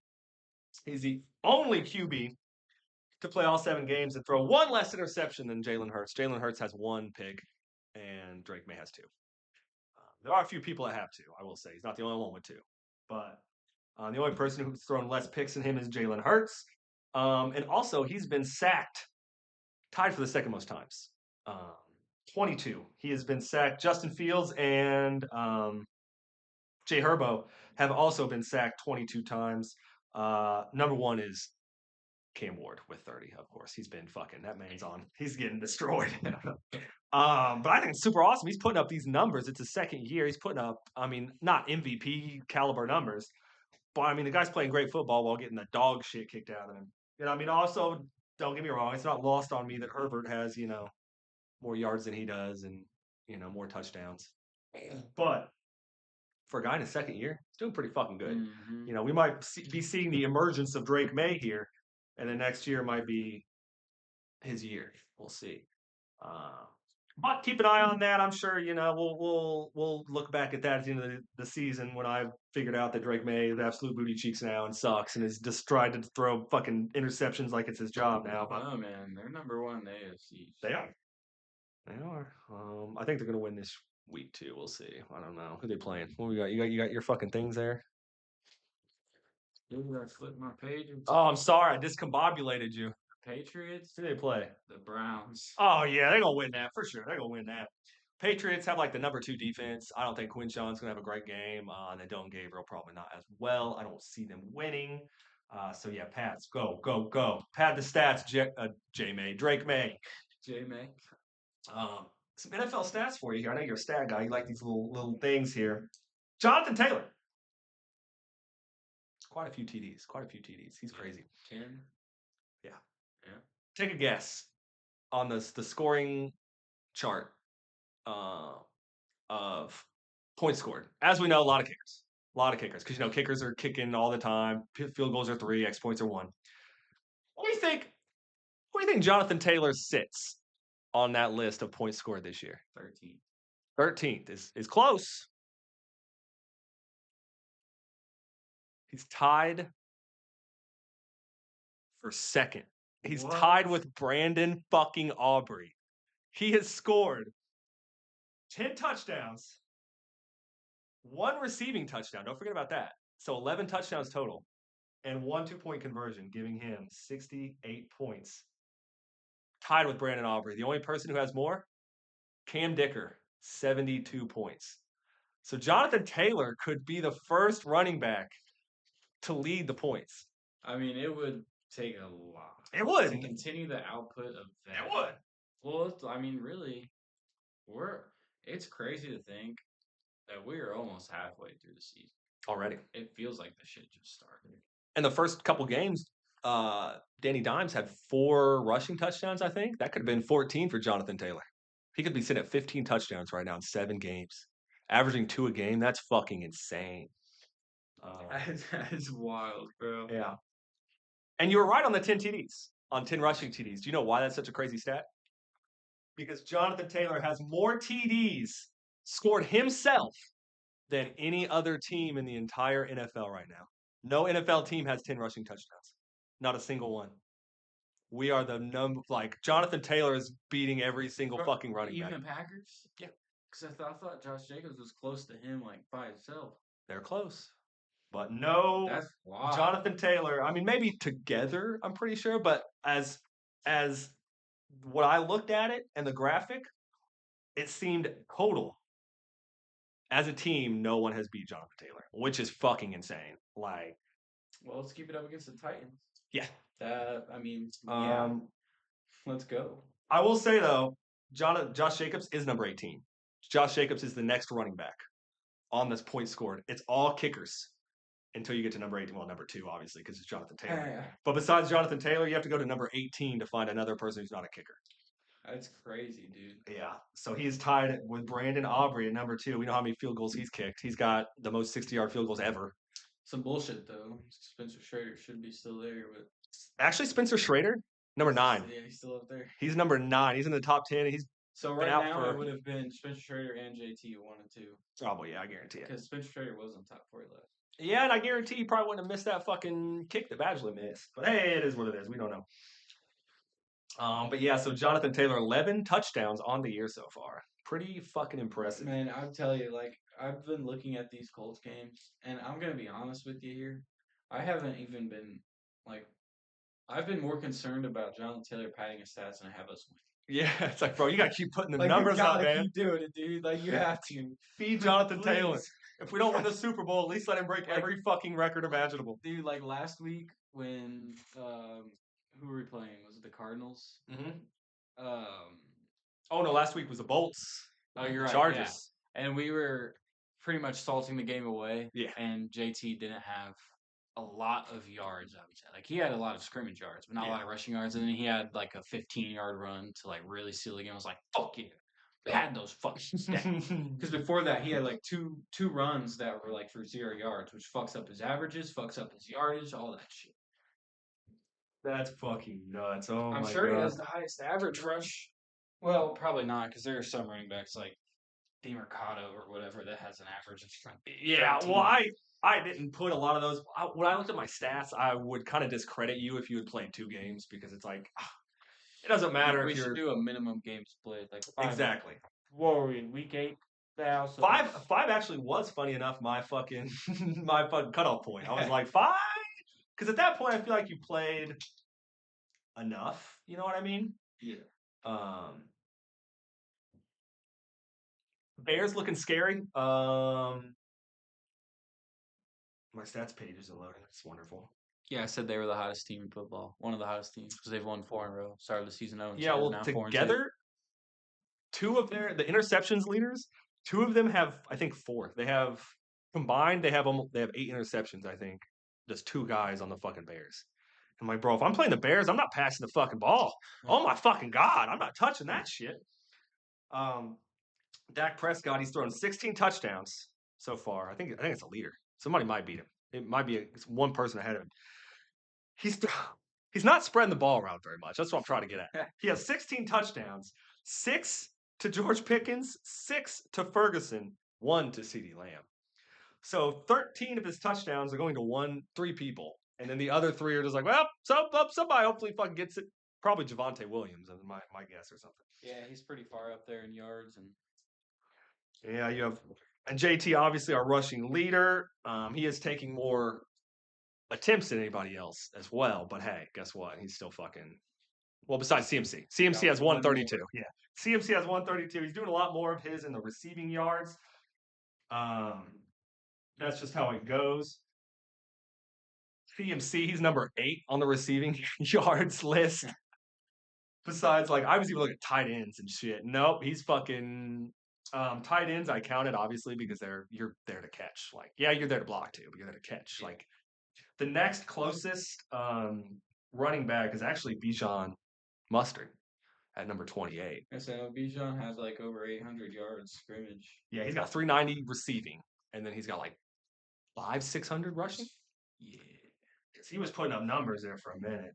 He's the only QB to play all 7 games and throw one less interception than Jalen Hurts. Jalen Hurts has 1 pick, and Drake May has 2. There are a few people that have 2, I will say. He's not the only one with 2. But the only person who's thrown less picks than him is Jalen Hurts. And also, he's been sacked, tied for the second most times. 22. He has been sacked. Justin Fields and Jay Herbo have also been sacked 22 times. Number one is Cam Ward with 30, of course. He's been fucking, that man's on. He's getting destroyed. But I think it's super awesome. He's putting up these numbers. It's his second year. He's putting up, I mean, not MVP caliber numbers, but I mean, the guy's playing great football while getting the dog shit kicked out of him. I mean, also, don't get me wrong, it's not lost on me that Herbert has, more yards than he does and, more touchdowns. But for a guy in his second year, he's doing pretty fucking good.
Mm-hmm.
We might be seeing the emergence of Drake May here, and the next year might be his year. We'll see. But keep an eye on that. I'm sure we'll look back at that at the end of the season when I've figured out that Drake May is absolute booty cheeks now and sucks and is just tried to throw fucking interceptions like it's his job now. But
Oh man, they're number one in the AFC.
they are. They are. I think they're gonna win this week too. We'll see. I don't know who they playing. What we got? You got your fucking things there.
Dude, I flipped my page.
Oh, I'm sorry. I discombobulated you.
Patriots.
Who do they play?
The Browns.
Oh yeah, they're gonna win that for sure. They're gonna win that. Patriots have like the number 2 defense. I don't think Quinshon's gonna have a great game. And then Dylan Gabriel probably not as well. I don't see them winning. So yeah, Pats, go, go, go. Pad the stats, J May, Drake May.
J May.
Some NFL stats for you here. I know you're a stat guy. You like these little things here. Jonathan Taylor. Quite a few TDs. Quite a few TDs. He's crazy.
10.
Yeah.
Yeah.
Take a guess on the scoring chart of points scored. As we know, a lot of kickers, because kickers are kicking all the time. Field goals are 3, X points are 1. What do you think? Where do you think Jonathan Taylor sits on that list of points scored this year?
13th.
13th is close. He's tied for second. He's tied with Brandon fucking Aubrey. He has scored 10 touchdowns, 1 receiving touchdown. Don't forget about that. So 11 touchdowns total and 1 2-point conversion, giving him 68 points. Tied with Brandon Aubrey. The only person who has more, Cam Dicker, 72 points. So Jonathan Taylor could be the first running back to lead the points.
I mean, it would take a lot.
It would.
To continue the output of that.
It would.
Well, I mean, really, it's crazy to think that we're almost halfway through the season.
Already.
It feels like the shit just started.
And the first couple games, Danny Dimes had 4 rushing touchdowns, I think. That could have been 14 for Jonathan Taylor. He could be sitting at 15 touchdowns right now in 7 games. Averaging 2 a game, that's fucking insane.
That is wild, bro.
Yeah. And you were right on the 10 TDs, on 10 rushing TDs. Do you know why that's such a crazy stat? Because Jonathan Taylor has more TDs scored himself than any other team in the entire NFL right now. No NFL team has 10 rushing touchdowns. Not a single one. We are the Jonathan Taylor is beating every single fucking running back.
Even the Packers?
Yeah.
Because I thought Josh Jacobs was close to him, like by himself.
They're close. But no,
That's wild.
Jonathan Taylor. I mean, maybe together, I'm pretty sure, but as what I looked at it and the graphic, it seemed total. As a team, no one has beat Jonathan Taylor, which is fucking insane. Like,
Well, let's keep it up against the Titans.
yeah.
I mean, yeah.
Um,
Let's go.
I will say though, Josh Jacobs is number 18. Josh Jacobs is the next running back on this point scored. It's all kickers until you get to number 18. Well, number 2, obviously, because it's Jonathan Taylor. But besides Jonathan Taylor, you have to go to number 18 to find another person who's not a kicker.
That's crazy, dude.
Yeah. So he's tied with Brandon Aubrey at number 2. We know how many field goals he's kicked. He's got the most 60-yard field goals ever.
Some bullshit though. Spencer Schrader should be still there, but
Actually, Spencer Schrader, number 9.
yeah, he's still up there.
He's number 9. He's in the top 10. He's
so right now it would have been Spencer Schrader and JT 1 and 2.
Probably, yeah, I guarantee it.
Because Spencer Schrader was on top before he left.
Yeah, and I guarantee he probably wouldn't have missed that fucking kick that Badgley missed. But hey, it is what it is. We don't know. But yeah, so Jonathan Taylor, 11 touchdowns on the year so far. Pretty fucking impressive.
Man, I'll tell you, like, I've been looking at these Colts games, and I'm going to be honest with you here. I haven't even been, like, I've been more concerned about Jonathan Taylor padding his stats than I have us winning.
Yeah, it's like, bro, you got to keep putting the
like,
numbers up,
man.
man.
Keep doing it, dude. Like, you have to.
Feed Jonathan Taylor. If we don't win the Super Bowl, at least let him break every fucking record imaginable.
Dude, like last week when who were we playing? Was it the Cardinals?
Mm-hmm. Oh no, last week was the Bolts.
Oh, you're right.
Chargers.
Yeah. And we were pretty much salting the game away.
Yeah.
And JT didn't have a lot of yards, I would say. Like he had a lot of scrimmage yards, but not a lot of rushing yards. And then he had like a 15-yard run to like really seal the game. I was like, fuck yeah. Had those fucking stats. Because before that, he had like two runs that were like for 0 yards, which fucks up his averages, fucks up his yardage, all that shit.
That's fucking nuts. Oh
I'm
my
sure
God.
he has the highest average rush. Well, probably not, because there are some running backs like DeMercado or whatever that has an average of 13.
Well, I didn't put a lot of those. When I looked at my stats, I would kind of discredit you if you had played 2 games because it's like it doesn't matter.
We should do a minimum game split, like
5. Exactly.
What were we in week 8 now? So
5 actually was funny enough. My fucking cutoff point. I was like 5 because at that point I feel like you played enough. You know what I mean?
Yeah.
Bears looking scary. My stats page isn't loading. It's wonderful.
Yeah, I said they were the hottest team in football. One of the hottest teams because they've won 4 in a row. Started the season 0.
Yeah, well, together, 2 of the interceptions leaders, 2 of them have, I think, 4. They have combined. They have 8 interceptions. I think just 2 guys on the fucking Bears. I'm like, bro, if I'm playing the Bears, I'm not passing the fucking ball. Oh my fucking God, I'm not touching that shit. Dak Prescott, he's thrown 16 touchdowns so far. I think it's a leader. Somebody might beat him. It might be it's one person ahead of him. He's not spreading the ball around very much. That's what I'm trying to get at. He has 16 touchdowns, 6 to George Pickens, 6 to Ferguson, 1 to CeeDee Lamb. So 13 of his touchdowns are going to 3 people. And then the other 3 are just like, well, somebody hopefully fucking gets it. Probably Javonte Williams is my guess or something.
Yeah, he's pretty far up there in yards.
Yeah, you have – and JT, obviously, our rushing leader. He is taking more attempts than anybody else as well. But, hey, guess what? He's still fucking – well, besides CMC. CMC has 132. Yeah, CMC has 132. He's doing a lot more of his in the receiving yards. That's just how it goes. CMC, he's number 8 on the receiving yards list. Besides, like, I was even looking at tight ends and shit. Nope, he's fucking tight ends. I counted obviously because you're there to catch. Like, yeah, you're there to block too, but you're there to catch. Yeah. Like, the next closest running back is actually Bijan Mustard at number 28.
I said Bijan has like over 800 yards scrimmage.
Yeah, he's got 390 receiving, and then he's got like 500-600 rushing. Yeah, because he was putting up numbers there for a minute.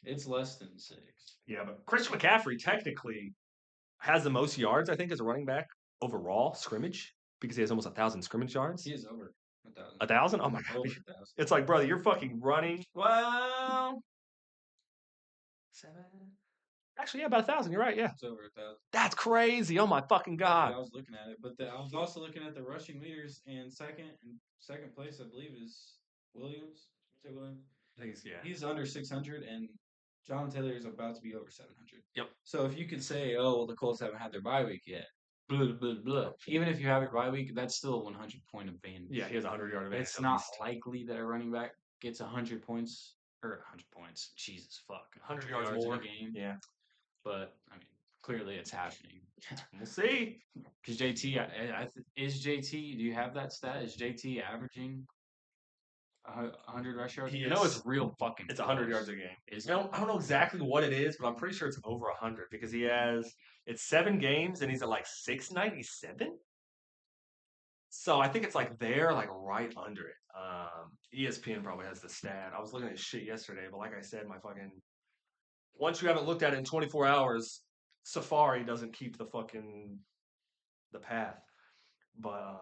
It's less than 6.
Yeah, but Christian McCaffrey technically has the most yards, I think, as a running back overall scrimmage because he has almost 1,000 scrimmage yards.
He is over 1,000.
1,000? Oh my God! It's like, brother, you're fucking running. Well, 7. Actually, yeah, about 1,000. You're right. Yeah,
It's over 1,000.
that's crazy. Oh my fucking
That's what
god.
I was looking at it. But I was also looking at the rushing leaders, and second place, I believe, is Williams. Is it Williams?
I think it's, yeah.
He's under 600, and John Taylor is about to be over 700.
Yep.
So if you could say, oh, well, the Colts haven't had their bye week yet, blah, blah, blah. Even if you have your bye week, that's still a 100-point advantage.
Yeah, he has a 100-yard advantage.
It's not likely that a running back gets 100 points, or 100 points. Jesus, fuck.
100 yards more.
In a game.
Yeah.
But, I mean, clearly it's happening.
We'll see.
Because JT, is JT, do you have that stat? Is JT averaging 100 rush yards?
He
I know
is.
it's real fucking
It's 100 yards a
close.
game.
Is
I don't know exactly what it is, but I'm pretty sure it's over 100 because he has it's 7 games and he's at like 697. So I think it's like there, like right under it. ESPN probably has the stat. I was looking at shit yesterday, but like I said, my fucking once you haven't looked at it in 24 hours, Safari doesn't keep the path. But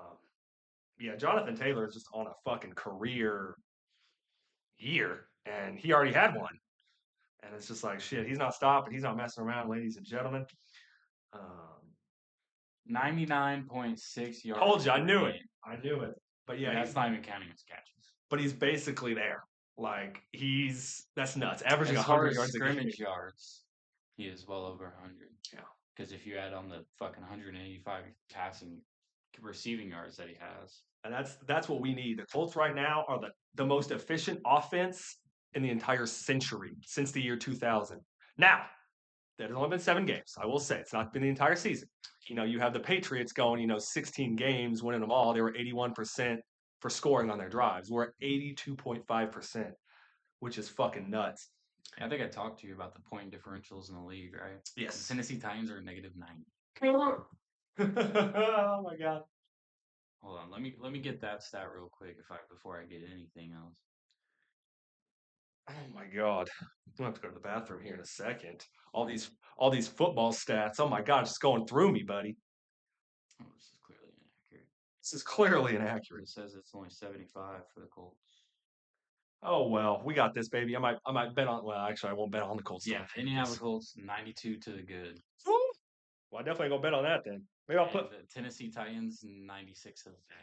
yeah, Jonathan Taylor is just on a fucking career year, and he already had one. And it's just like shit. He's not stopping. He's not messing around, ladies and gentlemen. Um,
99.6 yards.
told you, I knew it. I knew it. But yeah,
that's not even counting his catches.
But he's basically there. Like that's nuts. Averaging
as
100
far as
yards
scrimmage yards, he is well over 100.
Yeah.
Because if you add on the fucking 185 passing receiving yards that he has.
And that's what we need. The Colts right now are the most efficient offense in the entire century since the year 2000. Now, that has only been 7 games. I will say it's not been the entire season. You know, you have the Patriots going, 16 games, winning them all. They were 81% for scoring on their drives. We're at 82.5%, which is fucking nuts.
I think I talked to you about the point differentials in the league, right?
Yes.
The Tennessee Titans are negative 90.
Oh my god.
Hold on, let me get that stat real quick before I get anything else.
Oh my god. I'm gonna have to go to the bathroom here in a second. All these football stats. Oh my god, just going through me, buddy.
Oh, this is clearly inaccurate.
This is clearly inaccurate.
It says it's only 75 for the Colts.
Oh well, we got this, baby. I might bet on. Well, actually, I won't bet on the Colts.
Yeah, Indianapolis Colts 92 to the good.
Well, I definitely gonna bet on that then. Maybe I'll put
the Tennessee Titans 96 of bad.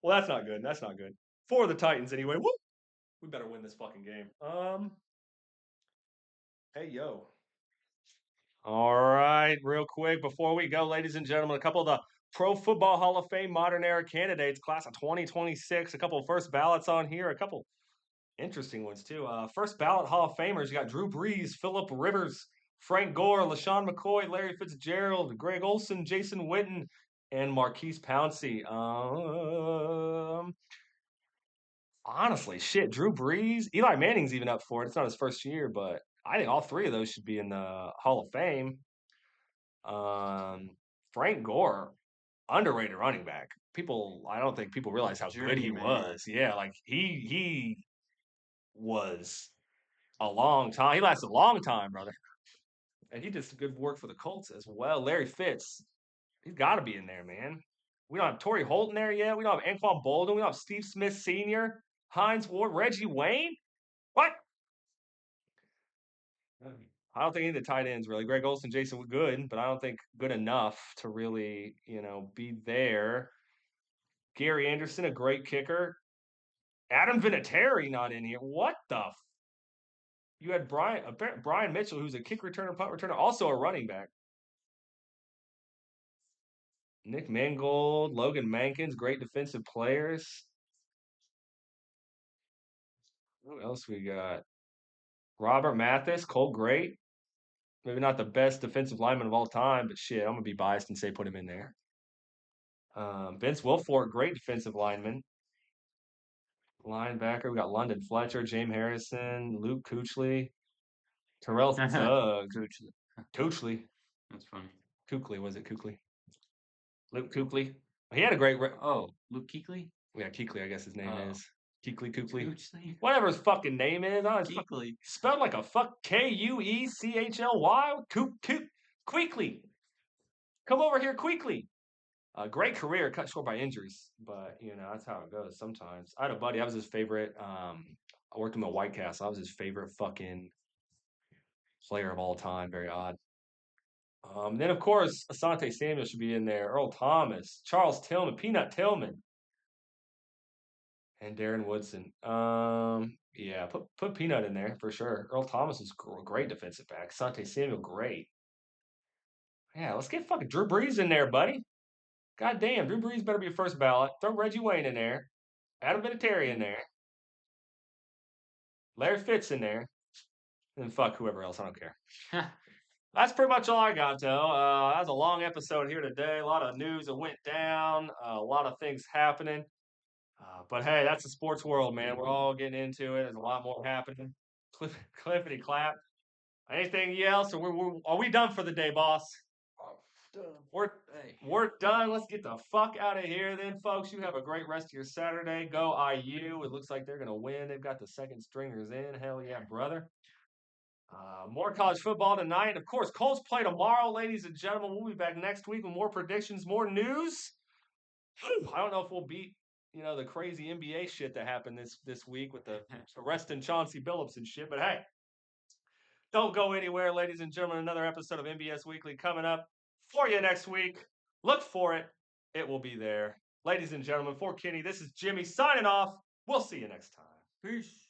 Well, that's not good. That's not good for the Titans anyway. Woo! We better win this fucking game. Hey yo. All right, real quick before we go, ladies and gentlemen, a couple of the Pro Football Hall of Fame modern era candidates, class of 2026. A couple of first ballots on here. A couple interesting ones too. First ballot Hall of Famers. You got Drew Brees, Philip Rivers, Frank Gore, LaShawn McCoy, Larry Fitzgerald, Greg Olson, Jason Witten, and Marquise Pouncey. Honestly, shit, Drew Brees, Eli Manning's even up for it. It's not his first year, but I think all 3 of those should be in the Hall of Fame. Frank Gore, underrated running back. I don't think people realize how good he was. Yeah, like he was a long time. He lasted a long time, brother. And he did some good work for the Colts as well. Larry Fitz, he's got to be in there, man. We don't have Torrey Holton there yet. We don't have Anquan Bolden. We don't have Steve Smith Sr., Hines Ward, Reggie Wayne. What? I don't think any of the tight ends really. Greg Olson, Jason were good, but I don't think good enough to really, be there. Gary Anderson, a great kicker. Adam Vinatieri not in here. What the? You had Brian Mitchell, who's a kick returner, punt returner, also a running back. Nick Mangold, Logan Mankins, great defensive players. Who else we got? Robert Mathis, Cole Great. Maybe not the best defensive lineman of all time, but shit, I'm gonna be biased and say put him in there. Vince Wilfork, great defensive lineman. Linebacker, we got London Fletcher, James Harrison, Luke Kuechly, Terrell Suggs. Kuechly.
That's funny.
Kuechly, was it Kuechly? Luke Kuechly. He had a great.
Luke Kuechly?
Yeah, Kuechly, I guess his name is. Kuechly.
Kuechly.
Whatever his fucking name is.
Kuechly.
Spelled like a fuck Kuechly. Kuechly. Come over here, Kuechly. Great career, cut short by injuries, but that's how it goes sometimes. I had a buddy, I was his favorite. I worked him at White Castle. I was his favorite fucking player of all time. Very odd. Then of course Asante Samuel should be in there. Earl Thomas, Charles Tillman, Peanut Tillman, and Darren Woodson. Yeah, put Peanut in there for sure. Earl Thomas is great defensive back. Asante Samuel, great. Yeah, let's get fucking Drew Brees in there, buddy. God damn, Drew Brees better be first ballot. Throw Reggie Wayne in there. Adam Vinatieri in there. Larry Fitz in there. And fuck whoever else. I don't care. That's pretty much all I got, though. That was a long episode here today. A lot of news that went down. A lot of things happening. But hey, that's the sports world, man. We're all getting into it. There's a lot more happening. Cliffity clap. Anything else? Or are we done for the day, boss? We're we're done. Let's get the fuck out of here, then, folks. You have a great rest of your Saturday. Go IU. It looks like they're gonna win. They've got the second stringers in. Hell yeah, brother. More college football tonight. Of course, Colts play tomorrow, ladies and gentlemen. We'll be back next week with more predictions, more news. I don't know if we'll beat the crazy NBA shit that happened this week with the arresting Chauncey Billups and shit. But hey, don't go anywhere, ladies and gentlemen. Another episode of MBS Weekly coming up for you next week. Look for it. It will be there. Ladies and gentlemen, for Kenny, this is Jimmy signing off. We'll see you next time.
Peace.